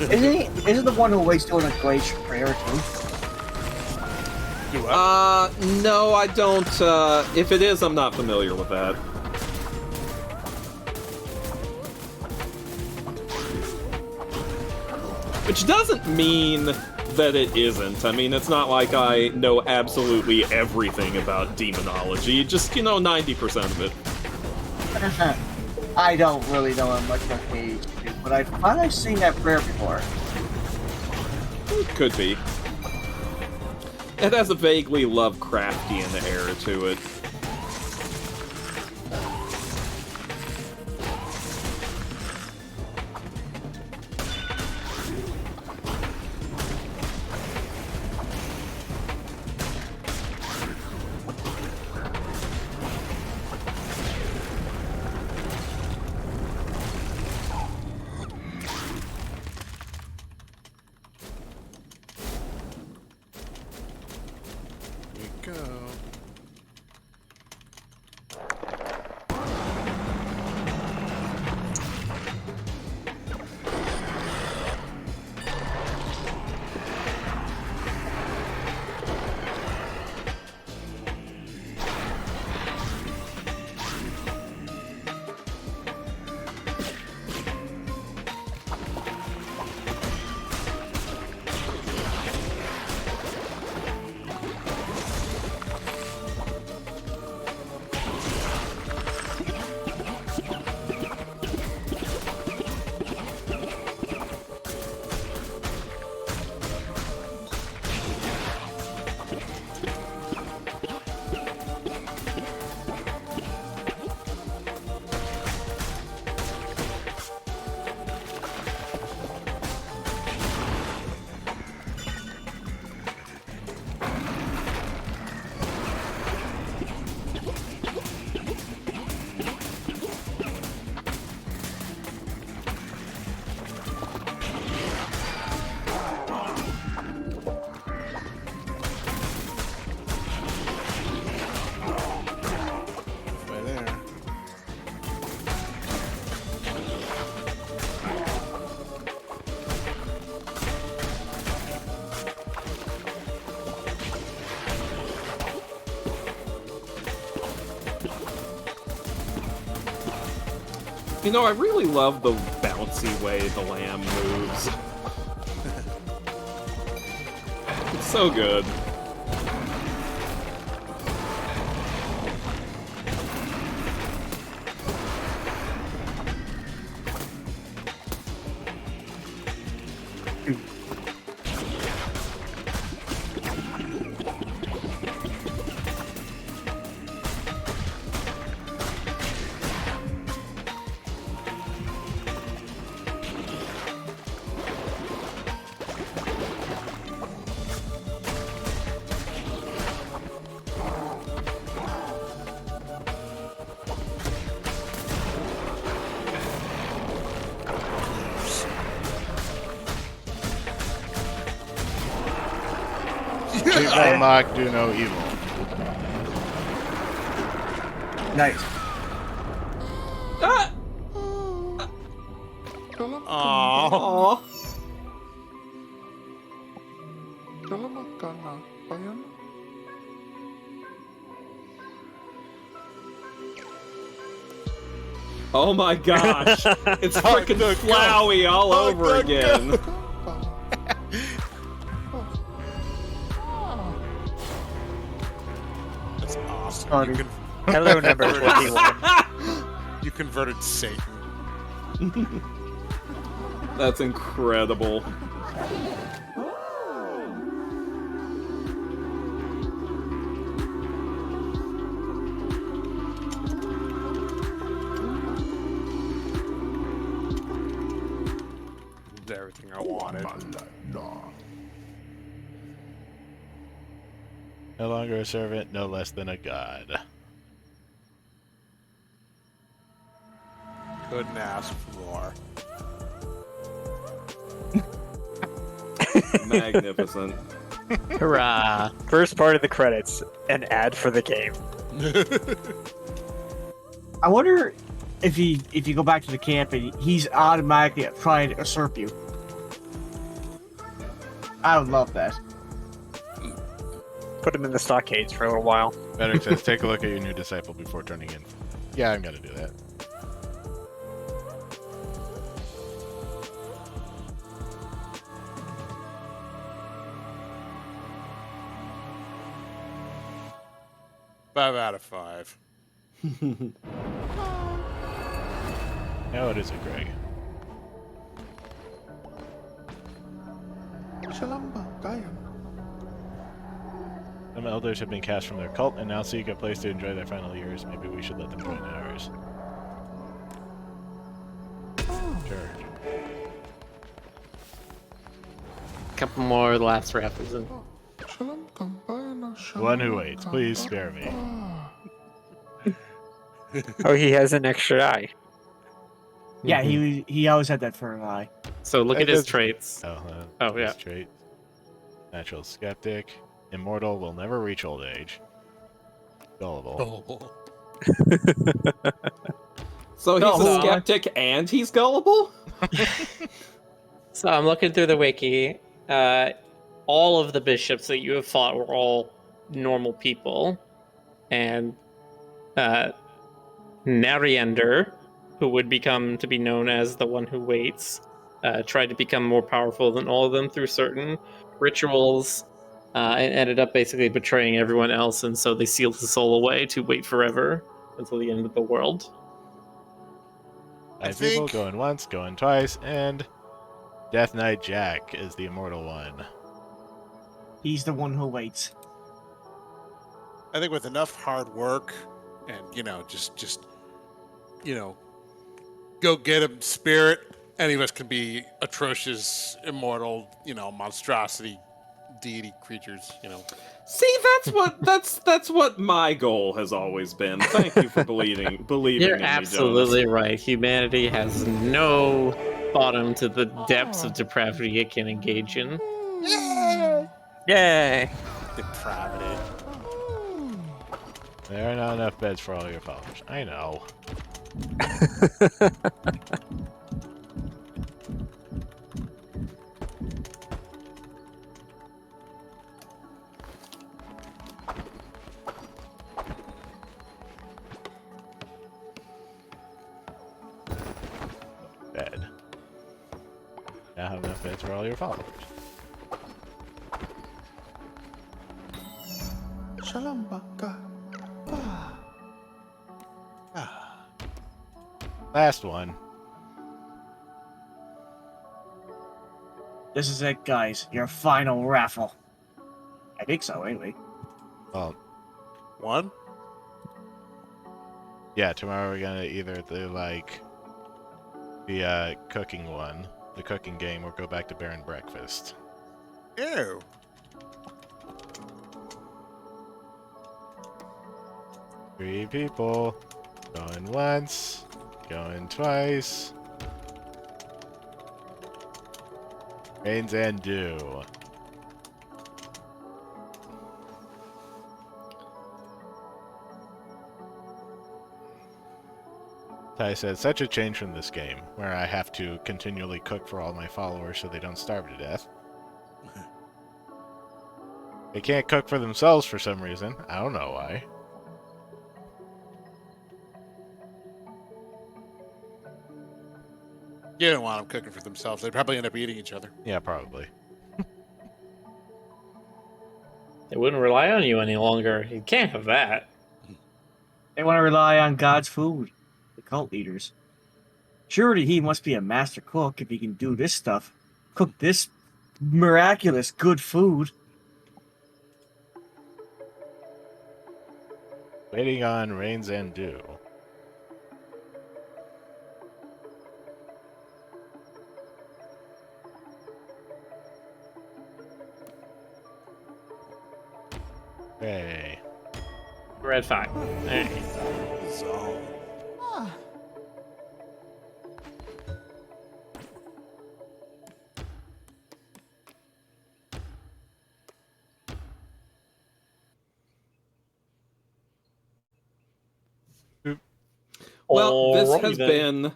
Isn't the one who always doing a glacier prayer too? Do what? No, I don't. If it is, I'm not familiar with that. Which doesn't mean that it isn't. I mean, it's not like I know absolutely everything about demonology, just, 90% of it. I don't really know how much of age, but I thought I've seen that prayer before. Could be. It has a vaguely Lovecraftian air to it. Here we go. Right there. I really love the bouncy way the lamb moves. It's so good. She will not do no evil. Nice. Ah! Aww. Oh my gosh! It's freaking Flowey all over again. That's awesome. Sorry. Hello, number 21. You converted Satan. That's incredible. Did everything I wanted. No longer a servant, no less than a god. Couldn't ask for more. Magnificent. Hurrah! First part of the credits, an ad for the game. I wonder if you go back to the camp and he's automatically trying to usurp you. I would love that. Put him in the stockades for a little while. Better says, take a look at your new disciple before turning in. Yeah, I'm gonna do that. Five out of 5. Now it is a Greg. Some elders have been cast from their cult and now seek a place to enjoy their final years. Maybe we should let them join ours. Sure. Couple more last raffles. And One who waits, please spare me. Oh, he has an extra eye. Yeah, he always had that for an eye. so look at his traits. Oh, yeah. His trait. Natural skeptic. Immortal, will never reach old age. Gullible. So he's No. a skeptic and he's gullible? So I'm looking through the wiki. All of the bishops that you have fought were all normal people, and Nariander, who would become to be known as the one who waits, tried to become more powerful than all of them through certain rituals, and ended up basically betraying everyone else, and so they sealed his soul away to wait forever until the end of the world. Five people, going once, going twice, and Death Knight Jack is the immortal one. He's the one who waits. I think with enough hard work and, just go get him, spirit, any of us can be atrocious, immortal, monstrosity, deity creatures, See, that's what my goal has always been. Thank you for believing You're in me, absolutely right. Humanity has no bottom to the depths of depravity it can engage in. Yay! depravity. There are not enough beds for all your followers. I know. Bed. Now have enough beds for all your followers. Last one. This is it, guys. Your final raffle. I think so, anyway. Well, One? yeah, tomorrow we're gonna either do the cooking one, the cooking game, or go back to Bear and Breakfast. Ew. Three people. Going once. Going twice. Rains and dew. Ty said, such a change from this game, where I have to continually cook for all my followers so they don't starve to death. They can't cook for themselves for some reason. I don't know why. You don't want them cooking for themselves. They'd probably end up eating each other. Yeah, probably. They wouldn't rely on you any longer. You can't have that. They want to rely on God's food. The cult leaders. Surely he must be a master cook if he can do this stuff. Cook this miraculous good food. Waiting on rains and dew. Hey. We're at 5. Alright. So, Well, this Alrighty has then. been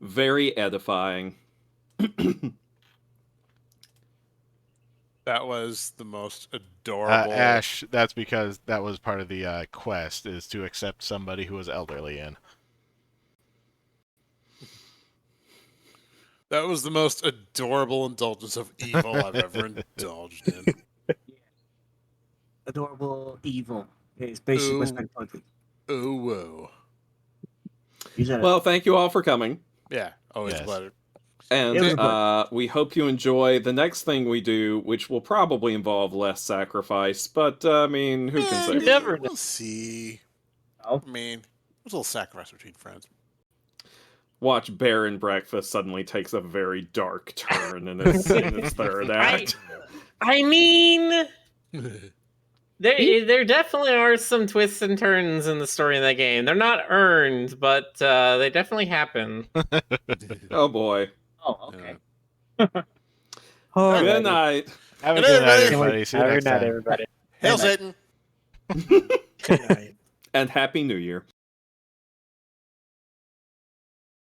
very edifying. That was the most adorable. Ash, that's because that was part of the quest, is to accept somebody who was elderly in. That was the most adorable indulgence of evil I've ever indulged in. Adorable evil. It's basically what's Ooh. been put. Ooh, whoa. You said it. Well, thank you all for coming. Yeah, always Yes. a pleasure. And It was we hope you enjoy the next thing we do, which will probably involve less sacrifice, but I mean, who can say? Never know. We'll see. Oh. I mean, there's a little sacrifice between friends. Watch Bear and Breakfast suddenly takes a very dark turn in its third act. I mean, there definitely are some twists and turns in the story of that game. They're not earned, but they definitely happen. Oh boy. Oh, okay. Oh, Good night. Have a Good good night, night, everybody. everybody. See you Have a next good night, time. everybody. Hail Good night. Satan! And Happy New Year.